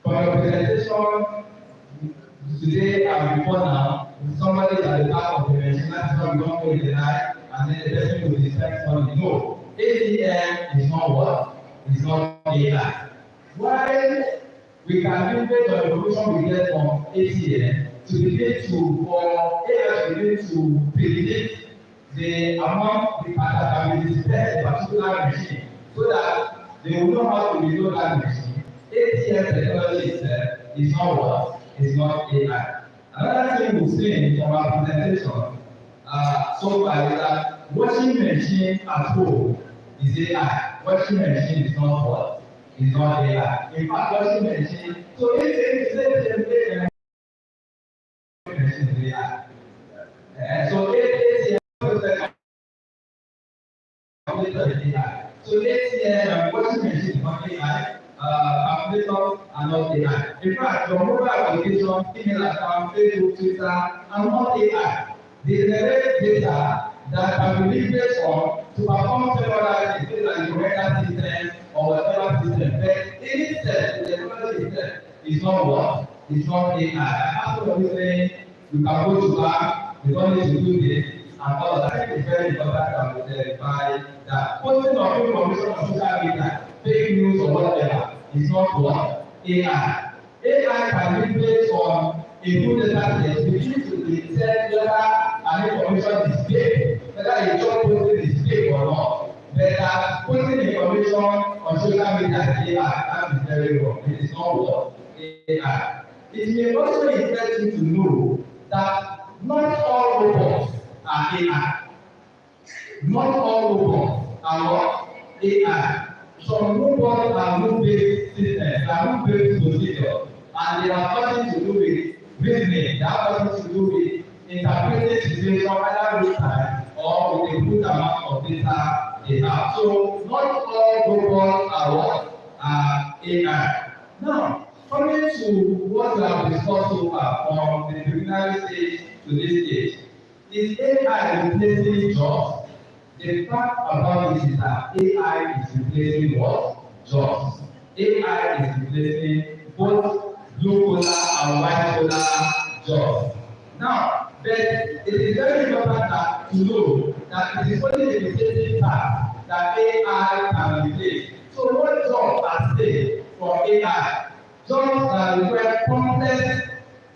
For your presentation today and before now, somebody at the back of the machine, that's why we don't go in the night, and then the person will dispense money. No, ATM is not what? It's not AI. Why we can leverage the information we get from ATM to begin to, for AI to begin to predict the amount the that can be dispensed in a particular machine, so that they will know how to reload that machine. ATM technology itself is not what? Is not AI. Another thing we've seen from our presentation so far is that washing machine at home is AI. Washing machine is not what? Is not AI. In fact, washing machine, so if machine is AI. So ATM so let's say washing machine is not AI, calculators are not AI. In fact, your mobile application, email account, Facebook, Twitter are not AI. They generate data that can be leveraged on to perform several things, like your weather system or whatever system. But in itself, the technology itself is not what? It's not AI. I absolutely saying you can go to bank, you don't need to do this. And all that. I think it's very important that we verify that posting of information on social media, fake news or whatever, is not what? AI. AI can be based on a good data set, begin to detect whether an information is fake, whether a job posting is fake or not. But that posting information on social media is AI, that is very wrong. It is not what? AI. It may also interest you to know that not all robots are AI. Not all robots are what? AI. Some robots are rule-based systems, are rule-based procedures, and they have nothing to do with reasoning. They have nothing to do with interpreting situation either real time or with a good amount of data they have. So not all robots are what? Are AI. Now, coming to what we have discussed so far from the preliminary stage to this stage, is AI replacing jobs? The fact about this is that AI is replacing what? Jobs. AI is replacing both blue collar and white collar jobs. Now, but it is very important that to know that it is only the replacing part that AI can replace. So what jobs are saved for AI? Jobs that require complex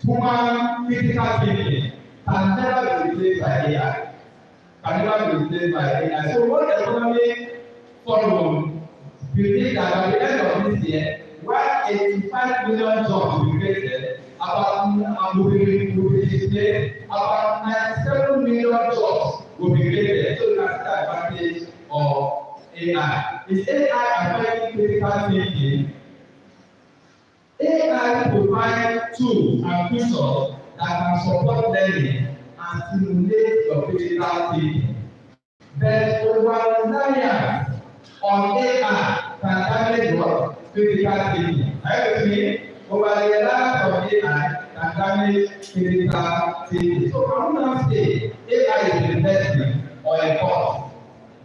human critical thinking can never be replaced by AI. Can never be replaced by AI. So what economic forum predict that by the end of this year, while 85 million jobs will be created, will be displayed, about 97 million jobs will be created. So you can see the advantage of AI. Is AI affecting critical thinking? AI provides tools and features that can support learning and stimulate your critical thinking. But over-reliance on AI can damage your critical thinking. Are you with me? Over-reliance on AI can damage critical thinking. So I will not say AI is an investment or a cost.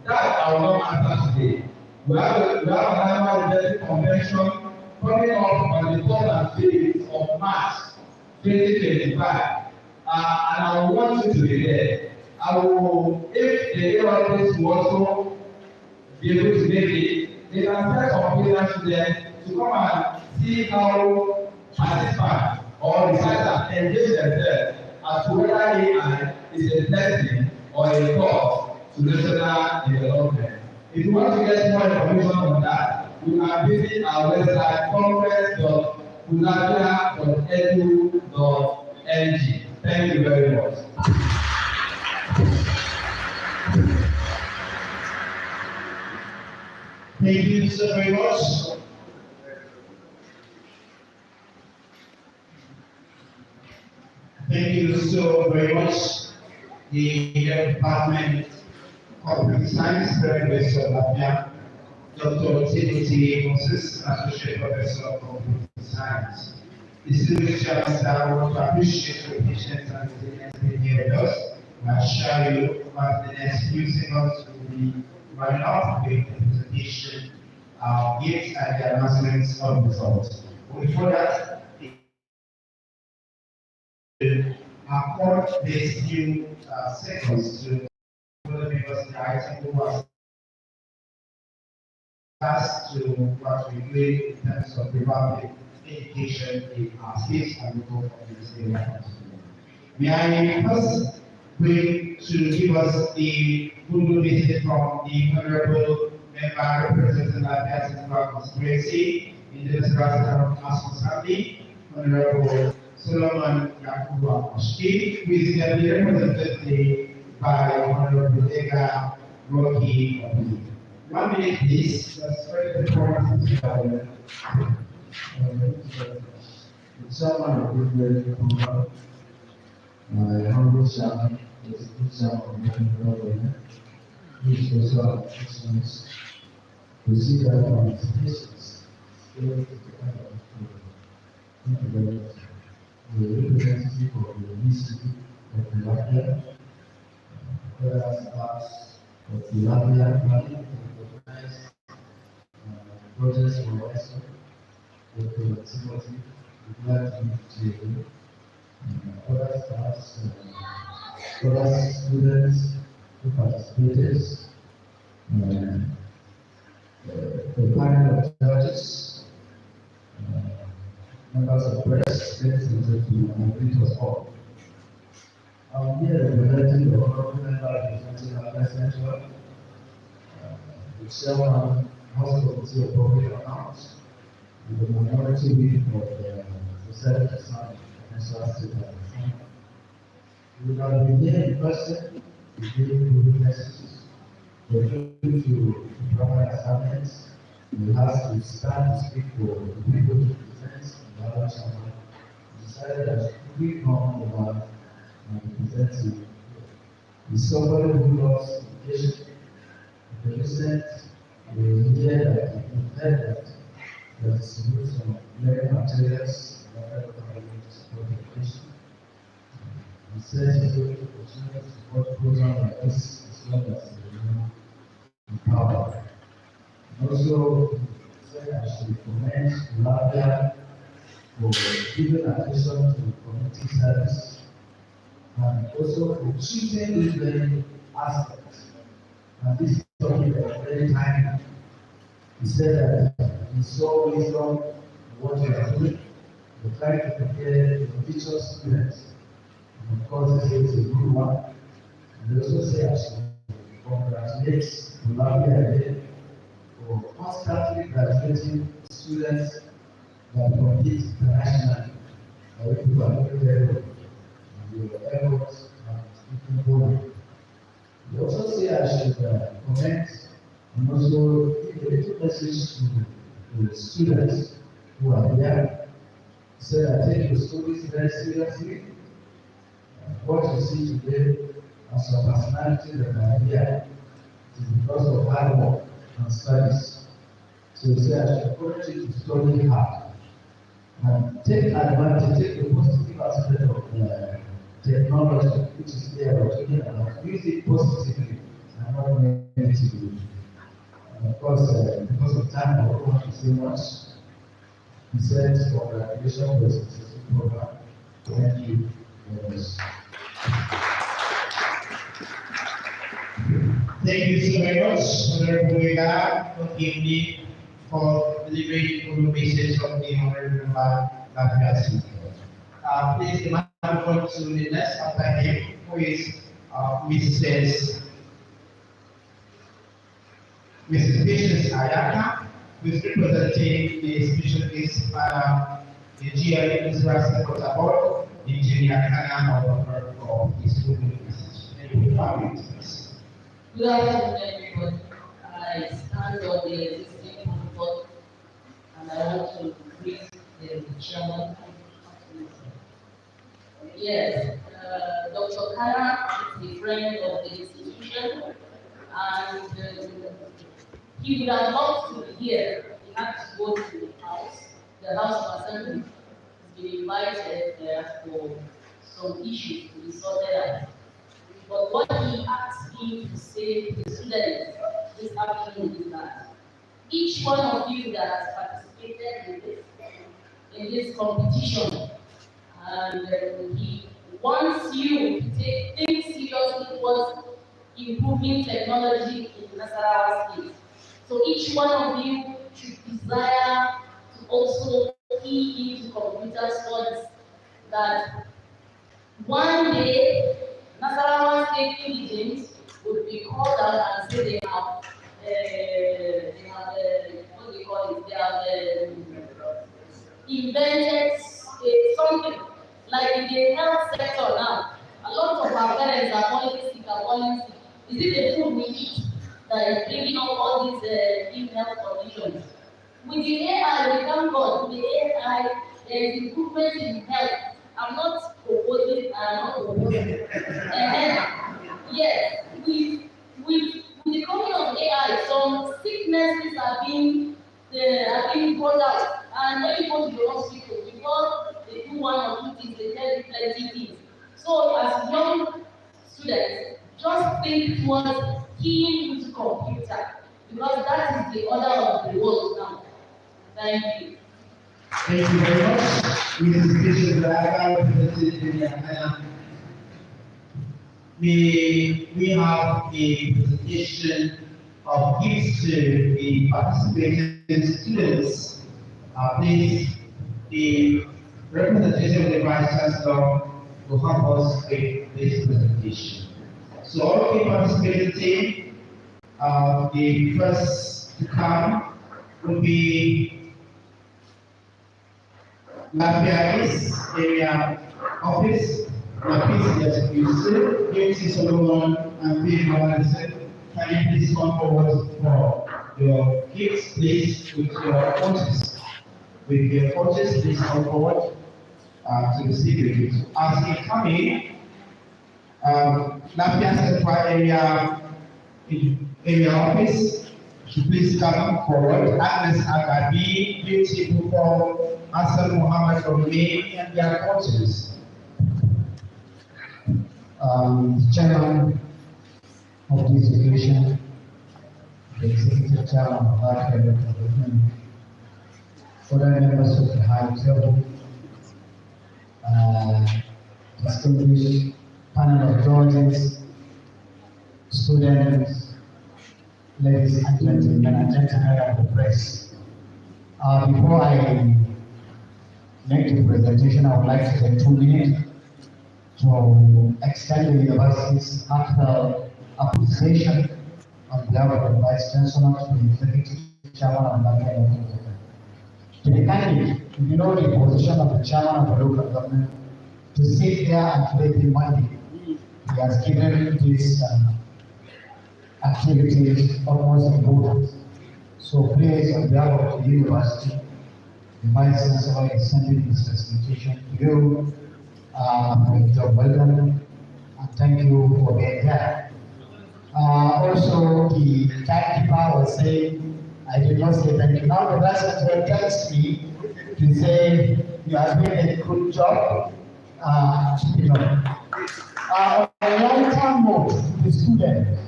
That I will not answer today. We have an annual investment convention coming up on the 4th and 5th of March 2025. And I want you to be there. I will, if the airlines will also be able to make it, they can send some brilliant students to come and see how participants or the sites have engaged themselves as to whether AI is a blessing or a cause to national development. If you want to get more information on that, you can visit our website conference.fulafia.edu.ng. Thank you very much. Thank you so very much. Thank you so very much. The Department of Corporate Science, Professor FULafia, Dr. Dignitary Moses, Associate Professor of Corporate Science. Distinguished chairman, I want to appreciate your patience and resilience being here with us. I assure you that the next few seconds will be running up with the presentation of gifts and the announcements of results. Before that, accord these few seconds to the members of the item who was asked to what we do in terms of developing education in our states and local communities. May I first bring to give us the good visit from the Honorable Member representing the National Constituency in the National Assembly, Honorable Solomon Yakubu Ashki, who is represented by Honorable Ega Rocky Obi. 1 minute, please. That's very important. The chairman of the Dignitary program, my humble chairman, the chairman of the program, which was our excellence, to see that our institutions, the representative of the VC of FULafia, other staffs of FULafia, planning to organize projects for us. Dr. Timothy, we'd like to meet you, other staffs, other students who participated, the panel of judges, members of press, ladies and gentlemen, and greet us all. I'm here representing the honorable member representing our Central, the chairman, House Committee of Public Accounts, and the minority whip of the Senate Financial State. We have been here in person, we gave good messages, we are going to proper assignments, we have to stand to speak for the people to present the other channel. We decided that we come over and present to somebody who loves education. The recent, we hear that we heard that there is some learning materials that are available to support education. We said it's going to continue to support programs like this as long as they remain empowered. Also, I should commend FULafia for giving attention to community service and also for choosing this very aspect. And this topic is very timely. He said that he saw wisdom in what we are doing. We're trying to prepare the future students. And of course, this is a good one. And they also say I should congratulate FULafia again for constantly graduating students that compete internationally. Our people are doing very well. And your efforts are speaking boldly. They also say I should comment and also give a little message to the students who are here. Say I take your stories very seriously. What you see today as your personality that are here is because of hard work and studies. So you say I should encourage you to study hard and take advantage, take the positive aspect of technology, which is there, we're talking about. Use it positively and not negatively. And of course, because of time, I don't want to say much. He says, congratulations for the successful program. Thank you very much. Thank you so very much, Honorable Ega, for delivering the message of the Honorable Member FULafia. Please, the microphone to the next after him, who is Mrs. Patience Ayaka, who is representing the specialist, the GI Israel Support Board, Engineer Kana of his student message. Thank you for having us. Good afternoon, everybody. I stand on the existing report and I want to greet the chairman. Yes, Dr. Kara is a friend of the institution and he would have loved to be here. He had to go to the House of Assembly. He's been invited there for some issues to be sorted out. But what he asked me to say to the students this afternoon is that each one of you that has participated in this competition, and he wants you to take things seriously towards improving technology in Nasarawa State. So each one of you should desire to also key into computer studies, that one day Nasarawa State indigents would be called out and say they have what do you call it? They have invented something like in the health sector now. A lot of our parents are falling sick, Is it the food we eat that is bringing up all these health conditions? With the AI, we thank God. With the AI, there is improvement in health. I'm not proposing, yes, with the coming of AI, some sicknesses are being brought out, and when you go to the hospital, before they do one or two things, they tell you plenty things. So as young students, just think towards keying into computer, because that is the order of the world now. Thank you. Thank you very much. Mrs. Patience Ayaka, representing we have a presentation of gifts to the participating students. Please, the representative of the Vice Chancellor will help us with this presentation. So all the participating team, the first to come will be FULafia area office, Lapis Yusuf, James Solomon, and Bill Morrison. Can you please come forward for your gifts, please, with your photos? With your photos, please come forward to receive your gifts. As you come in, Lapia Central area office, should please come forward. Agnes Agabi, Beauty Bufo, Hassan Muhammad from Maine, and their coaches. Chairman of this occasion, the Executive Chairman of FULafia Development, other members of the High Table, distinguished panel of judges, students, ladies and gentlemen of the press. Before I make the presentation, I would like to take 2 minutes to extend the university's heartfelt appreciation on behalf of the Vice Chancellor to the Executive Chairman of the local government. To the candidate, you know the position of the Chairman of the local government to sit there and collect the money. He has given this activities almost important. So please, on behalf of the university, the Vice Chancellor is sending this facilitation to you. You're welcome, and thank you for being here. Also, the timekeeper was saying, I did not say thank you. Now the Vice Chancellor tells me to say, you have done a good job. Keep it up. On a long-term note, the students,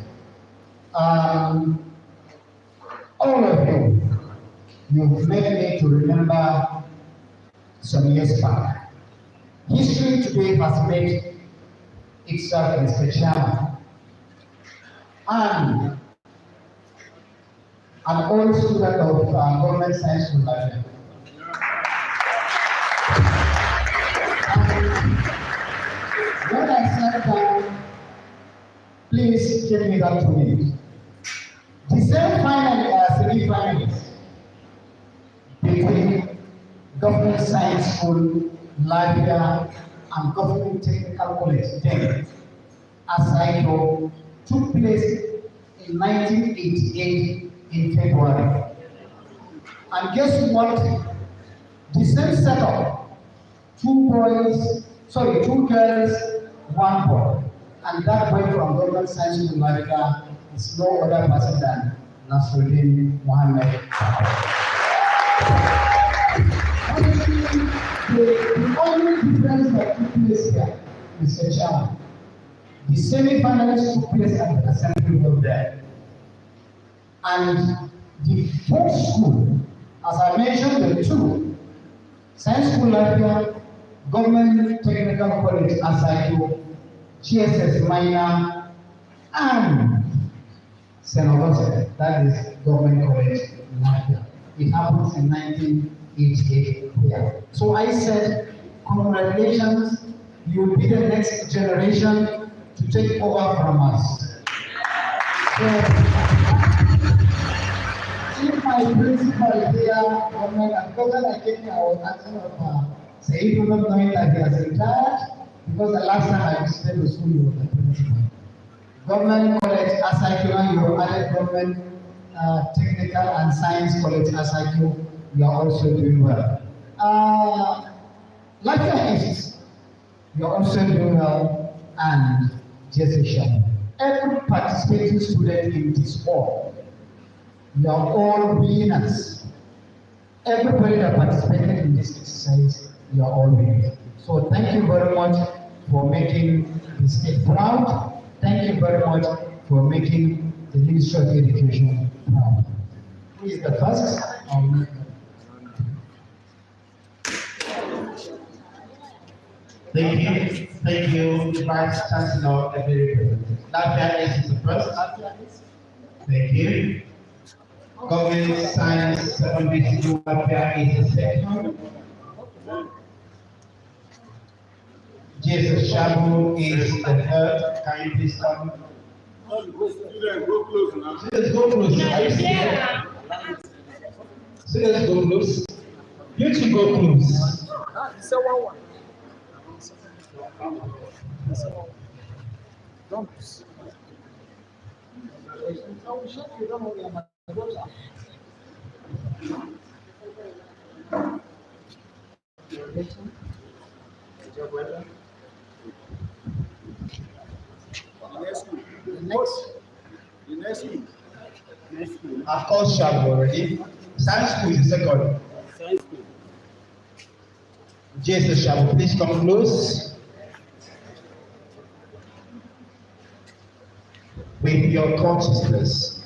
all of you've made me to remember some years back. History today has made itself as the chairman. And an old student of government science FULafia. And When I sat down, please give me that 2 minutes. The same semi-finals between Government Science School, Labia, and Government Technical College, then, as I know, took place in 1988 in February. And guess what? The same setup, 2 girls, 1 boy. And that boy from Government Science School, Labia, is no other person than Nasruddin Mohammed. The only difference that took place here, Mr. Chairman, the semi-finals took place at the assembly hall there. And the fourth school, as I mentioned, the 2, Science School Labia, Government Technical College, Asaido, GSS Minor, and St. Augustine, that is Government College, Labia. It happens in 1988 here. So I said, congratulations, you will be the next generation to take over from us. So, if my principal here, government, and because I came here, I was asking of say, you don't know that he has retired, because the last time I visited the school, you were the principal. Government College, Asakio, you were added Government Technical and Science College, Asakio, you are also doing well. Like East, you are also doing well, and Jessica. Every participating student in this hall, you are all winners. Everybody that participated in this exercise, you are all winners. So thank you very much for making the state proud. Thank you very much for making the Ministry of Education proud. Who is the first? Thank you. Thank you, the Vice Chancellor, and the representative. Labia is the first. Thank you. Government Science Secondary School, Labia is the second. Jesus Shabu is the third. Can you please come? Students, go close now. Students, go close. Are you here? Students, go close. You two go close. The next week. Of course, Shabu already. Science School is the second. Jesus Shabu, please come close. With your consciousness.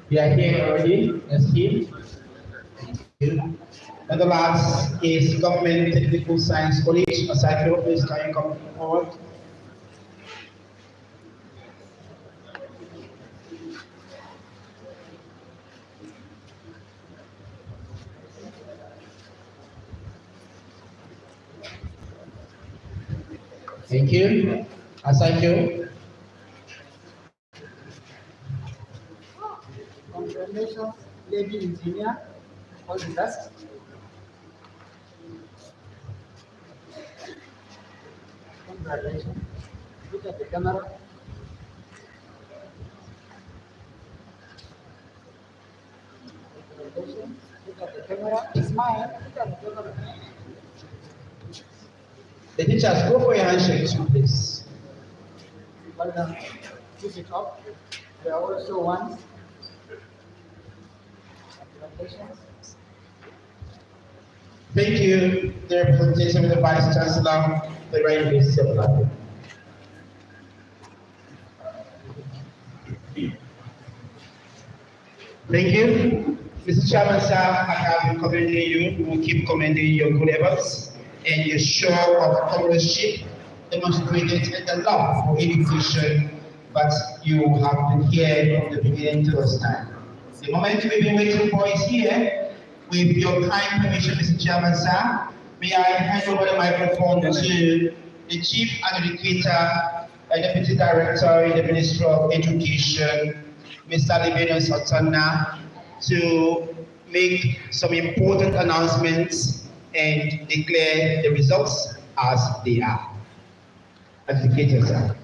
We are here already. That's him. And the last is Government Technical Science College. Aside, please can you come forward? Thank you. Aside. Congratulations, lady engineer, all the best. Congratulations. Look at the camera. Congratulations. Look at the camera. Smile. Look at the camera. The teachers, go for your handshake too, please. Well done. Keep it up. There are also ones. Thank you, the representation of the Vice Chancellor, the Grand University of London. Thank you. Mr. Chairman, sir, I have been commending you. We will keep commending your good efforts and your show of comradeship demonstrated and the love for education that you have been here from the beginning to this time. The moment we've been waiting for is here. With your kind permission, Mr. Chairman, sir, may I hand over the microphone to the Chief Educator and Deputy Director in the Ministry of Education, Mr. Livinus Otana, to make some important announcements and declare the results as they are. Educator, sir.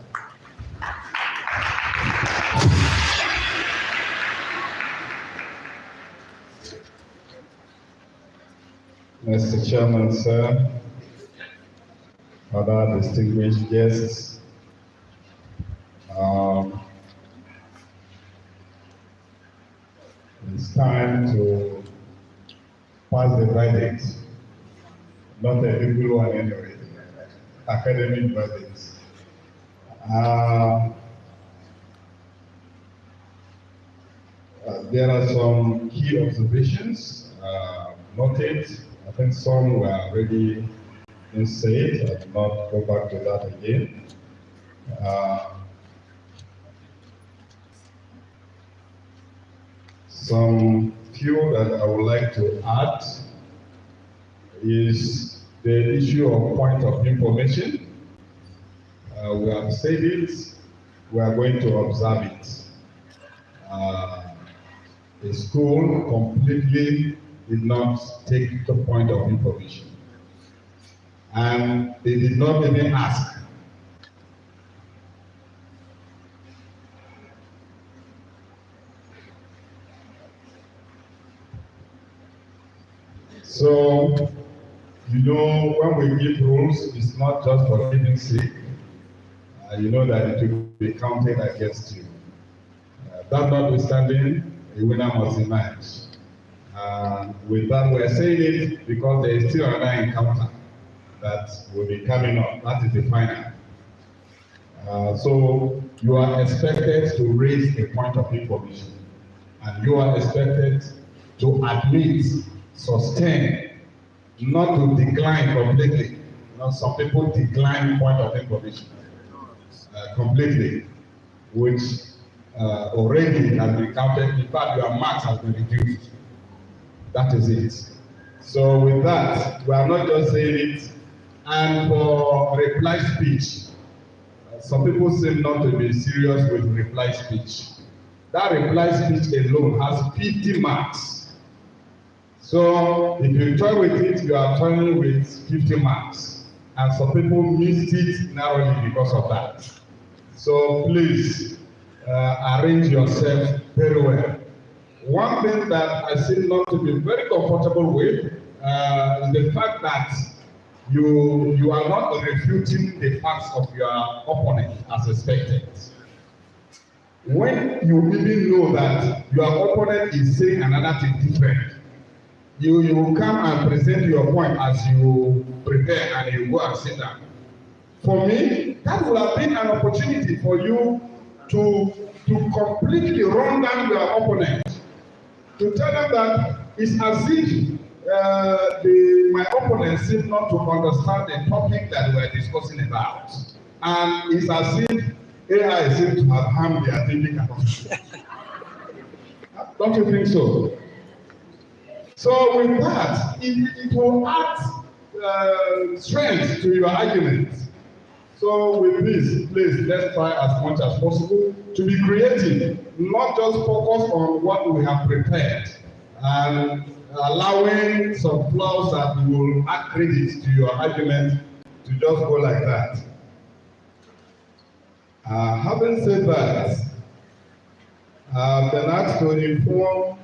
Mr. Chairman, sir, other distinguished guests, it's time to pass the verdict, not a legal one anyway, academic verdict. There are some key observations noted. I think some were already said. I will not go back to that again. Some few that I would like to add is the issue of point of information. We have said it, we are going to observe it. The school completely did not take the point of information. And they did not even ask. So, you know, when we give rules, it's not just for giving sake. You know that it will be counted against you. That notwithstanding, a winner must emerge. With that, we're saying it because there is still another encounter that will be coming up. That is the final. So you are expected to raise a point of information, and you are expected to admit, sustain, not to decline completely. You know, some people decline point of information completely, which already has been counted. In fact, your marks has been reduced. That is it. So with that, we are not just saying it. And for reply speech, some people seem not to be serious with reply speech. That reply speech alone has 50 marks. So if you toy with it, you are toying with 50 marks. And some people missed it narrowly because of that. So please arrange yourself very well. One thing that I seem not to be very comfortable with is the fact that you are not refuting the facts of your opponent as expected. When you even know that your opponent is saying another thing different, you will come and present your point as you prepare and you go and sit down. For me, that would have been an opportunity for you to completely run down your opponent, to tell them that it's as if my opponent seems not to understand the topic that we are discussing about. And it's as if AI seems to have harmed their thinking capacity. Don't you think so? So with that, it will add strength to your argument. So with this, please, let's try as much as possible to be creative, not just focus on what we have prepared, and allowing some flaws that will add credit to your argument to just go like that. Having said that, I've been asked to inform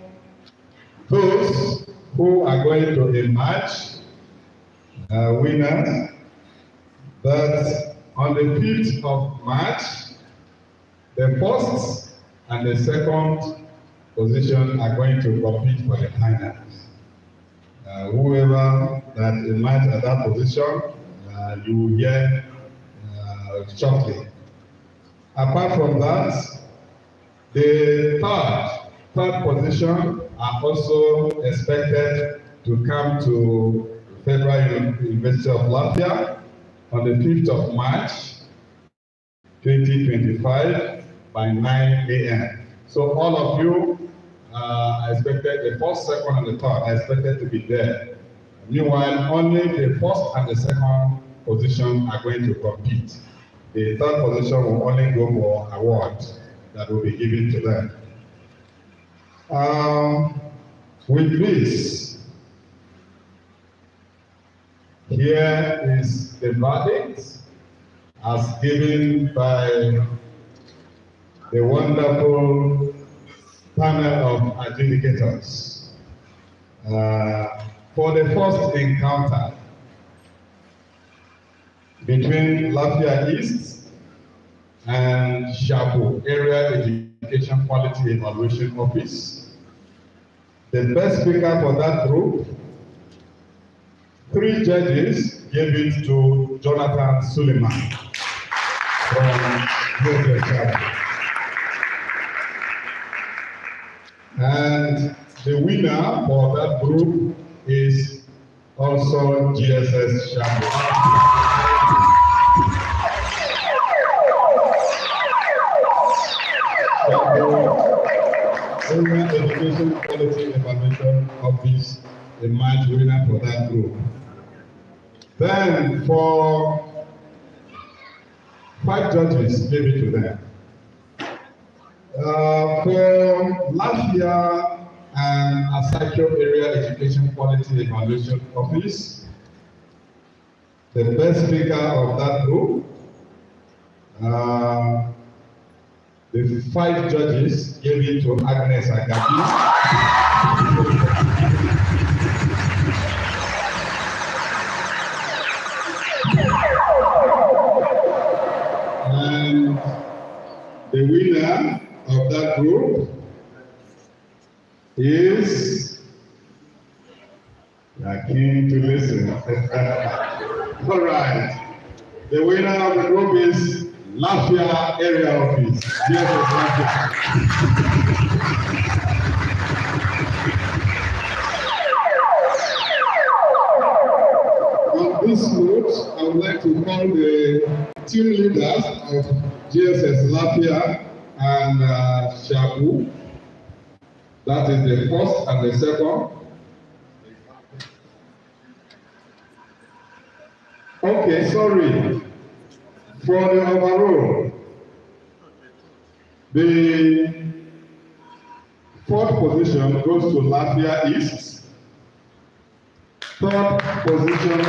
those who are going to emerge winners that on the 5th of March, the first and the second position are going to compete for the finals. Whoever that emerges at that position, you will hear shortly. Apart from that, the third position are also expected to come to Federal University of Lafia on the 5th of March 2025 by 9 a.m. So all of you are expected, the first, second, and the third are expected to be there. Meanwhile, only the first and the second position are going to compete. The third position will only go for awards that will be given to them. With this, here is the verdict as given by the wonderful panel of adjudicators. For the first encounter between Lafia East and Shabu Area Education Quality Evaluation Office, the best speaker for that group, 3 judges gave it to Jonathan Suleiman from Shabu. And the winner for that group is also GSS Shabu. Area Education Quality Evaluation Office, the match winner for that group. Then for 5 judges gave it to them. For Lafia and Asakio Area Education Quality Evaluation Office, the best speaker of that group, the 5 judges gave it to Agnes Agapi. And the winner of that group is, you are keen to listen. All right. The winner of the group is Lafia Area Office. Yes, Lafia. On this note, I would like to call the team leaders of GSS Lafia and Shabu. That is the first and the second. Okay, sorry. For the overall, the 4th position goes to Lafia East. 3rd position,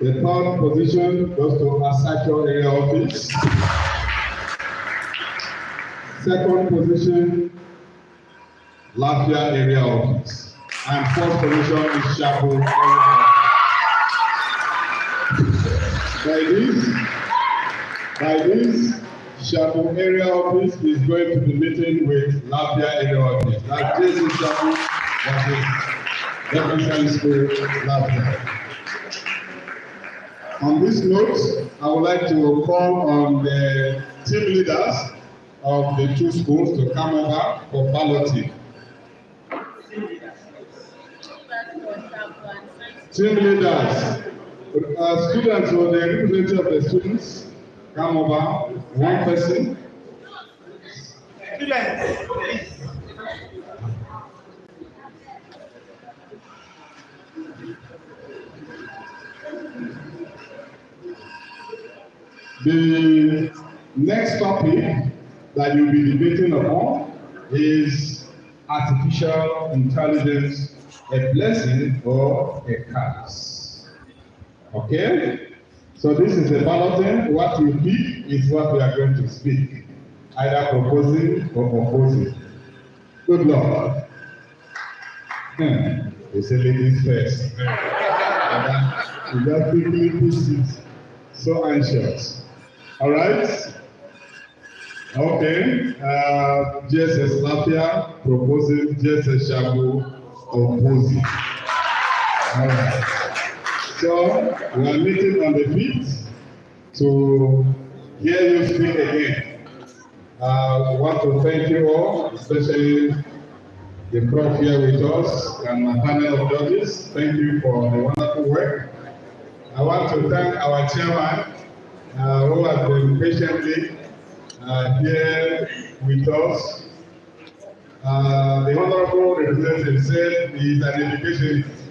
the 3rd position goes to Asakio Area Office. 2nd position, Lafia Area Office. And 4th position is Shabu Area Office. By this, Shabu Area Office is going to be meeting with Lafia Area Office. That's JC Shabu, that is Defense School, Lafia. On this note, I would like to call on the team leaders of the 2 schools to come over for balloting. Team leaders. Students or the representative of the students come over, 1 person. Students, please. The next topic that you'll be debating upon is artificial intelligence, a blessing or a curse. Okay? So this is the balloting. What you pick is what we are going to speak, either proposing or opposing. Good luck. They say ladies first. You just quickly push it. So anxious. All right? Okay. JSS Lafia proposing, JSS Shabu opposing. All right. So we are meeting on the 5th to hear you speak again. I want to thank you all, especially the prof here with us and my panel of judges. Thank you for the wonderful work. I want to thank our chairman who has been patiently here with us. The honorable representative said he is an educationist,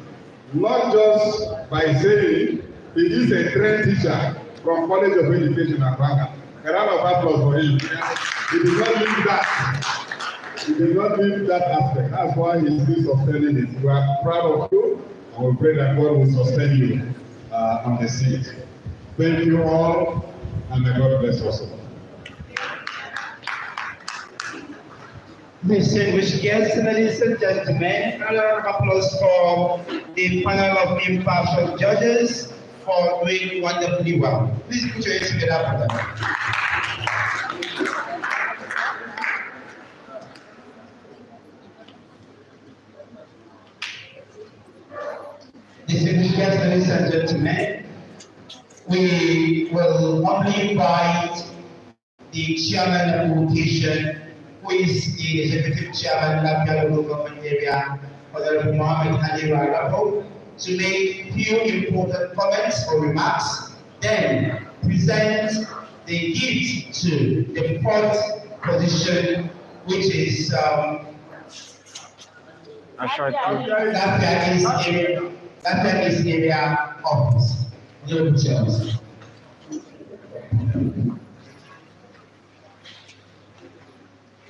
not just by saying he is a trained teacher from College of Education at Banga. A round of applause for him. He did not leave that. He did not leave that aspect. That's why he is still sustaining it. We are proud of you, and we pray that God will sustain you on the seat. Thank you all, and may God bless us all. Distinguished guests, ladies and gentlemen, a round of applause for the panel of impartial judges for doing wonderfully well. Please put your hands together for them. Distinguished guests, ladies and gentlemen, we will humbly invite the chairman of votation, who is the executive chairman of the local government area, Honorable Mohammed Ali Ragabo, to make few important comments or remarks, then present the gift to the fourth position, which is that is area office.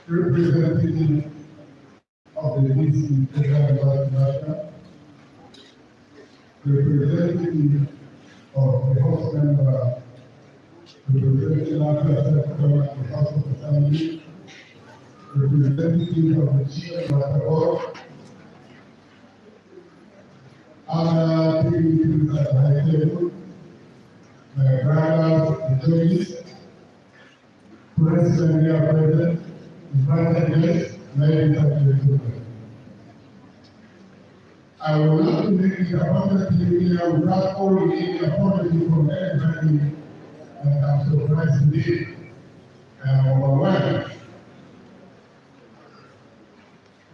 Representative of the DC Federal National, representative of the House Member, representative of the House of Assembly, representative of the Chief of the Board, other dignitaries at the high table, my brothers, the judges, President, Mayor President, invited guests, ladies and gentlemen. I will not make it abundantly clear without calling any apology from anybody that I'm surprised today and overwhelmed.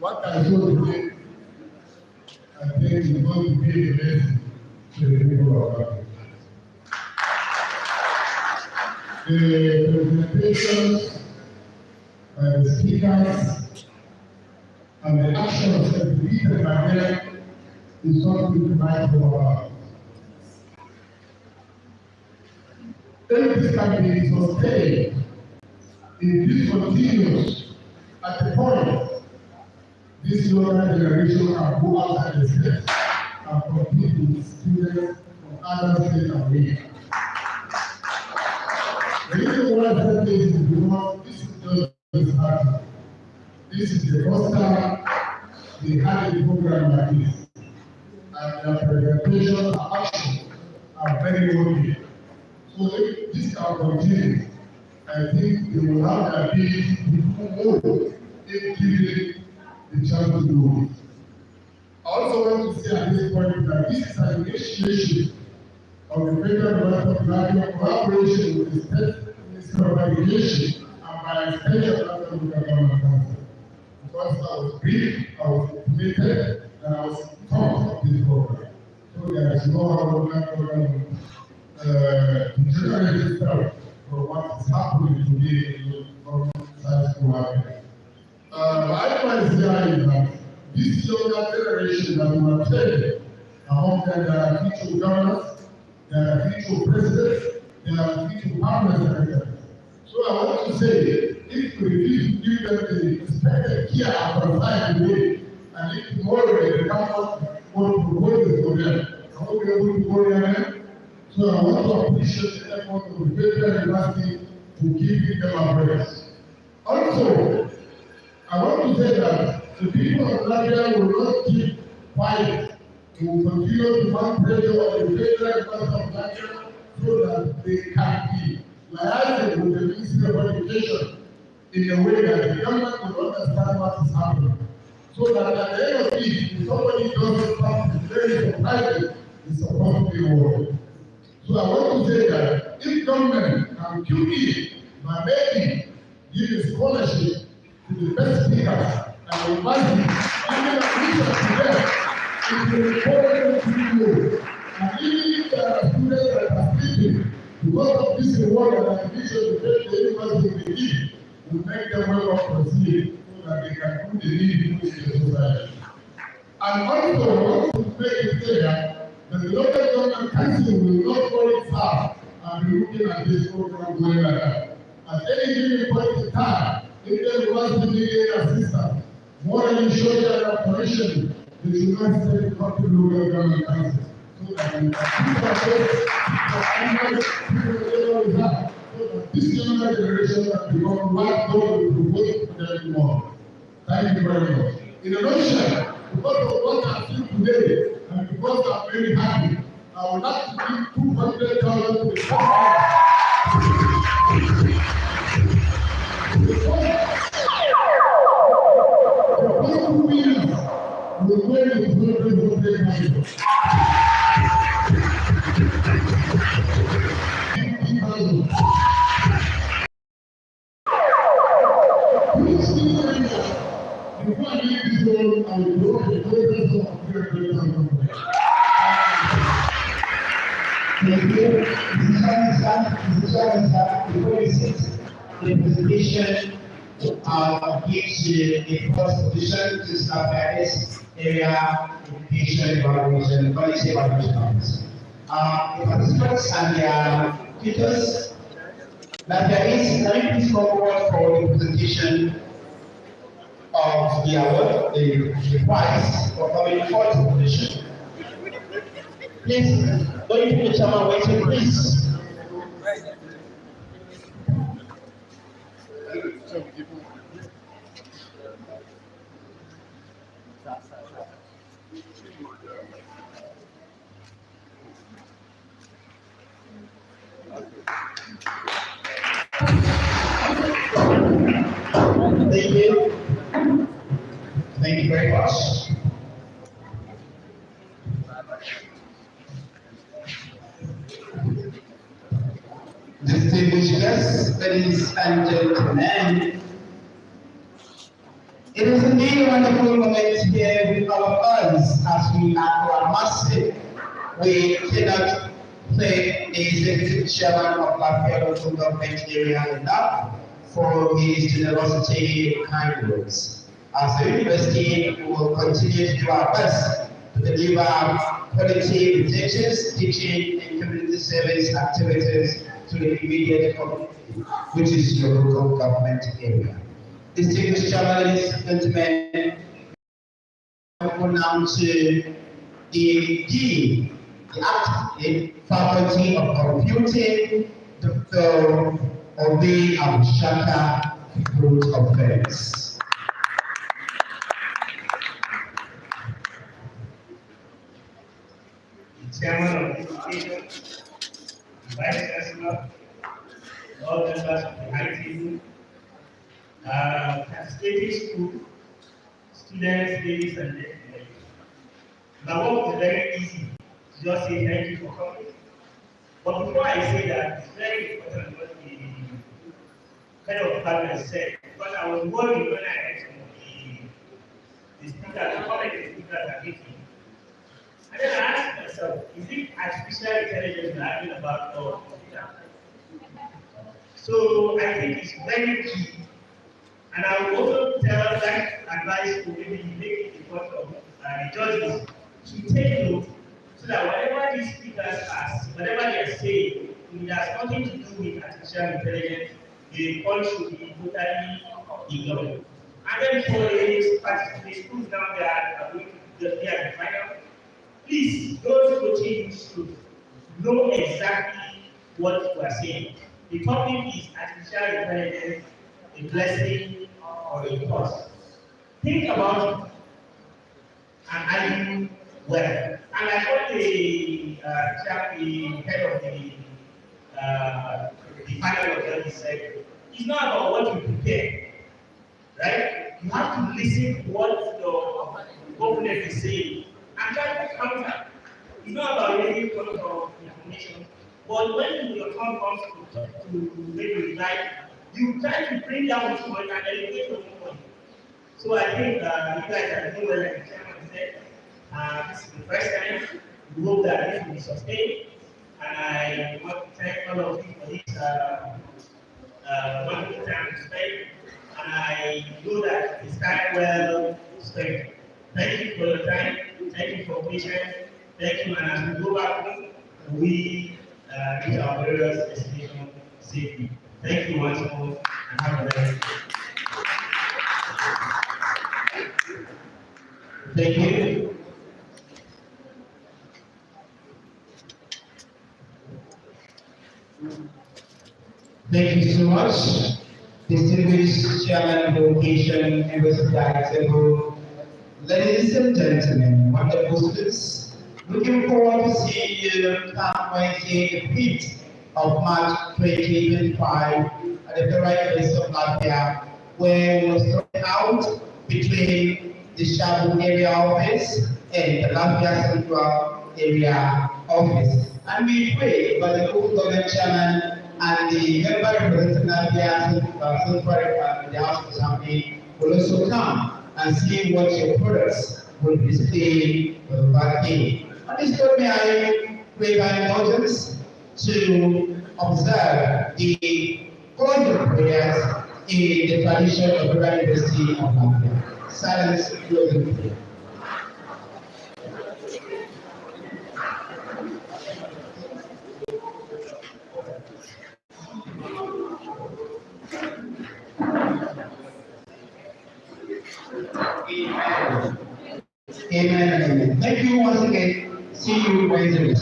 What I saw today, I think is going to be a lesson to the people of Africa. The presentations by the speakers and the actions exhibited by them is something to write home about. If this can be sustained, if this continues at the point, this younger generation can go outside the states and compete with students from other states and regions. The reason why I said this is because this is just this happening. This is the first time they had a program like this, and their presentations and actions are very worthy. So if this can continue, I think they will have the ability to do more if given the chance to do it. I also want to say at this point that this is an initiation of the federal government of Nigeria collaboration with the State Ministry of Education and by extension of the local government council. Because I was briefed, I was intimated, and I was informed of this program. So there is no program to generate itself for what is happening today in South Africa. My advice here is that this younger generation that we are training, among them there are future governors, there are future presidents, there are future permanent secretaries. So I want to say, if we refuse to give them the expected care and provide the way, and if tomorrow they come up with proposals for them, I won't be able to go there. So I want to appreciate the effort of the federal university to keep them abreast. Also, I want to say that the people of Nigeria will not keep quiet. They will continue to mount pressure on the federal government of Nigeria so that they can be liaising with the Ministry of Education in a way that the government will understand what is happening. So that at the end of it, if somebody does something very surprising, it's supposed to be rewarded. So I want to say that if government can cue in by making give scholarship to the best speakers and invite them, even a teacher to them, it will encourage them to do. And even if there are students that are sleeping, because of this reward and ambition to take the university will give, will make them well off proceed so that they can do the need in the society. And also, to make it clear that the local government council will not go its half and be looking at this program going like that. At any given point in time, if there was to be an assistance, more than social and operation, they should not say the country local government council. So that we can people have, so that this younger generation can become what God will propose for them more. Thank you very much. In a nutshell, because of what I see today, and because I'm very happy, I would like to give 200,000 to the government. The first 2 years will go with 200,000. 50,000. Before I leave this room, I will go to the progress of 300,000. Thank you. Mr. Chairman, before we sit, the presentation gives the first position to FULafia area education evaluation, policy evaluation office. The participants and their tutors, FULafia, can you please come forward for the presentation of the award, the prize for coming fourth position. Please, don't you the chairman waiting, please. Thank you. Thank you very much. Distinguished guests, ladies and gentlemen, it is indeed a wonderful moment here with our us as we are massive. We cannot thank the executive chairman of FULafia local government area enough for his generosity and kind words. As a university, we will continue to do our best to deliver quality research, teaching, and community service activities to the immediate community, which is your local government area. Distinguished chairman, ladies and gentlemen, welcome now to the Dean, the acting Faculty of Computing, Dr. Obi Abshaka, Fruit of Affairs. Chairman of this occasion, Vice Chancellor, all members of the high team, participating school, students, ladies and gentlemen. My work is very easy to just say thank you for coming. But before I say that, it's very important what the head of department said, because I was worried when I heard some of the speakers, the comment speakers are making. And then I asked myself, is it artificial intelligence we're talking about or computer? So I think it's very key. And I will also tell that advice to maybe make it in front of the judges to take note so that whatever these speakers ask, whatever they are saying, it has nothing to do with artificial intelligence, the point should be totally ignored. And then for the schools now that are going to be at the final, please, those coaching should know exactly what we are saying. The topic is artificial intelligence, a blessing or a curse. Think about it and argue well. And like what the head of the panel of judges said, it's not about what you prepare, right? You have to listen to what the opponent is saying and try to counter. It's not about any sort of information, but when your tongue comes to maybe like you try to bring down this point and elevate your own point. So I think you guys are doing well, like the chairman said. This is the first time. We hope that this will be sustained. And I want to thank all of you for this wonderful time to spend. And I know that it's time well spent. Thank you for your time. Thank you for patience. Thank you. And as we go back home, we reach our various destinations safely. Thank you once more and have a nice day. Thank you. Thank you so much, distinguished Chairman of Vocation, members of the Executive, ladies and gentlemen, wonderful students. Looking forward to seeing you come Wednesday, the 5th of March 2025 at the Federal University of Latvia, where we will start out between the Shabu area office and the Latvia Central area office. And we pray that the local government chairman and the member representing Latvia Central the House of Assembly will also come and see what your products will display for that day. At this point, may I pray by indulgence to observe the closing prayers in the tradition of the University of Latvia. Silence, closing prayer. Amen. Amen. Amen. Thank you once again. See you Wednesday.